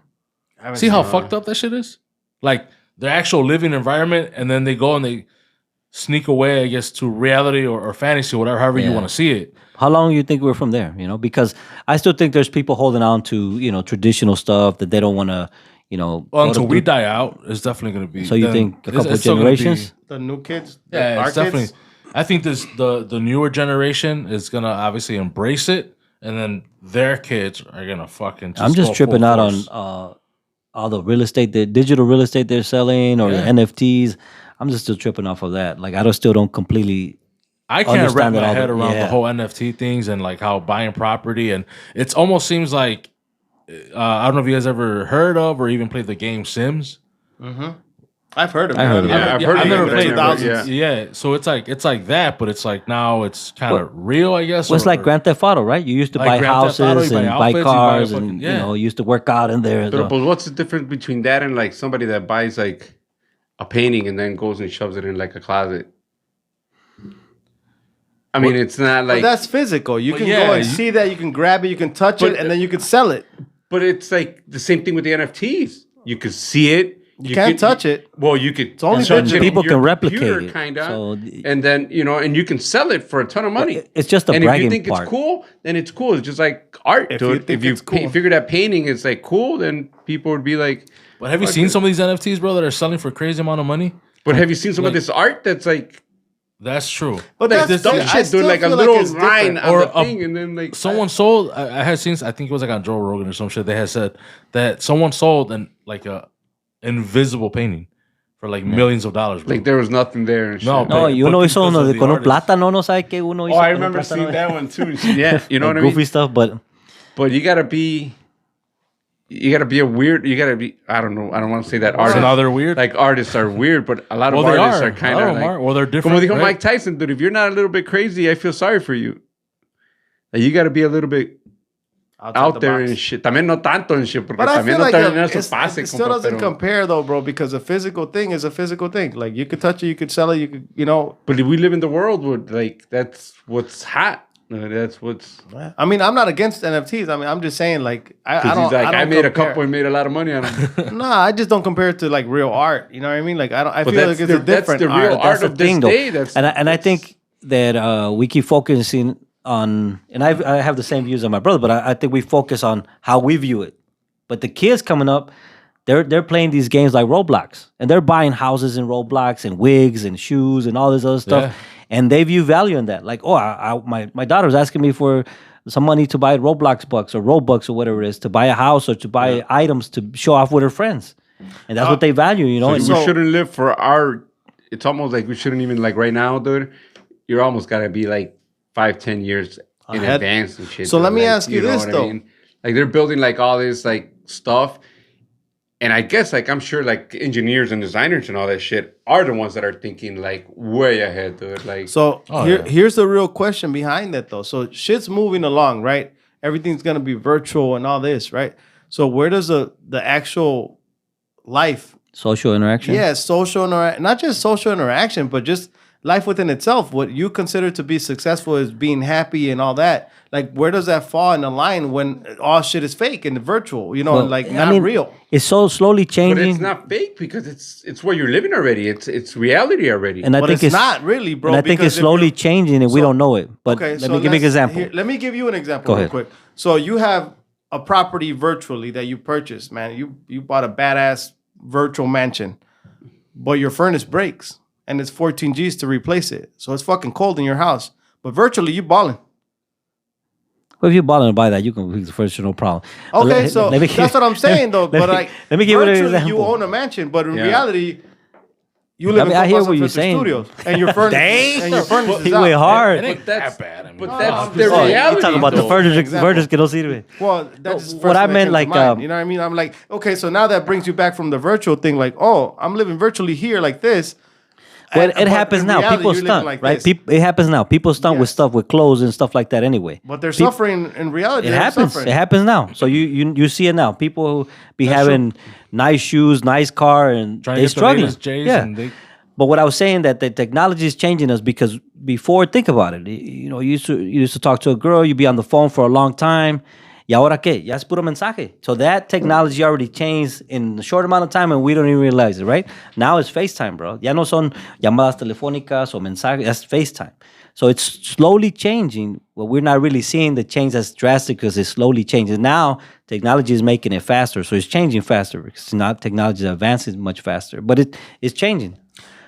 Speaker 1: See how fucked up that shit is? Like, their actual living environment, and then they go and they sneak away, I guess, to reality or fantasy, whatever, however you
Speaker 3: Yeah.
Speaker 1: want to see it.
Speaker 3: How long do you think we're from there? You know, because I still think there's people holding on to traditional stuff that they don't want to,
Speaker 1: Well,
Speaker 3: go
Speaker 1: until
Speaker 3: to-
Speaker 1: we die out, it's definitely going to be.
Speaker 3: So you
Speaker 1: then
Speaker 3: think a
Speaker 1: it's-
Speaker 3: couple
Speaker 1: it's still gonna be-
Speaker 3: generations?
Speaker 2: The new kids?
Speaker 1: Yeah,
Speaker 2: our
Speaker 1: it's definitely.
Speaker 2: kids?
Speaker 1: I think the newer generation is gonna obviously embrace it, and then their kids are gonna fucking.
Speaker 3: I'm just
Speaker 1: go
Speaker 3: tripping
Speaker 1: full
Speaker 3: out on
Speaker 1: force.
Speaker 3: all the real estate, the digital real estate they're selling, or the
Speaker 1: Yeah.
Speaker 3: NFTs. I'm just still tripping off of that. Like, I still don't completely.
Speaker 1: I can't wrap
Speaker 3: understand
Speaker 1: my
Speaker 3: that all
Speaker 1: head
Speaker 3: the-
Speaker 1: around the
Speaker 3: yeah.
Speaker 1: whole NFT things and like how buying property, and it almost seems like I don't know if you guys ever heard of or even played the game Sims.
Speaker 2: I've heard of it.
Speaker 3: I heard of it.
Speaker 4: Yeah, I've heard
Speaker 1: I've
Speaker 4: of it,
Speaker 1: never
Speaker 4: but I
Speaker 1: played
Speaker 4: never-
Speaker 1: thousands.
Speaker 4: yeah.
Speaker 1: Yeah, so it's like that, but it's like now it's kind of real, I guess.
Speaker 3: Well, it's
Speaker 1: or-
Speaker 3: like Grand Theft Auto, right? You used to
Speaker 1: Like
Speaker 3: buy
Speaker 1: Grand Theft Auto,
Speaker 3: houses
Speaker 1: you buy
Speaker 3: and
Speaker 1: outfits,
Speaker 3: buy
Speaker 1: you buy
Speaker 3: cars,
Speaker 1: fucking-
Speaker 3: and
Speaker 1: yeah.
Speaker 3: you used to work out in there.
Speaker 4: But,
Speaker 3: so-
Speaker 4: but what's the difference between that and like somebody that buys like a painting and then goes and shoves it in like a closet? I mean, it's not
Speaker 2: But
Speaker 4: like,
Speaker 2: that's physical. You
Speaker 1: But
Speaker 2: can
Speaker 1: yeah,
Speaker 2: go and
Speaker 1: you-
Speaker 2: see that. You can grab it. You can touch
Speaker 4: But-
Speaker 2: it, and then you can sell it.
Speaker 4: but it's like the same thing with the NFTs. You could see it.
Speaker 2: You can't touch it.
Speaker 4: Well, you could.
Speaker 2: It's only
Speaker 4: touch
Speaker 2: digital.
Speaker 4: it
Speaker 3: People
Speaker 4: on your
Speaker 3: can replicate
Speaker 4: computer,
Speaker 3: it.
Speaker 4: kinda,
Speaker 3: So-
Speaker 4: and then and you can sell it for a ton of money.
Speaker 3: It's just the
Speaker 4: and if
Speaker 3: bragging
Speaker 4: you think
Speaker 3: part.
Speaker 4: it's cool, then it's cool. It's just like art,
Speaker 2: If you
Speaker 4: dude.
Speaker 2: think
Speaker 4: If you
Speaker 2: it's cool.
Speaker 4: figure that painting is like cool, then people would be like.
Speaker 1: But have you seen some of these NFTs, bro, that are selling for a crazy amount of money?
Speaker 4: But have you seen some of
Speaker 1: Like-
Speaker 4: this art that's like
Speaker 1: That's true.
Speaker 2: But
Speaker 4: like
Speaker 2: that's
Speaker 4: this dumb
Speaker 2: I
Speaker 4: shit,
Speaker 2: still
Speaker 4: dude? Like a
Speaker 2: feel
Speaker 4: little
Speaker 2: it's
Speaker 4: line
Speaker 2: different.
Speaker 4: on
Speaker 1: Or
Speaker 4: the
Speaker 1: a-
Speaker 4: thing, and then like
Speaker 1: Someone sold. I had seen. I think it was like on Joe Rogan or some shit. They had said that someone sold like a invisible painting for like millions of dollars. Bro.
Speaker 4: like there was nothing there. And shit.
Speaker 1: No,
Speaker 3: No,
Speaker 1: but-
Speaker 3: y uno
Speaker 1: but
Speaker 3: hizo
Speaker 1: because
Speaker 3: uno
Speaker 1: of
Speaker 3: de
Speaker 1: the
Speaker 3: con un
Speaker 1: artist.
Speaker 3: plátano, no sabe qué uno hizo.
Speaker 4: Oh, I
Speaker 3: con un
Speaker 4: remember
Speaker 3: plátano?
Speaker 4: seeing that one too. Yeah, you know
Speaker 3: Like
Speaker 4: what I mean.
Speaker 3: goofy stuff, but
Speaker 4: But you gotta be a weird. You gotta be. I don't know. I don't want to say that
Speaker 1: So
Speaker 4: artists.
Speaker 1: now they're weird.
Speaker 4: Like artists are weird, but a lot of
Speaker 1: Well, they
Speaker 4: artists
Speaker 1: are.
Speaker 4: are kind
Speaker 1: A lot
Speaker 4: of
Speaker 1: of them
Speaker 4: like.
Speaker 1: are. Well, they're
Speaker 4: Como
Speaker 1: different,
Speaker 4: dijo
Speaker 1: right?
Speaker 4: Mike Tyson, dude. If you're not a little bit crazy, I feel sorry for you. Like you got to be a little bit
Speaker 2: Outside
Speaker 4: out
Speaker 2: the
Speaker 4: there
Speaker 2: box.
Speaker 4: and shit. También no tanto and shit, porque
Speaker 2: But I
Speaker 4: también
Speaker 2: feel
Speaker 4: no
Speaker 2: like
Speaker 4: también eso
Speaker 2: it
Speaker 4: pase,
Speaker 2: still
Speaker 4: compa,
Speaker 2: doesn't
Speaker 4: pero-
Speaker 2: compare though, bro, because a physical thing is a physical thing. Like you could touch it, you could sell it, you could, you know.
Speaker 4: But we live in the world where like that's what's hot. That's what's.
Speaker 2: I mean, I'm not against NFTs. I mean, I'm just saying, like, I
Speaker 4: Because
Speaker 2: don't.
Speaker 4: he's like, I
Speaker 2: don't
Speaker 4: made a
Speaker 2: compare.
Speaker 4: couple and made a lot of money on them.
Speaker 2: Nah, I just don't compare it to like real art. You know what I mean? Like, I don't. I
Speaker 4: But
Speaker 2: feel
Speaker 4: that's
Speaker 2: like it's a
Speaker 4: the- that's
Speaker 2: different
Speaker 4: the real
Speaker 2: art.
Speaker 4: art
Speaker 3: that's
Speaker 4: of
Speaker 3: the
Speaker 4: this
Speaker 3: thing, though.
Speaker 4: day. That's
Speaker 3: and I think that we keep focusing on, and I have the same views as my brother, but I think we focus on how we view it. But the kids coming up, they're playing these games like Roblox, and they're buying houses in Roblox and wigs and shoes and all this other stuff,
Speaker 1: Yeah.
Speaker 3: and they view value in that. Like, oh, my daughter's asking me for some money to buy Roblox bucks or Robux or whatever it is, to buy a house or to buy items to show off with her friends. And that's what they value, you know.
Speaker 4: So
Speaker 3: And
Speaker 4: we shouldn't live for our. It's almost like we shouldn't even like right now, dude. You're almost gotta be like 5-10 years in
Speaker 2: Ahead.
Speaker 4: advance and shit.
Speaker 2: So
Speaker 4: dude.
Speaker 2: let me
Speaker 4: Like,
Speaker 2: ask you
Speaker 4: know
Speaker 2: this,
Speaker 4: what I
Speaker 2: though.
Speaker 4: mean? Like they're building like all this like stuff, and I guess like I'm sure like engineers and designers and all that shit are the ones that are thinking like way ahead, dude. Like
Speaker 2: So
Speaker 1: yeah.
Speaker 2: here's the real question behind that, though. So shit's moving along, right? Everything's gonna be virtual and all this, right? So where does the actual life,
Speaker 3: social interaction.
Speaker 2: social not just social interaction, but just life within itself, what you consider to be successful is being happy and all that. Like, where does that fall in the line when all shit is fake and virtual, you know,
Speaker 3: Well,
Speaker 2: and like
Speaker 3: I
Speaker 2: not
Speaker 3: mean,
Speaker 2: real?
Speaker 3: It's so slowly
Speaker 4: but
Speaker 3: changing.
Speaker 4: it's not fake because it's where you're living already. It's reality already.
Speaker 3: And I
Speaker 2: But
Speaker 3: think
Speaker 2: it's not really, bro.
Speaker 3: And I think
Speaker 2: because
Speaker 3: it's
Speaker 2: if
Speaker 3: slowly
Speaker 2: you're-
Speaker 3: changing, and we don't know it. But
Speaker 2: Okay,
Speaker 3: let me give you an example.
Speaker 2: Let me give you an example
Speaker 3: Go
Speaker 2: real
Speaker 3: ahead.
Speaker 2: quick. So you have a property virtually that you purchased, man. You bought a badass virtual mansion, but your furnace breaks and it's 14 G's to replace it. So it's fucking cold in your house. But virtually you balling.
Speaker 3: Well, if you're balling to buy that, you can fix the furniture, no problem. But
Speaker 2: Okay, so
Speaker 3: let me
Speaker 2: that's what I'm saying though. But like
Speaker 3: let me give you an
Speaker 2: virtually
Speaker 3: example.
Speaker 2: you own a mansion, but in
Speaker 4: Yeah.
Speaker 2: reality, you live in
Speaker 3: I hear
Speaker 2: Compas
Speaker 3: what you're
Speaker 2: Unfiltered
Speaker 3: saying.
Speaker 2: Studios, and your furnace is
Speaker 3: He
Speaker 2: out.
Speaker 3: went hard.
Speaker 1: It ain't
Speaker 4: But that's-
Speaker 1: that bad. I mean,
Speaker 4: but
Speaker 1: no,
Speaker 4: that's
Speaker 1: I'm
Speaker 4: the
Speaker 1: just-
Speaker 3: Oh,
Speaker 4: reality.
Speaker 3: you talking about the
Speaker 4: though.
Speaker 3: furniture
Speaker 2: Example.
Speaker 3: que no sirve.
Speaker 2: Well, that's just
Speaker 3: what
Speaker 2: first
Speaker 3: I
Speaker 2: thing that
Speaker 3: meant,
Speaker 2: came to
Speaker 3: like,
Speaker 2: mind, you know what I mean? I'm like, okay, so now that brings you back from the virtual thing, like, oh, I'm living virtually here like this.
Speaker 3: Well,
Speaker 2: And-
Speaker 3: it
Speaker 2: but
Speaker 3: happens
Speaker 2: in
Speaker 3: now.
Speaker 2: reality,
Speaker 3: People
Speaker 2: you're living
Speaker 3: stunt,
Speaker 2: like
Speaker 3: right?
Speaker 2: this.
Speaker 3: It happens now. People stunt with
Speaker 2: Yes.
Speaker 3: stuff, with clothes and stuff like that. Anyway,
Speaker 2: But they're
Speaker 3: Peop-
Speaker 2: suffering in reality.
Speaker 3: It
Speaker 2: they're
Speaker 3: happens.
Speaker 2: suffering.
Speaker 3: It happens now. So you see it now. People be
Speaker 2: That's
Speaker 3: having nice shoes, nice car, and
Speaker 1: Trying
Speaker 3: they
Speaker 1: to get the
Speaker 3: struggling.
Speaker 1: latest J's
Speaker 3: Yeah.
Speaker 1: and they-
Speaker 3: But what I was saying, that the technology is changing us, because before, think about it. You know, you used to talk to a girl, you'd be on the phone for a long time. ¿Y ahora qué? Ya es puro mensaje. So that technology already changed in a short amount of time, and we don't even realize it, right? Now it's FaceTime, bro. Ya no son llamadas telefónicas o mensajes. That's FaceTime. So it's slowly changing, but we're not really seeing the change that's drastic because it's slowly changing. Now technology is making it faster, so it's changing faster because now technology is advancing much faster. But it's changing.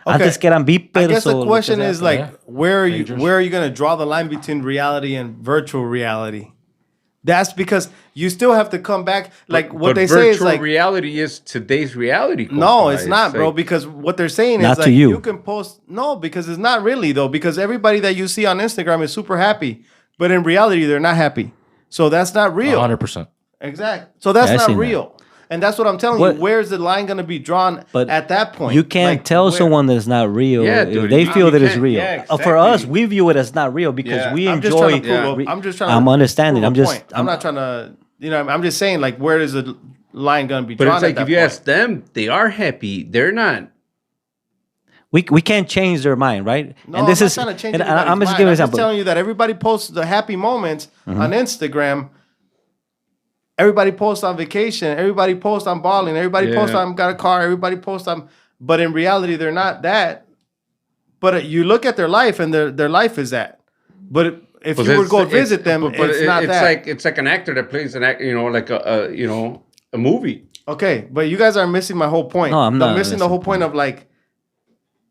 Speaker 3: Antes que eran beepers.
Speaker 2: I guess
Speaker 3: o
Speaker 2: the
Speaker 3: lo que
Speaker 2: question
Speaker 3: sea.
Speaker 2: is like,
Speaker 1: Yeah.
Speaker 2: where are you
Speaker 1: Dangerous.
Speaker 2: where are you gonna draw the line between reality and virtual reality? That's because you still have to come back. Like what
Speaker 4: But
Speaker 2: they say is
Speaker 4: virtual
Speaker 2: like,
Speaker 4: reality is today's reality.
Speaker 2: no,
Speaker 4: compa.
Speaker 2: it's not, bro.
Speaker 4: like-
Speaker 2: Because what they're saying
Speaker 3: Not
Speaker 2: is
Speaker 3: to
Speaker 2: like
Speaker 3: you.
Speaker 2: you can post. No, because it's not really though. Because everybody that you see on Instagram is super happy, but in reality they're not happy. So that's not real.
Speaker 1: 100%.
Speaker 2: Exactly. So that's
Speaker 3: Yeah, I
Speaker 2: not
Speaker 3: seen that.
Speaker 2: real. And that's what I'm telling
Speaker 3: What-
Speaker 2: you. Where's the line going to be drawn
Speaker 3: But
Speaker 2: at that point?
Speaker 3: You can't
Speaker 2: Like,
Speaker 3: tell
Speaker 2: where-
Speaker 3: someone that it's not real.
Speaker 4: Yeah,
Speaker 3: if
Speaker 4: dude,
Speaker 3: they
Speaker 4: you-
Speaker 3: feel
Speaker 4: you
Speaker 3: that it's
Speaker 4: can't-
Speaker 3: real.
Speaker 4: yeah,
Speaker 3: For us,
Speaker 4: exactly.
Speaker 3: we view it as not real because
Speaker 4: Yeah.
Speaker 3: we
Speaker 2: I'm just
Speaker 3: enjoy.
Speaker 2: trying to prove.
Speaker 4: Yeah.
Speaker 2: I'm just trying.
Speaker 3: I'm
Speaker 2: to
Speaker 3: understanding.
Speaker 2: prove
Speaker 3: I'm
Speaker 2: a
Speaker 3: just.
Speaker 2: point. I'm not trying to. You know, I'm just saying. Like, where is the line going to be
Speaker 4: But
Speaker 2: drawn?
Speaker 4: it's like
Speaker 2: at that
Speaker 4: if you
Speaker 2: point?
Speaker 4: ask them, they are happy. They're not.
Speaker 3: We can't change their mind, right?
Speaker 2: No,
Speaker 3: and this
Speaker 2: I'm
Speaker 3: is.
Speaker 2: not trying to change
Speaker 3: and
Speaker 2: anybody's
Speaker 3: I'm just
Speaker 2: mind.
Speaker 3: giving an
Speaker 2: I'm just
Speaker 3: example.
Speaker 2: telling you that everybody posts the happy moments
Speaker 3: Mm-hmm.
Speaker 2: on Instagram. Everybody posts on vacation. Everybody posts on balling. Everybody
Speaker 4: Yeah.
Speaker 2: posts on got a car. Everybody posts on. But in reality, they're not that. But you look at their life, and their life is that. But if you were to go visit them,
Speaker 4: but
Speaker 2: it's not that.
Speaker 4: It's like an actor that plays an act. You know, like a movie.
Speaker 2: Okay, but you guys are missing my whole point.
Speaker 3: No, I'm not
Speaker 2: missing the
Speaker 3: missing
Speaker 2: whole point of like,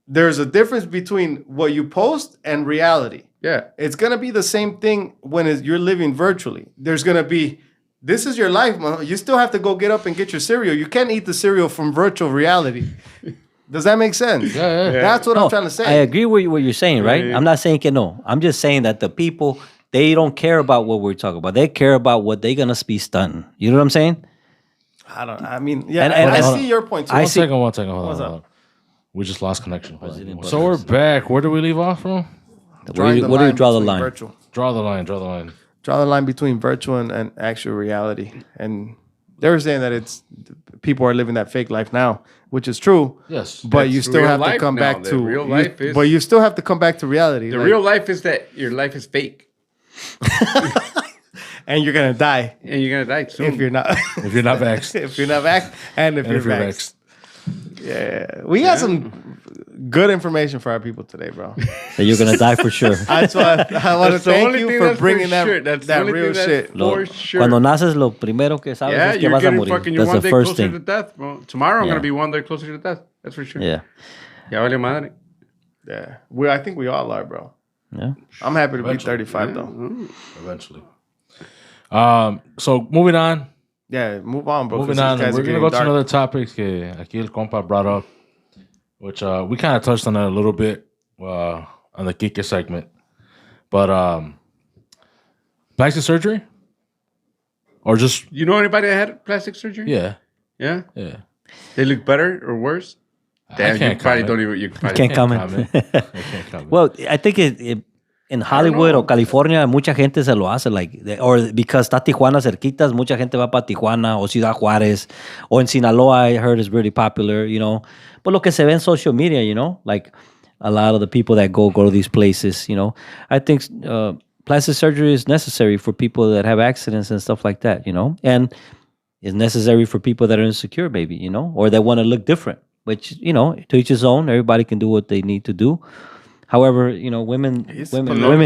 Speaker 2: there's a difference between what you post and reality.
Speaker 4: Yeah.
Speaker 2: It's gonna be the same thing when you're living virtually. There's gonna be, this is your life, man. You still have to go get up and get your cereal. You can't eat the cereal from virtual reality. Does that make sense?
Speaker 1: Yeah.
Speaker 2: That's what
Speaker 3: No,
Speaker 2: I'm trying to say.
Speaker 3: I agree with what you're saying, right?
Speaker 4: Yeah.
Speaker 3: I'm not saying que no. I'm just saying that the people, they don't care about what we're talking about. They care about what they're gonna be stunting. You know what I'm saying?
Speaker 2: I mean, yeah,
Speaker 3: And-
Speaker 2: and
Speaker 3: and-
Speaker 2: I see your point too.
Speaker 3: I
Speaker 1: One
Speaker 3: see-
Speaker 1: second, one second. Hold on.
Speaker 2: What's
Speaker 1: Hold
Speaker 2: up?
Speaker 1: on. We just lost connection. Hold on.
Speaker 3: President
Speaker 1: So we're back. Where do we leave off from?
Speaker 3: Where do you draw the
Speaker 2: between
Speaker 3: line?
Speaker 2: Virtual.
Speaker 1: Draw the line. Draw the line.
Speaker 2: Draw the line between virtual and actual reality. And they were saying that it's people are living that fake life now, which is true.
Speaker 1: Yes.
Speaker 2: But
Speaker 4: That's
Speaker 2: you still
Speaker 4: real
Speaker 2: have to
Speaker 4: life
Speaker 2: come
Speaker 4: now.
Speaker 2: back
Speaker 4: The
Speaker 2: to
Speaker 4: real life is-
Speaker 2: But you still have to come back to reality.
Speaker 4: The
Speaker 2: like,
Speaker 4: real life is that your life is fake,
Speaker 2: and you're gonna die
Speaker 4: and you're gonna die soon.
Speaker 2: if you're not
Speaker 1: If you're not vexed.
Speaker 2: if you're not vaxxed and if
Speaker 1: And
Speaker 2: you're
Speaker 1: if you're
Speaker 2: vaxxed. Yeah, we got some good information for our people today, bro.
Speaker 3: That you're gonna die for sure.
Speaker 2: That's why I want to
Speaker 4: That's the
Speaker 2: thank
Speaker 4: only
Speaker 2: you
Speaker 4: thing
Speaker 2: for
Speaker 4: that's
Speaker 2: bringing
Speaker 4: sure. That's the
Speaker 2: that
Speaker 4: only
Speaker 2: real
Speaker 4: thing that's
Speaker 2: shit.
Speaker 4: for sure.
Speaker 3: Cuando naces, lo primero que sabes
Speaker 4: Yeah,
Speaker 3: es que
Speaker 4: you're
Speaker 3: vas a
Speaker 4: getting
Speaker 3: morir.
Speaker 4: fucking. You're
Speaker 3: That's
Speaker 4: one
Speaker 3: the
Speaker 4: day
Speaker 3: first
Speaker 4: closer
Speaker 3: thing.
Speaker 4: to death, bro. Tomorrow I'm
Speaker 3: Yeah.
Speaker 4: gonna be one day closer to death. That's for sure.
Speaker 3: Yeah,
Speaker 4: Ya vale madre.
Speaker 2: Yeah, I think we all are, bro.
Speaker 3: yeah.
Speaker 2: I'm happy to be
Speaker 1: Eventually.
Speaker 2: 35 though.
Speaker 1: Eventually. So moving on.
Speaker 2: Yeah, move on, bro.
Speaker 1: Moving
Speaker 2: 'cause
Speaker 1: on.
Speaker 2: these guys
Speaker 1: We're
Speaker 2: are
Speaker 1: gonna
Speaker 2: getting
Speaker 1: go to
Speaker 2: dark.
Speaker 1: another topic que aquí el compa brought up, which we kind of touched on it a little bit on the Kike segment. But plastic surgery? Or just
Speaker 4: You know anybody that had plastic surgery?
Speaker 1: yeah.
Speaker 4: Yeah.
Speaker 1: Yeah.
Speaker 4: They look better or worse? Damn, you
Speaker 1: can't
Speaker 4: probably
Speaker 1: comment.
Speaker 4: don't even. You probably
Speaker 3: Can't comment.
Speaker 1: I can't comment.
Speaker 3: Well, I think in Hollywood
Speaker 4: know.
Speaker 3: or California, mucha gente se lo hace, or because está Tijuana cerquitas, mucha gente va para Tijuana o Ciudad Juárez, or in Sinaloa, I heard is really popular, you know. But lo que se ve en social media, you know, like a lot of the people that go to these places, you know. I think plastic surgery is necessary for people that have accidents and stuff like that, you know, and is necessary for people that are insecure, maybe, you know, or that want to look different. Which, you know, to each his own. Everybody can do what they need to do. However, you know, women.
Speaker 4: Notice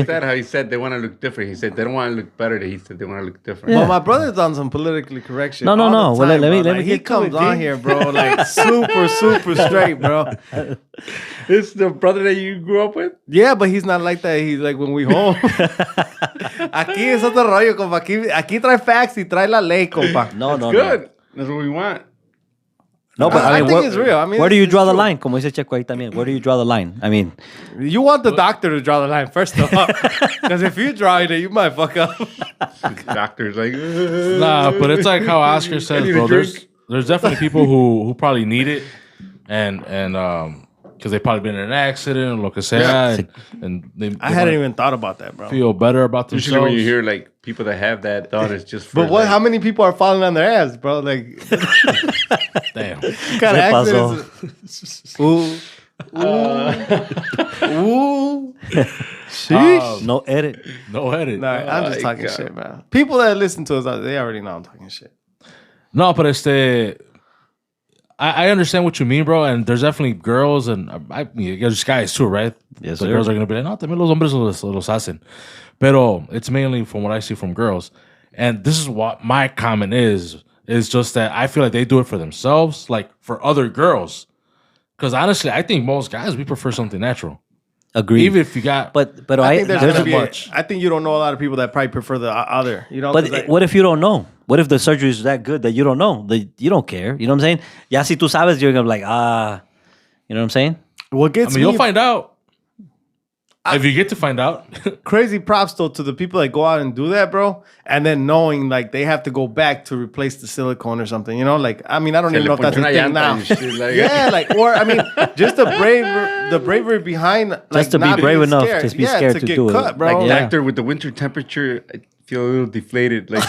Speaker 4: that how he said they want to look different. He said they don't want to look better. He said they want to look different.
Speaker 2: Well, my brother's on some politically correct shit.
Speaker 3: No.
Speaker 2: all the
Speaker 3: Well,
Speaker 2: time,
Speaker 3: let me
Speaker 2: bro. Like,
Speaker 3: get
Speaker 2: he
Speaker 3: to
Speaker 2: comes
Speaker 3: it,
Speaker 2: on
Speaker 3: G.
Speaker 2: here, bro, like super straight, bro.
Speaker 4: It's the brother that you grew up with?
Speaker 2: Yeah, but he's not like that. He's like when we home. Aquí es otro rollo, compa. Aquí trae facts y trae la ley, compa.
Speaker 3: No.
Speaker 4: Good. That's what we want.
Speaker 3: No, but
Speaker 2: I
Speaker 3: I mean,
Speaker 2: think it's real. I mean,
Speaker 3: where do
Speaker 2: it's
Speaker 3: you draw the
Speaker 2: true.
Speaker 3: line? Como dice Checo ahí también. Where do you draw the line? I mean,
Speaker 2: You want the doctor to draw the line first of all, because if you draw it, you might fuck up.
Speaker 4: Doctor's like,
Speaker 1: Nah, but it's like how Oscar says,
Speaker 4: need a
Speaker 1: bro.
Speaker 4: drink.
Speaker 1: There's definitely people who probably need it, and because they probably been in an accident or lo que sea, and they
Speaker 2: I hadn't even thought about that, bro.
Speaker 1: feel better about themselves.
Speaker 4: usually when you hear like people that have that done, it's just for
Speaker 2: But what?
Speaker 4: like,
Speaker 2: How many people are falling on their ass, bro? Like,
Speaker 1: Damn.
Speaker 2: kind of
Speaker 3: Se pasó.
Speaker 2: accidents. Ooh. Sheesh.
Speaker 3: no edit.
Speaker 1: No edit.
Speaker 2: Nah, I'm just
Speaker 4: my
Speaker 2: talking
Speaker 4: God.
Speaker 2: shit, man. People that listen to us, they already know I'm talking shit.
Speaker 1: No, but I understand what you mean, bro. And there's definitely girls and I mean, there's guys too, right?
Speaker 3: Yes,
Speaker 1: the
Speaker 3: sir.
Speaker 1: girls are gonna be like, no, también los hombres los hacen. Pero it's mainly from what I see from girls. And this is what my comment is just that I feel like they do it for themselves, like for other girls. Because honestly, I think most guys, we prefer something natural.
Speaker 3: Agreed.
Speaker 1: Even if you got...
Speaker 3: but
Speaker 2: I think
Speaker 1: there's
Speaker 2: gonna be
Speaker 1: much.
Speaker 2: I think you don't know a lot of people that probably prefer the other. You know, 'cause
Speaker 3: But what if you don't know? What if the surgery is that good that you don't know? That you don't care. You know what I'm saying? Ya si tú sabes, you're gonna be like, you know what I'm saying?
Speaker 2: what
Speaker 1: I
Speaker 2: gets
Speaker 1: mean,
Speaker 2: me
Speaker 1: you'll find out. If you get to find out.
Speaker 2: crazy props though to the people that go out and do that, bro, and then knowing like they have to go back to replace the silicone or something. You know, like I mean, I don't
Speaker 4: Se
Speaker 2: even
Speaker 4: le
Speaker 2: know if that's a
Speaker 4: ponchó una
Speaker 2: thing
Speaker 4: llanta
Speaker 2: now.
Speaker 4: and shit, like-
Speaker 2: Yeah, like or I mean, just the bravery behind like
Speaker 3: Just to be
Speaker 2: not
Speaker 3: brave
Speaker 2: being
Speaker 3: enough
Speaker 2: scared.
Speaker 3: to be scared to
Speaker 2: get
Speaker 3: do it.
Speaker 2: cut, bro.
Speaker 4: like
Speaker 3: Yeah.
Speaker 4: actor with the winter temperature, I feel a little deflated. Like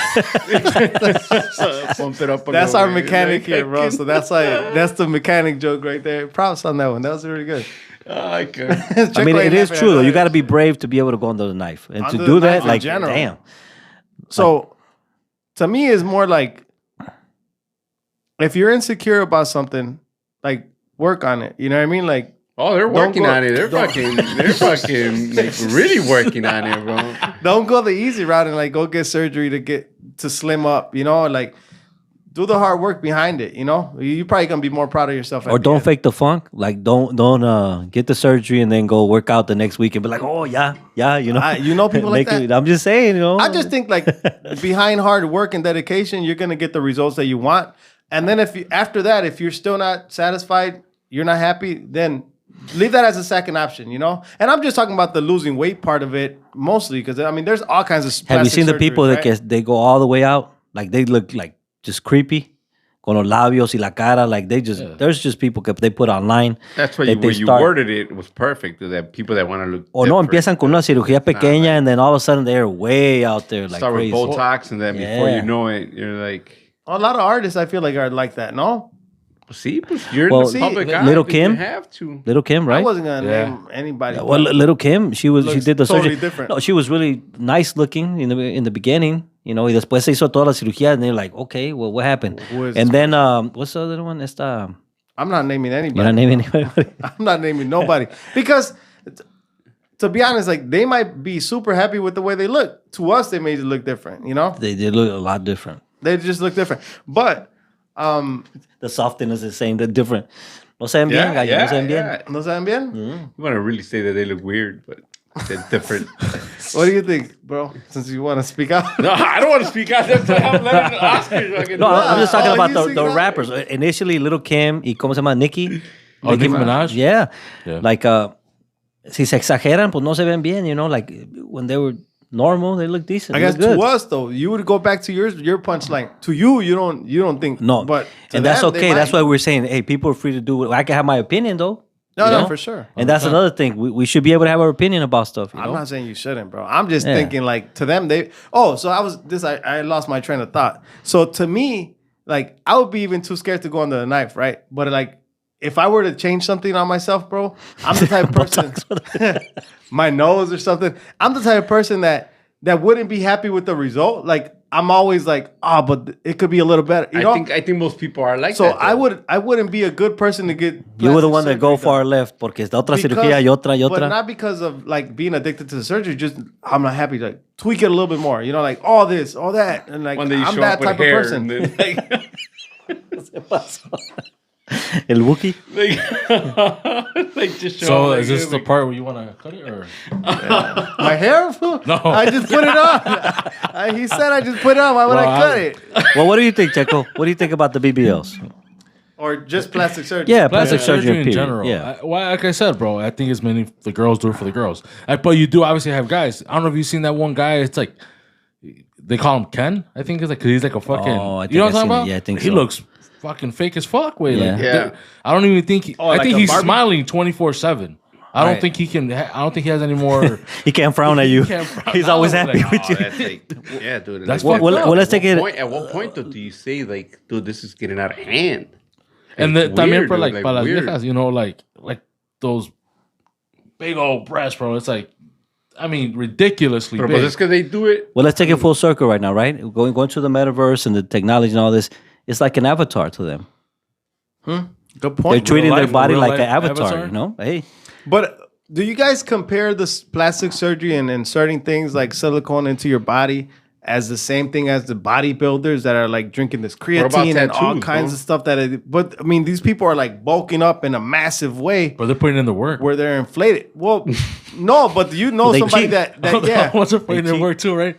Speaker 4: pump it up. a
Speaker 2: That's
Speaker 4: little
Speaker 2: our
Speaker 4: bit.
Speaker 2: mechanic
Speaker 4: Like,
Speaker 2: here, bro. So that's the mechanic joke right there. Props on that one. That was really good.
Speaker 4: I can.
Speaker 3: I mean, it is true though. You got to be brave to be able to go under the knife, and to
Speaker 2: Under
Speaker 3: do
Speaker 2: the
Speaker 3: that,
Speaker 2: knife in
Speaker 3: like,
Speaker 2: general.
Speaker 3: damn.
Speaker 2: So, to me, it's more like if you're insecure about something, like work on it. You know what I mean? Like,
Speaker 4: Oh, they're
Speaker 2: Don't
Speaker 4: working
Speaker 2: go-
Speaker 4: on it. They're fucking like really working on it, bro.
Speaker 2: don't go the easy route and like go get surgery to slim up. You know, like do the hard work behind it. You know, you're probably gonna be more proud of yourself. at
Speaker 3: Or
Speaker 2: the
Speaker 3: don't
Speaker 2: end.
Speaker 3: fake the funk. Like, don't get the surgery and then go work out the next week and be like, oh yeah, you know.
Speaker 2: You know people like that?
Speaker 3: I'm just saying, you know.
Speaker 2: I just think like behind hard work and dedication, you're gonna get the results that you want. And then after that, if you're still not satisfied, you're not happy, then leave that as a second option, you know? And I'm just talking about the losing weight part of it mostly because, I mean, there's all kinds of
Speaker 3: Have you
Speaker 2: plastic
Speaker 3: seen the people
Speaker 2: surgeries,
Speaker 3: that they go all the way out? Like they look like just creepy. Con los labios y la cara. Like there's just people that they put online.
Speaker 4: That's why
Speaker 3: that
Speaker 4: where
Speaker 3: they
Speaker 4: you
Speaker 3: start-
Speaker 4: worded it was perfect. That people that want to look.
Speaker 3: O no,
Speaker 4: different.
Speaker 3: empiezan con una cirugía pequeña and then all of a sudden they're way out there like
Speaker 4: Start
Speaker 3: crazy.
Speaker 4: with Botox and then before
Speaker 3: Yeah.
Speaker 4: you know it, you're like,
Speaker 2: A lot of artists, I feel like, are like that, no?
Speaker 4: see, pues you're
Speaker 3: Well,
Speaker 4: in the public eye.
Speaker 3: Little
Speaker 4: then
Speaker 3: Kim?
Speaker 4: you have to.
Speaker 3: Little Kim,
Speaker 2: I
Speaker 3: right?
Speaker 2: wasn't going to
Speaker 1: Yeah.
Speaker 2: name anybody.
Speaker 3: Well, Little Kim, she
Speaker 2: Looks
Speaker 3: did the
Speaker 2: totally
Speaker 3: surgery.
Speaker 2: different.
Speaker 3: No, she was really nice looking in the beginning, you know. Y después se hizo toda la cirugía, and they're like, okay, well, what happened?
Speaker 2: Who is
Speaker 3: And
Speaker 2: this
Speaker 3: then what's the other one? Esta,
Speaker 2: I'm not naming
Speaker 3: you're
Speaker 2: anybody.
Speaker 3: not naming anybody.
Speaker 2: I'm not naming nobody. Because, to be honest, like, they might be super happy with the way they look. To us, they may look different, you know?
Speaker 3: They look a lot different.
Speaker 2: They just look different. But,
Speaker 3: The softness is saying they're different. No se ven bien, gallo. No se ven bien.
Speaker 2: ¿no saben bien?
Speaker 4: You want to really say that they look weird, but they're different.
Speaker 2: What do you think, bro? Since you want to speak out.
Speaker 4: No, I don't want to speak out. That's why I'm letting Oscar fucking.
Speaker 3: No, I'm just talking
Speaker 2: Oh,
Speaker 3: about
Speaker 2: you
Speaker 3: the
Speaker 2: sing that?
Speaker 3: rappers. Initially, Little Kim y ¿cómo se llama? Nicki.
Speaker 1: Oh, Nicki Minaj?
Speaker 3: Yeah.
Speaker 1: Yeah.
Speaker 3: Like, si se exageran, pues no se ven bien, you know? Like, when they were normal, they look decent.
Speaker 2: I
Speaker 3: they
Speaker 2: guess
Speaker 3: look good.
Speaker 2: to us though, you would go back to your punchline. To you, you don't think
Speaker 3: No,
Speaker 2: but to
Speaker 3: and that's
Speaker 2: them, they
Speaker 3: okay. That's
Speaker 2: might.
Speaker 3: why we're saying, hey, people are free to do it. I can have my opinion, though.
Speaker 2: No,
Speaker 3: you
Speaker 2: no,
Speaker 3: know?
Speaker 2: for sure.
Speaker 3: And that's another thing. We should be able to have our opinion about stuff. You
Speaker 2: I'm
Speaker 3: know?
Speaker 2: not saying you shouldn't, bro. I'm just
Speaker 3: Yeah.
Speaker 2: thinking like to them they. Oh, so I lost my train of thought. So to me, like I would be even too scared to go under the knife, right? But like if I were to change something on myself, bro, I'm the type of person. My nose or something. I'm the type of person that wouldn't be happy with the result. Like I'm always like, but it could be a little better. You know?
Speaker 4: I think most people are like
Speaker 2: So
Speaker 4: that. though.
Speaker 2: I wouldn't be a good person to get.
Speaker 3: You were the
Speaker 2: plastic
Speaker 3: one that go
Speaker 2: surgery
Speaker 3: far
Speaker 2: done.
Speaker 3: left porque esta otra
Speaker 2: Because-
Speaker 3: cirugía y otra y
Speaker 2: But
Speaker 3: otra.
Speaker 2: not because of like being addicted to the surgery. Just I'm not happy to tweak it a little bit more. You know, like all this, all that, and like
Speaker 4: One day you
Speaker 2: I'm
Speaker 4: show
Speaker 2: that
Speaker 4: up with
Speaker 2: type of
Speaker 4: hair
Speaker 2: person.
Speaker 4: and then, like,
Speaker 3: El Wookiee.
Speaker 4: like just show
Speaker 1: So
Speaker 4: up
Speaker 1: is
Speaker 4: like,
Speaker 1: this the part where you want to cut it, or
Speaker 2: My hair?
Speaker 1: No.
Speaker 2: I just put it on. He said I just put it on. Why would
Speaker 1: Well,
Speaker 2: I cut it?
Speaker 3: Well, what do you think, Checo? What do you think about the BBLs?
Speaker 2: Or just plastic surgery?
Speaker 3: Yeah,
Speaker 1: plastic surgery in
Speaker 3: period.
Speaker 1: general?
Speaker 3: Yeah.
Speaker 1: Like I said, bro, I think it's mainly the girls do it for the girls. But you do obviously have guys. I don't know if you've seen that one guy. It's like they call him Ken. I think it's like because he's like a fucking.
Speaker 3: Oh, I think
Speaker 1: you know
Speaker 3: I've
Speaker 1: what I'm
Speaker 3: seen
Speaker 1: talking
Speaker 3: it.
Speaker 1: about?
Speaker 3: Yeah, I think
Speaker 1: he
Speaker 3: so.
Speaker 1: looks fucking fake as fuck. Wait,
Speaker 3: Yeah.
Speaker 1: like,
Speaker 4: Yeah.
Speaker 1: I don't even think. I
Speaker 2: like
Speaker 1: think
Speaker 2: a
Speaker 1: he's
Speaker 2: Barbie?
Speaker 1: smiling 24/7. I don't
Speaker 2: Right.
Speaker 1: think he can. I don't think he has any more.
Speaker 3: He can't frown at you.
Speaker 1: can't frown.
Speaker 3: He's always
Speaker 1: No,
Speaker 3: happy
Speaker 1: like,
Speaker 3: with
Speaker 4: Oh,
Speaker 3: you.
Speaker 4: that's like, yeah, dude.
Speaker 1: That's
Speaker 4: like,
Speaker 1: fucked
Speaker 3: Well,
Speaker 1: up.
Speaker 3: well, let's take it.
Speaker 4: At what point though, do you say like, dude, this is getting out of hand?
Speaker 1: And
Speaker 4: It's
Speaker 1: también
Speaker 4: weird,
Speaker 1: for
Speaker 4: dude,
Speaker 1: like para las
Speaker 4: weird.
Speaker 1: viejas, you know, like those big old breasts, bro. It's like, I mean, ridiculously
Speaker 4: But
Speaker 1: big.
Speaker 4: just because they do it,
Speaker 3: Well, let's take it full circle right now, right? Going to the metaverse and the technology and all this. It's like an avatar to them.
Speaker 2: Good
Speaker 3: They're
Speaker 2: point.
Speaker 3: treating their
Speaker 1: life,
Speaker 3: body
Speaker 1: real
Speaker 3: like
Speaker 1: life
Speaker 3: an avatar,
Speaker 1: avatar?
Speaker 3: you know? Hey,
Speaker 2: But do you guys compare this plastic surgery and inserting things like silicone into your body as the same thing as the bodybuilders that are like drinking this
Speaker 4: about
Speaker 2: creatine and all
Speaker 4: tattoos,
Speaker 2: kinds
Speaker 4: bro?
Speaker 2: of stuff but I mean, these people are like bulking up in a massive way
Speaker 1: but they're putting in the work.
Speaker 2: where they're inflated. Well, no, but you know
Speaker 3: They
Speaker 2: somebody
Speaker 3: cheat.
Speaker 2: that yeah.
Speaker 1: Once they're putting in
Speaker 2: cheat.
Speaker 1: work too, right?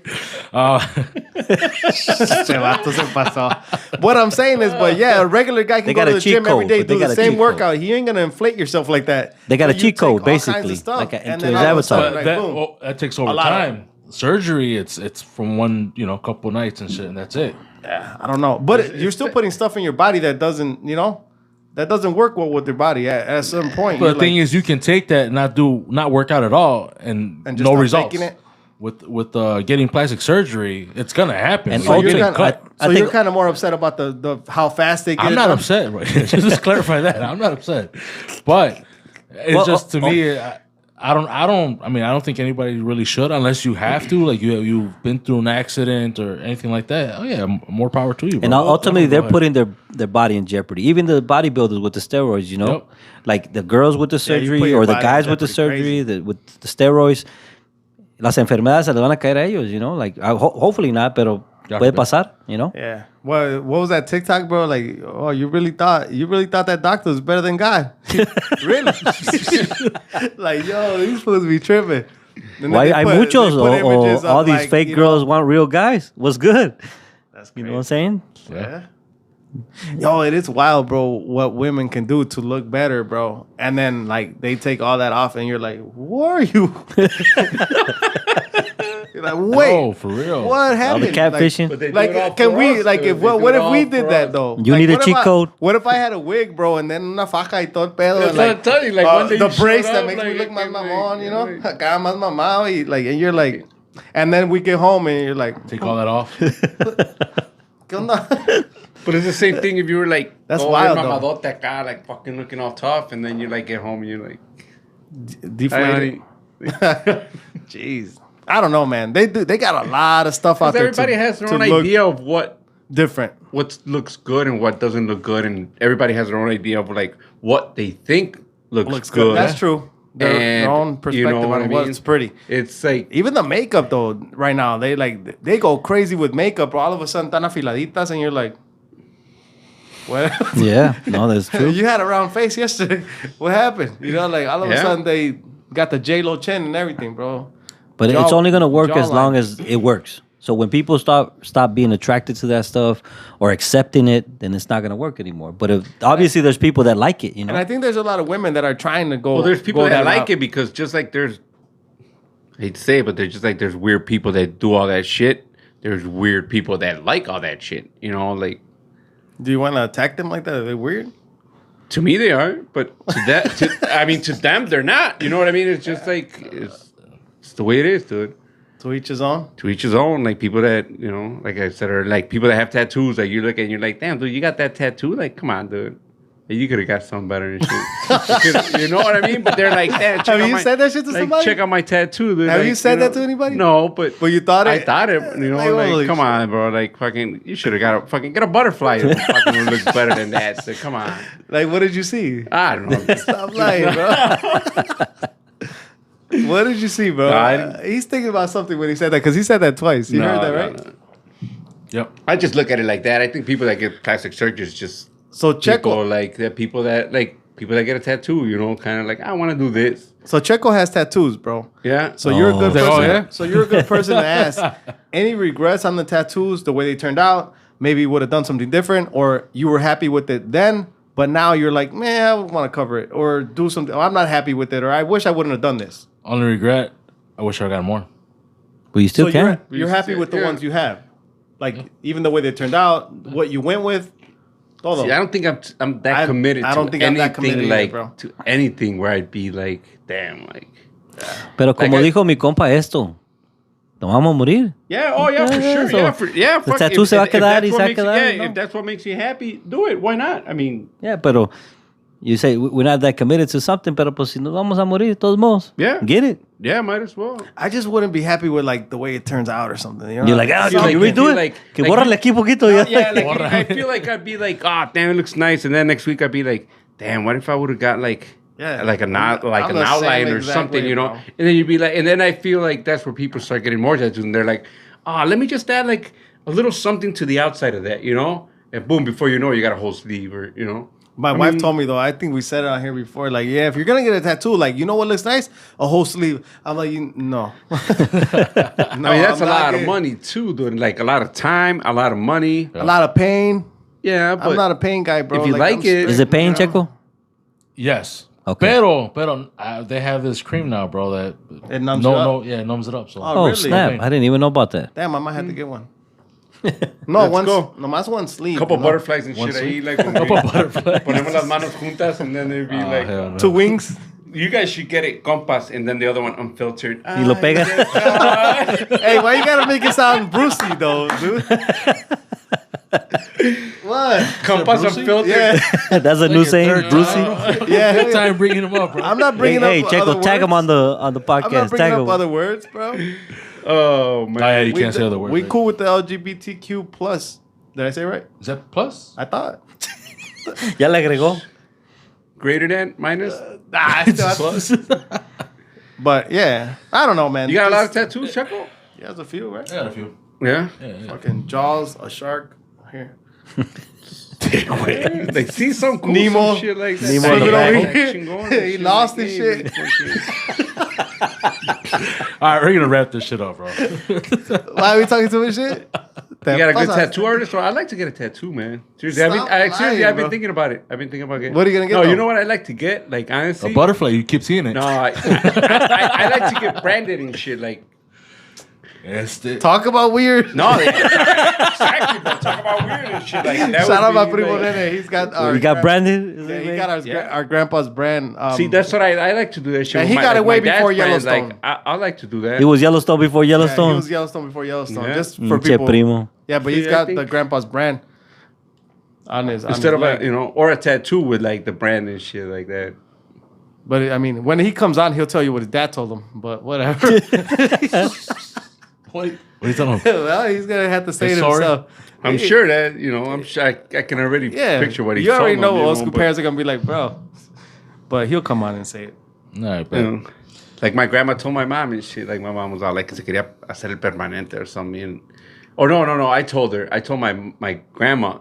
Speaker 2: Che vato se pasó. What I'm saying is, but yeah, a regular guy can
Speaker 3: They
Speaker 2: go
Speaker 3: got
Speaker 2: to
Speaker 3: a
Speaker 2: the
Speaker 3: cheat
Speaker 2: gym every
Speaker 3: code,
Speaker 2: day,
Speaker 3: but they
Speaker 2: do
Speaker 3: got
Speaker 2: the
Speaker 3: a
Speaker 2: same
Speaker 3: cheat code.
Speaker 2: workout. He ain't gonna inflate yourself like that.
Speaker 3: They got a
Speaker 2: You
Speaker 3: cheat
Speaker 2: take
Speaker 3: code,
Speaker 2: all kinds of
Speaker 3: basically,
Speaker 2: stuff,
Speaker 3: like
Speaker 2: and
Speaker 3: into
Speaker 2: then
Speaker 3: his
Speaker 2: all of a
Speaker 3: avatar.
Speaker 2: sudden,
Speaker 1: But
Speaker 2: like,
Speaker 1: that,
Speaker 2: boom.
Speaker 1: that takes over
Speaker 2: lot of-
Speaker 1: time. Surgery, it's from one, couple nights and shit, and that's it.
Speaker 2: I don't know, but you're still putting stuff in your body that doesn't work well with your body at some point.
Speaker 1: But the thing is, you can take that and not work out at all, and
Speaker 2: And just
Speaker 1: no
Speaker 2: start
Speaker 1: results.
Speaker 2: faking it?
Speaker 1: With getting plastic surgery, it's gonna happen.
Speaker 3: And
Speaker 1: You're
Speaker 3: ultimately-
Speaker 1: getting cut.
Speaker 3: I
Speaker 2: so
Speaker 3: think-
Speaker 2: you're kind of more upset about the how fast they get.
Speaker 1: I'm
Speaker 2: it
Speaker 1: not
Speaker 2: done?
Speaker 1: upset. Right? Just to clarify that, I'm not upset. But it's
Speaker 3: Well,
Speaker 1: just to me, I don't think anybody really should unless you have to. Like you've been through an accident or anything like that. Oh yeah, more power to you.
Speaker 3: And
Speaker 1: bro.
Speaker 3: ultimately,
Speaker 1: Go
Speaker 3: they're
Speaker 1: ahead.
Speaker 3: putting their body in jeopardy. Even the bodybuilders with the steroids,
Speaker 1: Yep.
Speaker 3: like the girls with the
Speaker 2: you
Speaker 3: surgery
Speaker 2: put your
Speaker 3: or the
Speaker 2: body in
Speaker 3: guys with the
Speaker 2: jeopardy,
Speaker 3: surgery, with the steroids. Las enfermedades se les van a caer a ellos, like hopefully not, pero
Speaker 1: Yeah,
Speaker 3: puede
Speaker 1: but-
Speaker 3: pasar,
Speaker 2: Yeah. What was that TikTok, bro? Like, oh, you really thought that doctor was better than God? Really? Like, yo, these fools be tripping. And then
Speaker 3: Why
Speaker 2: they
Speaker 3: hay
Speaker 2: put-
Speaker 3: muchos
Speaker 2: they put images
Speaker 3: all
Speaker 2: of,
Speaker 3: these
Speaker 2: like,
Speaker 3: fake
Speaker 2: you
Speaker 3: girls
Speaker 2: know,
Speaker 3: want real guys? What's good?
Speaker 2: That's
Speaker 3: You know what I'm saying?
Speaker 2: Yeah. Yo, it is wild, bro, what women can do to look better, bro. And then like they take all that off and you're like, who are you? You're like, wait,
Speaker 1: Oh, for real.
Speaker 2: what
Speaker 3: All the
Speaker 2: happened?
Speaker 3: catfishing.
Speaker 4: But they do
Speaker 2: Like,
Speaker 4: it all
Speaker 2: can
Speaker 4: for
Speaker 2: we
Speaker 4: us,
Speaker 2: like
Speaker 4: dude.
Speaker 2: if
Speaker 4: They
Speaker 2: what
Speaker 4: do
Speaker 2: what
Speaker 4: it
Speaker 2: if
Speaker 4: all
Speaker 2: we
Speaker 4: for
Speaker 2: did
Speaker 4: us.
Speaker 2: that though?
Speaker 3: You
Speaker 2: Like,
Speaker 3: need a
Speaker 2: what if
Speaker 3: cheat code.
Speaker 2: What if I had a wig, bro, and then una faja y todo el pedo,
Speaker 4: That's
Speaker 2: and
Speaker 4: what
Speaker 2: like,
Speaker 4: I'm telling you, like, one day
Speaker 2: the
Speaker 4: you showed
Speaker 2: brace that
Speaker 4: up,
Speaker 2: makes me
Speaker 4: like,
Speaker 2: look más
Speaker 4: okay,
Speaker 2: mamón,
Speaker 4: like,
Speaker 2: you know,
Speaker 4: yeah, like-
Speaker 2: acá más mamado, y like, and you're like, and then we get home and you're like,
Speaker 1: Take all that off.
Speaker 2: ¿qué onda?
Speaker 4: But it's the same thing if you were like,
Speaker 2: That's
Speaker 4: oh,
Speaker 2: wild,
Speaker 4: you're
Speaker 2: though.
Speaker 4: mamadote acá, like fucking looking all tough, and then you like get home and you're like,
Speaker 2: Deflated. Jeez. I don't know, man. They got a lot of stuff out there.
Speaker 4: everybody has their
Speaker 2: to
Speaker 4: own
Speaker 2: look
Speaker 4: idea of what
Speaker 2: different.
Speaker 4: looks good and what doesn't look good, and everybody has their own idea of like what they think looks good.
Speaker 2: That's true. Their
Speaker 4: And,
Speaker 2: own perspective
Speaker 4: you know what I
Speaker 2: on
Speaker 4: mean?
Speaker 2: what's pretty.
Speaker 4: It's like
Speaker 2: Even the makeup though, right now, they go crazy with makeup. All of a sudden, tan afiladitas, and you're like, what?
Speaker 3: Yeah, no, that's true.
Speaker 2: You had a round face yesterday. What happened? You know, like all of a
Speaker 4: Yeah.
Speaker 2: sudden they got the J-Lo chin and everything, bro.
Speaker 3: But it's only going to work as
Speaker 2: jawline.
Speaker 3: long as it works. So when people stop being attracted to that stuff or accepting it, then it's not going to work anymore. But obviously there's people that like it, you know.
Speaker 2: And I think there's a lot of women that are trying to go.
Speaker 4: Well, there's people
Speaker 2: go
Speaker 4: that like
Speaker 2: route.
Speaker 4: it because just like there's, I hate to say it, but there's just like there's weird people that do all that shit. There's weird people that like all that shit. You know, like
Speaker 2: Do you want to attack them like that? Are they weird?
Speaker 4: to me they are, but to that, I mean, to them they're not. You know what I mean? It's just like it's the way it is, dude.
Speaker 2: To each his own.
Speaker 4: To each his own. Like people that, you know, like I said, are like people that have tattoos. Like you look at and you're like, damn, dude, you got that tattoo? Like, come on, dude. You could have got something better and shit. You know what I mean? But they're like, damn,
Speaker 2: Have you said that shit to somebody?
Speaker 4: Check out my tattoo, dude.
Speaker 2: Have
Speaker 4: Like,
Speaker 2: you said that
Speaker 4: know,
Speaker 2: to anybody?
Speaker 4: No, but
Speaker 2: you thought it?
Speaker 4: I thought it. You know,
Speaker 2: Like, holy
Speaker 4: like, come
Speaker 2: shit.
Speaker 4: on, bro. Like, fucking, you should have got a fucking get a butterfly. It fucking looks better than that. So come on.
Speaker 2: Like, what did you see?
Speaker 4: I don't know.
Speaker 2: Stop lying, bro. What did you see, bro?
Speaker 4: No, I didn't-
Speaker 2: He's thinking about something when he said that because he said that twice. You heard that, right?
Speaker 4: No.
Speaker 1: Yep.
Speaker 4: I just look at it like that. I think people that get plastic surgeries just
Speaker 2: So
Speaker 4: people
Speaker 2: Checo,
Speaker 4: like that. People that get a tattoo. You know, kind of like I want to do this.
Speaker 2: so Checo has tattoos, bro.
Speaker 4: Yeah.
Speaker 2: So you're a good
Speaker 1: Oh,
Speaker 2: person.
Speaker 1: yeah?
Speaker 2: So you're a good person to ask. Any regrets on the tattoos, the way they turned out? Maybe you would have done something different, or you were happy with it then, but now you're like, man, I want to cover it, or do something. Oh, I'm not happy with it, or I wish I wouldn't have done this.
Speaker 1: Only regret, I wish I got more.
Speaker 3: But you still
Speaker 2: So
Speaker 3: can.
Speaker 2: you're happy with the
Speaker 4: Yeah.
Speaker 2: ones you have, like even the way they turned out, what you went with. Todo.
Speaker 4: See, I don't think I'm that committed.
Speaker 2: I don't
Speaker 4: to
Speaker 2: think I'm
Speaker 4: anything
Speaker 2: that committed either,
Speaker 4: like
Speaker 2: bro.
Speaker 4: to anything where I'd be like, damn, like.
Speaker 3: Pero como
Speaker 4: Like I-
Speaker 3: dijo mi compa Esto, nos vamos a morir.
Speaker 4: Yeah, oh yeah, for
Speaker 3: Yeah,
Speaker 4: sure.
Speaker 3: so
Speaker 4: yeah,
Speaker 3: the
Speaker 4: fuck,
Speaker 3: tattoo se va a quedar
Speaker 4: that's
Speaker 3: y
Speaker 4: what
Speaker 3: se va a
Speaker 4: makes you-
Speaker 3: quedar,
Speaker 4: Yeah,
Speaker 3: you know?
Speaker 4: if that's what makes you happy, do it. Why not? I mean,
Speaker 3: Yeah, pero you say we're not that committed to something, pero pues si nos vamos a morir, de todos modos.
Speaker 4: Yeah.
Speaker 3: Get it.
Speaker 4: yeah, might as well.
Speaker 2: I just wouldn't be happy with like the way it turns out or something. You know?
Speaker 3: You're like, ah,
Speaker 4: feel
Speaker 3: can
Speaker 4: like-
Speaker 3: we
Speaker 4: I
Speaker 3: do
Speaker 4: feel
Speaker 3: it?
Speaker 4: like-
Speaker 3: Que
Speaker 4: like-
Speaker 3: bórrale aquí poquito. Ya.
Speaker 4: Yeah, like I feel like I'd be like, oh damn, it looks nice, and then next week I'd be like, damn, what if I would have got like.
Speaker 2: Yeah.
Speaker 4: Like
Speaker 2: I'm
Speaker 4: an
Speaker 2: the
Speaker 4: outline
Speaker 2: same
Speaker 4: or
Speaker 2: exact
Speaker 4: something,
Speaker 2: way,
Speaker 4: you know.
Speaker 2: bro.
Speaker 4: And then you'd be like, and then I feel like that's where people start getting more tattoos, and they're like, let me just add like a little something to the outside of that, you know. And boom, before you know, you got a whole sleeve, or you know.
Speaker 2: My wife told me though. I think we said it on here before. Like, yeah, if you're gonna get a tattoo, like, you know what looks nice? A whole sleeve. I'm like, no.
Speaker 4: I mean, that's
Speaker 2: I'm
Speaker 4: a
Speaker 2: not
Speaker 4: lot of
Speaker 2: getting-
Speaker 4: money too, dude. Like a lot of time, a lot of money.
Speaker 2: A lot of pain.
Speaker 4: Yeah, but
Speaker 2: I'm not a pain guy, bro.
Speaker 4: if you like
Speaker 2: I'm
Speaker 4: it-
Speaker 2: straight,
Speaker 3: Is it paying,
Speaker 2: you know?
Speaker 3: Checo?
Speaker 1: Yes.
Speaker 3: Okay.
Speaker 1: Pero they have this cream now, bro. That
Speaker 2: It numbs it up?
Speaker 1: it numbs it up. So
Speaker 2: Oh,
Speaker 3: Oh,
Speaker 2: really?
Speaker 3: snap. I didn't even know about that.
Speaker 2: Damn, I might have to get one. No,
Speaker 4: Let's
Speaker 2: one.
Speaker 4: go.
Speaker 2: Nomás one sleeve.
Speaker 4: couple
Speaker 2: you know?
Speaker 4: butterflies and shit ahí, like when
Speaker 1: couple
Speaker 4: we
Speaker 1: butterflies.
Speaker 4: ponemos las manos juntas, and then it'd be like,
Speaker 1: hell no.
Speaker 2: 2 wings.
Speaker 4: you guys should get it compas, and then the other one unfiltered.
Speaker 3: Y lo pega.
Speaker 2: Hey, why you gotta make it sound Brucey though, dude? What?
Speaker 4: Compas
Speaker 1: Brucey?
Speaker 4: unfiltered.
Speaker 2: Yeah,
Speaker 3: That's a new saying,
Speaker 1: third
Speaker 3: Brucey.
Speaker 2: yeah.
Speaker 1: Third time bringing him up, bro.
Speaker 2: I'm not
Speaker 3: Hey,
Speaker 2: bringing
Speaker 3: hey,
Speaker 2: up.
Speaker 3: Checo,
Speaker 2: other
Speaker 3: tag him
Speaker 2: words.
Speaker 3: on the
Speaker 2: I'm not
Speaker 3: podcast.
Speaker 2: bringing
Speaker 3: Tag
Speaker 2: up
Speaker 3: him.
Speaker 2: other words, bro.
Speaker 4: Oh man.
Speaker 1: Oh, yeah, you can't say other words.
Speaker 2: We
Speaker 1: right?
Speaker 2: cool with the LGBTQ plus. Did I say it right?
Speaker 1: Is that plus?
Speaker 2: I thought.
Speaker 3: Ya le agregó.
Speaker 4: Greater than minus.
Speaker 2: Nah, but yeah, I don't know, man.
Speaker 4: You got a lot of
Speaker 2: Just-
Speaker 4: tattoos, Checo?
Speaker 2: He has a few, right?
Speaker 1: I got a few.
Speaker 4: Yeah.
Speaker 2: Fucking Jaws, a shark. Here.
Speaker 4: Like see some cool
Speaker 2: Nemo.
Speaker 4: some shit like that.
Speaker 3: Nemo in the back.
Speaker 2: He lost his shit.
Speaker 1: All right, we're gonna wrap this shit up, bro.
Speaker 2: Why are we talking so much shit?
Speaker 4: You got a good tattoo artist? Well, I'd like to get a tattoo, man. Seriously,
Speaker 2: Stop lying,
Speaker 4: I've been
Speaker 2: bro.
Speaker 4: thinking about it. I've been thinking about getting.
Speaker 2: What are you gonna get,
Speaker 4: No,
Speaker 2: though?
Speaker 4: you know what I'd like to get? Like honestly,
Speaker 1: A butterfly, you keep seeing it.
Speaker 4: No, I like to get branded and shit. Like
Speaker 1: Este.
Speaker 2: Talk about weird.
Speaker 4: no, exactly. But talk about weird and shit. Like that.
Speaker 2: Shout out
Speaker 4: would
Speaker 2: my
Speaker 4: be,
Speaker 2: primo
Speaker 4: like-
Speaker 2: Nene. He's got our.
Speaker 3: You got branded?
Speaker 2: Yeah, he got
Speaker 4: Yeah.
Speaker 2: our grandpa's brand.
Speaker 4: See, that's what I like to do. That shit.
Speaker 2: And
Speaker 4: with
Speaker 2: he
Speaker 4: my-
Speaker 2: got it
Speaker 4: like,
Speaker 2: way
Speaker 4: my dad's
Speaker 2: before
Speaker 4: brand,
Speaker 2: Yellowstone.
Speaker 4: Like I like to do that.
Speaker 3: It was Yellowstone before
Speaker 2: Yeah,
Speaker 3: Yellowstone.
Speaker 2: he was Yellowstone before Yellowstone.
Speaker 4: Yeah.
Speaker 2: Just for
Speaker 3: Che
Speaker 2: people.
Speaker 3: primo.
Speaker 2: Yeah, but he's
Speaker 4: Yeah, I
Speaker 2: got
Speaker 4: think-
Speaker 2: the grandpa's brand on his. on
Speaker 4: Instead
Speaker 2: his
Speaker 4: of
Speaker 2: leg.
Speaker 4: or a tattoo with like the brand and shit like that.
Speaker 2: But I mean, when he comes on, he'll tell you what his dad told him. But whatever.
Speaker 1: What are you talking about?
Speaker 2: Well, he's gonna have to say it
Speaker 1: Sorry?
Speaker 2: himself.
Speaker 4: I'm sure that I'm sure I can already
Speaker 2: Yeah,
Speaker 4: picture what he's.
Speaker 2: you already know
Speaker 4: told them,
Speaker 2: old school
Speaker 4: but,
Speaker 2: parents are gonna be like, bro. But he'll come on and say it.
Speaker 1: All right,
Speaker 4: you
Speaker 1: but
Speaker 4: know, like my grandma told my mom and shit. Like my mom was all like, "Que se quería hacer el permanente or something." And, no. I told my grandma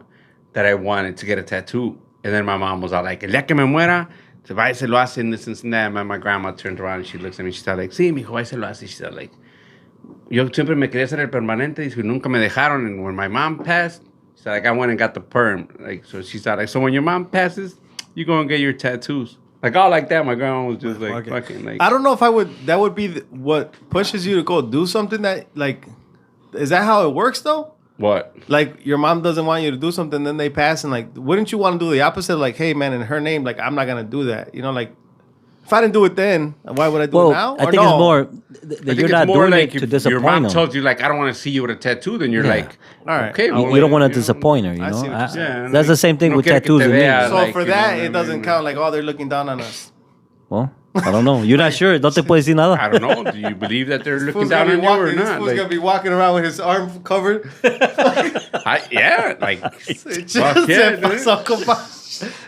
Speaker 4: that I wanted to get a tattoo, and then my mom was all like, "El día que me muera, se va y se lo hace." And this and that. And my grandma turned around and she looks at me. She's all like, "Sí, mijo, va y se lo hace." She's all like, yo siempre me quería hacer el permanente. Dice, nunca me dejaron. And when my mom passed, she said, like, I went and got the perm. Like, so she said, like, so when your mom passes, you go and get your tattoos. Like, all like that. My grandma was just like, fucking, like.
Speaker 2: I don't know if I would. That would be what pushes you to go do something that, like, is that how it works though?
Speaker 4: What?
Speaker 2: Like, your mom doesn't want you to do something, then they pass, and like, wouldn't you want to do the opposite? Like, hey, man, in her name, like, I'm not gonna do that. You know, like, if I didn't do it then, why would I do it now?
Speaker 3: I think it's more that you're not doing
Speaker 4: like
Speaker 3: it to
Speaker 4: if
Speaker 3: disappoint
Speaker 4: your mom
Speaker 3: them.
Speaker 4: told you, like, I don't want to see you with a tattoo, then you're like,
Speaker 2: all right,
Speaker 4: okay.
Speaker 3: You don't want to
Speaker 4: know.
Speaker 3: disappoint her, you
Speaker 2: I
Speaker 3: know?
Speaker 2: see what you're saying.
Speaker 3: That's the same thing
Speaker 4: no
Speaker 3: with
Speaker 4: quiere que
Speaker 3: tattoos
Speaker 4: te
Speaker 3: with me.
Speaker 4: vea.
Speaker 2: So
Speaker 4: like,
Speaker 2: for
Speaker 4: you know
Speaker 2: that,
Speaker 4: what I
Speaker 2: it doesn't
Speaker 4: mean?
Speaker 2: count. Like, oh, they're looking down on us.
Speaker 3: Well, I don't know. You're not sure. No te puedo decir nada.
Speaker 4: I don't know. Do you believe that they're looking
Speaker 2: Fool's
Speaker 4: down
Speaker 2: gonna
Speaker 4: on
Speaker 2: be
Speaker 4: you or
Speaker 2: walking. This
Speaker 4: not?
Speaker 2: fool's
Speaker 4: Like,
Speaker 2: gonna be walking around with his arm covered.
Speaker 4: yeah, like,
Speaker 2: Just
Speaker 4: fuck yeah,
Speaker 2: said,
Speaker 4: dude.
Speaker 2: "Paso, compa."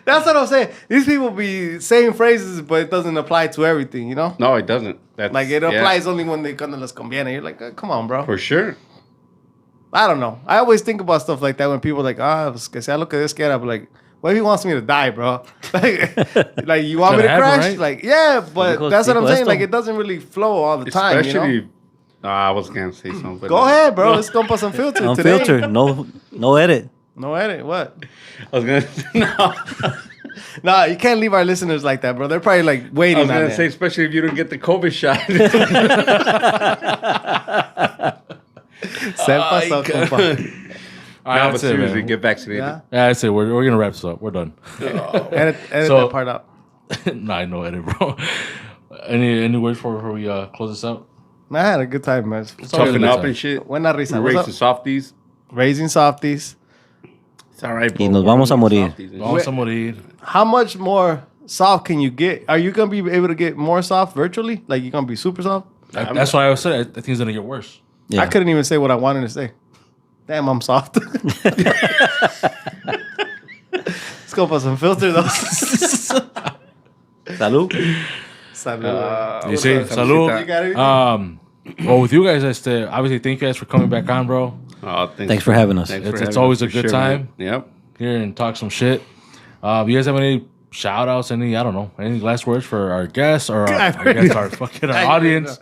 Speaker 2: That's what I'm saying. These people be saying phrases, but it doesn't apply to everything, you know?
Speaker 4: No, it doesn't. That's,
Speaker 2: Like, it
Speaker 4: yeah,
Speaker 2: applies only when they cuando les conviene. You're like, come on, bro.
Speaker 4: for sure.
Speaker 2: I don't know. I always think about stuff like that when people are like, pues que sea lo que Dios quiera. But like, what if he wants me to die, bro? like you want me to
Speaker 1: Gonna happen,
Speaker 2: crash?
Speaker 1: right?
Speaker 2: Like, yeah, but
Speaker 3: Dijo-
Speaker 2: that's what I'm
Speaker 3: dijo
Speaker 2: saying.
Speaker 3: esto.
Speaker 2: Like, it doesn't really flow all the time, you know?
Speaker 4: Especially, I was gonna say something.
Speaker 2: Go ahead, bro. It's Compas Unfiltered
Speaker 3: Unfiltered.
Speaker 2: today.
Speaker 3: No edit.
Speaker 2: No edit. What?
Speaker 4: I was gonna no.
Speaker 2: Nah, you can't leave our listeners like that, bro. They're probably like
Speaker 4: I
Speaker 2: waiting
Speaker 4: was
Speaker 2: on
Speaker 4: gonna
Speaker 2: that.
Speaker 4: say, especially if you don't get the COVID shot.
Speaker 2: Se pasó, compa.
Speaker 1: All right,
Speaker 4: No, but
Speaker 1: that's it,
Speaker 4: seriously,
Speaker 1: man.
Speaker 4: get vaccinated.
Speaker 2: Yeah.
Speaker 1: Yeah, that's it. We're gonna wrap this up. We're done.
Speaker 2: Edit
Speaker 1: So-
Speaker 2: that part out.
Speaker 1: Nah, I know edit, bro. Any words before we close this out?
Speaker 2: Man, I had a good time, man.
Speaker 4: Toughen
Speaker 1: good
Speaker 4: up
Speaker 1: time.
Speaker 4: and shit.
Speaker 2: Buena risa.
Speaker 4: We're
Speaker 2: What's
Speaker 4: raising
Speaker 2: up?
Speaker 4: softies.
Speaker 2: Raising softies.
Speaker 4: It's all right, bro.
Speaker 3: Y nos vamos a morir.
Speaker 1: Vamos a morir.
Speaker 2: How much more soft can you get? Are you gonna be able to get more soft virtually? Like, you gonna be super soft?
Speaker 1: That's why I was saying. I think it's gonna get worse.
Speaker 3: Yeah.
Speaker 2: I couldn't even say what I wanted to say. Damn, I'm soft. Let's go for some filter though.
Speaker 3: Salud.
Speaker 2: Salud.
Speaker 1: You see, salud.
Speaker 2: You got anything?
Speaker 1: Well, with you guys, obviously, thank you guys for coming back on, bro.
Speaker 4: Oh,
Speaker 3: Thanks for having us.
Speaker 1: It's always a good time.
Speaker 4: Man. Yep.
Speaker 1: Here and talk some shit. You guys have any shout outs? Any, I don't know, any last words for our guests or our fucking audience?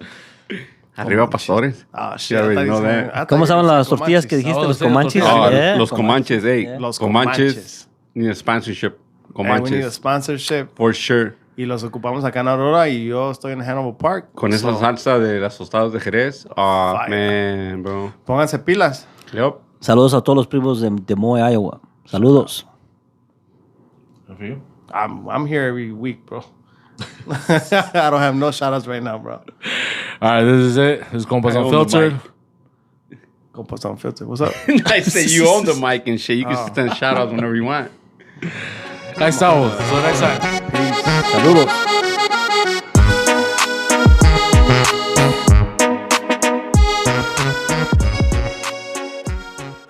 Speaker 4: Arriba, pastores.
Speaker 2: Oh, shit.
Speaker 4: You
Speaker 2: I
Speaker 4: already
Speaker 2: thought
Speaker 4: know
Speaker 2: you
Speaker 4: that.
Speaker 2: said-
Speaker 3: ¿Cómo
Speaker 2: I
Speaker 3: se
Speaker 2: thought
Speaker 3: llaman
Speaker 2: you
Speaker 3: las
Speaker 2: said
Speaker 3: tortillas que dijiste?
Speaker 1: Oh,
Speaker 3: Los
Speaker 1: sí,
Speaker 3: comanches.
Speaker 1: tortillas.
Speaker 3: Yeah,
Speaker 4: Los Comanches, hey.
Speaker 2: Los
Speaker 4: Comanches.
Speaker 2: Comanches.
Speaker 4: Need a sponsorship.
Speaker 2: Hey, we need a
Speaker 4: Comanches.
Speaker 2: sponsorship.
Speaker 4: For sure.
Speaker 2: Y los ocupamos acá en Aurora y yo estoy en Hanover Park.
Speaker 4: Con esa
Speaker 2: So,
Speaker 4: salsa de las tostadas de Jerez. Oh,
Speaker 2: Fire.
Speaker 4: man, bro.
Speaker 2: Pónganse pilas.
Speaker 4: Yep.
Speaker 3: Saludos a todos los primos de Moe, Iowa. Saludos.
Speaker 2: I'm here every week, bro. I don't have no shout outs right now, bro.
Speaker 1: All right, this is it. This is Compas
Speaker 4: I own the
Speaker 1: Unfiltered.
Speaker 2: Go put some filter. What's up?
Speaker 4: I say you own the mic and shit. You can send shout outs whenever you want.
Speaker 1: Next time. Until next time.
Speaker 3: Saludos.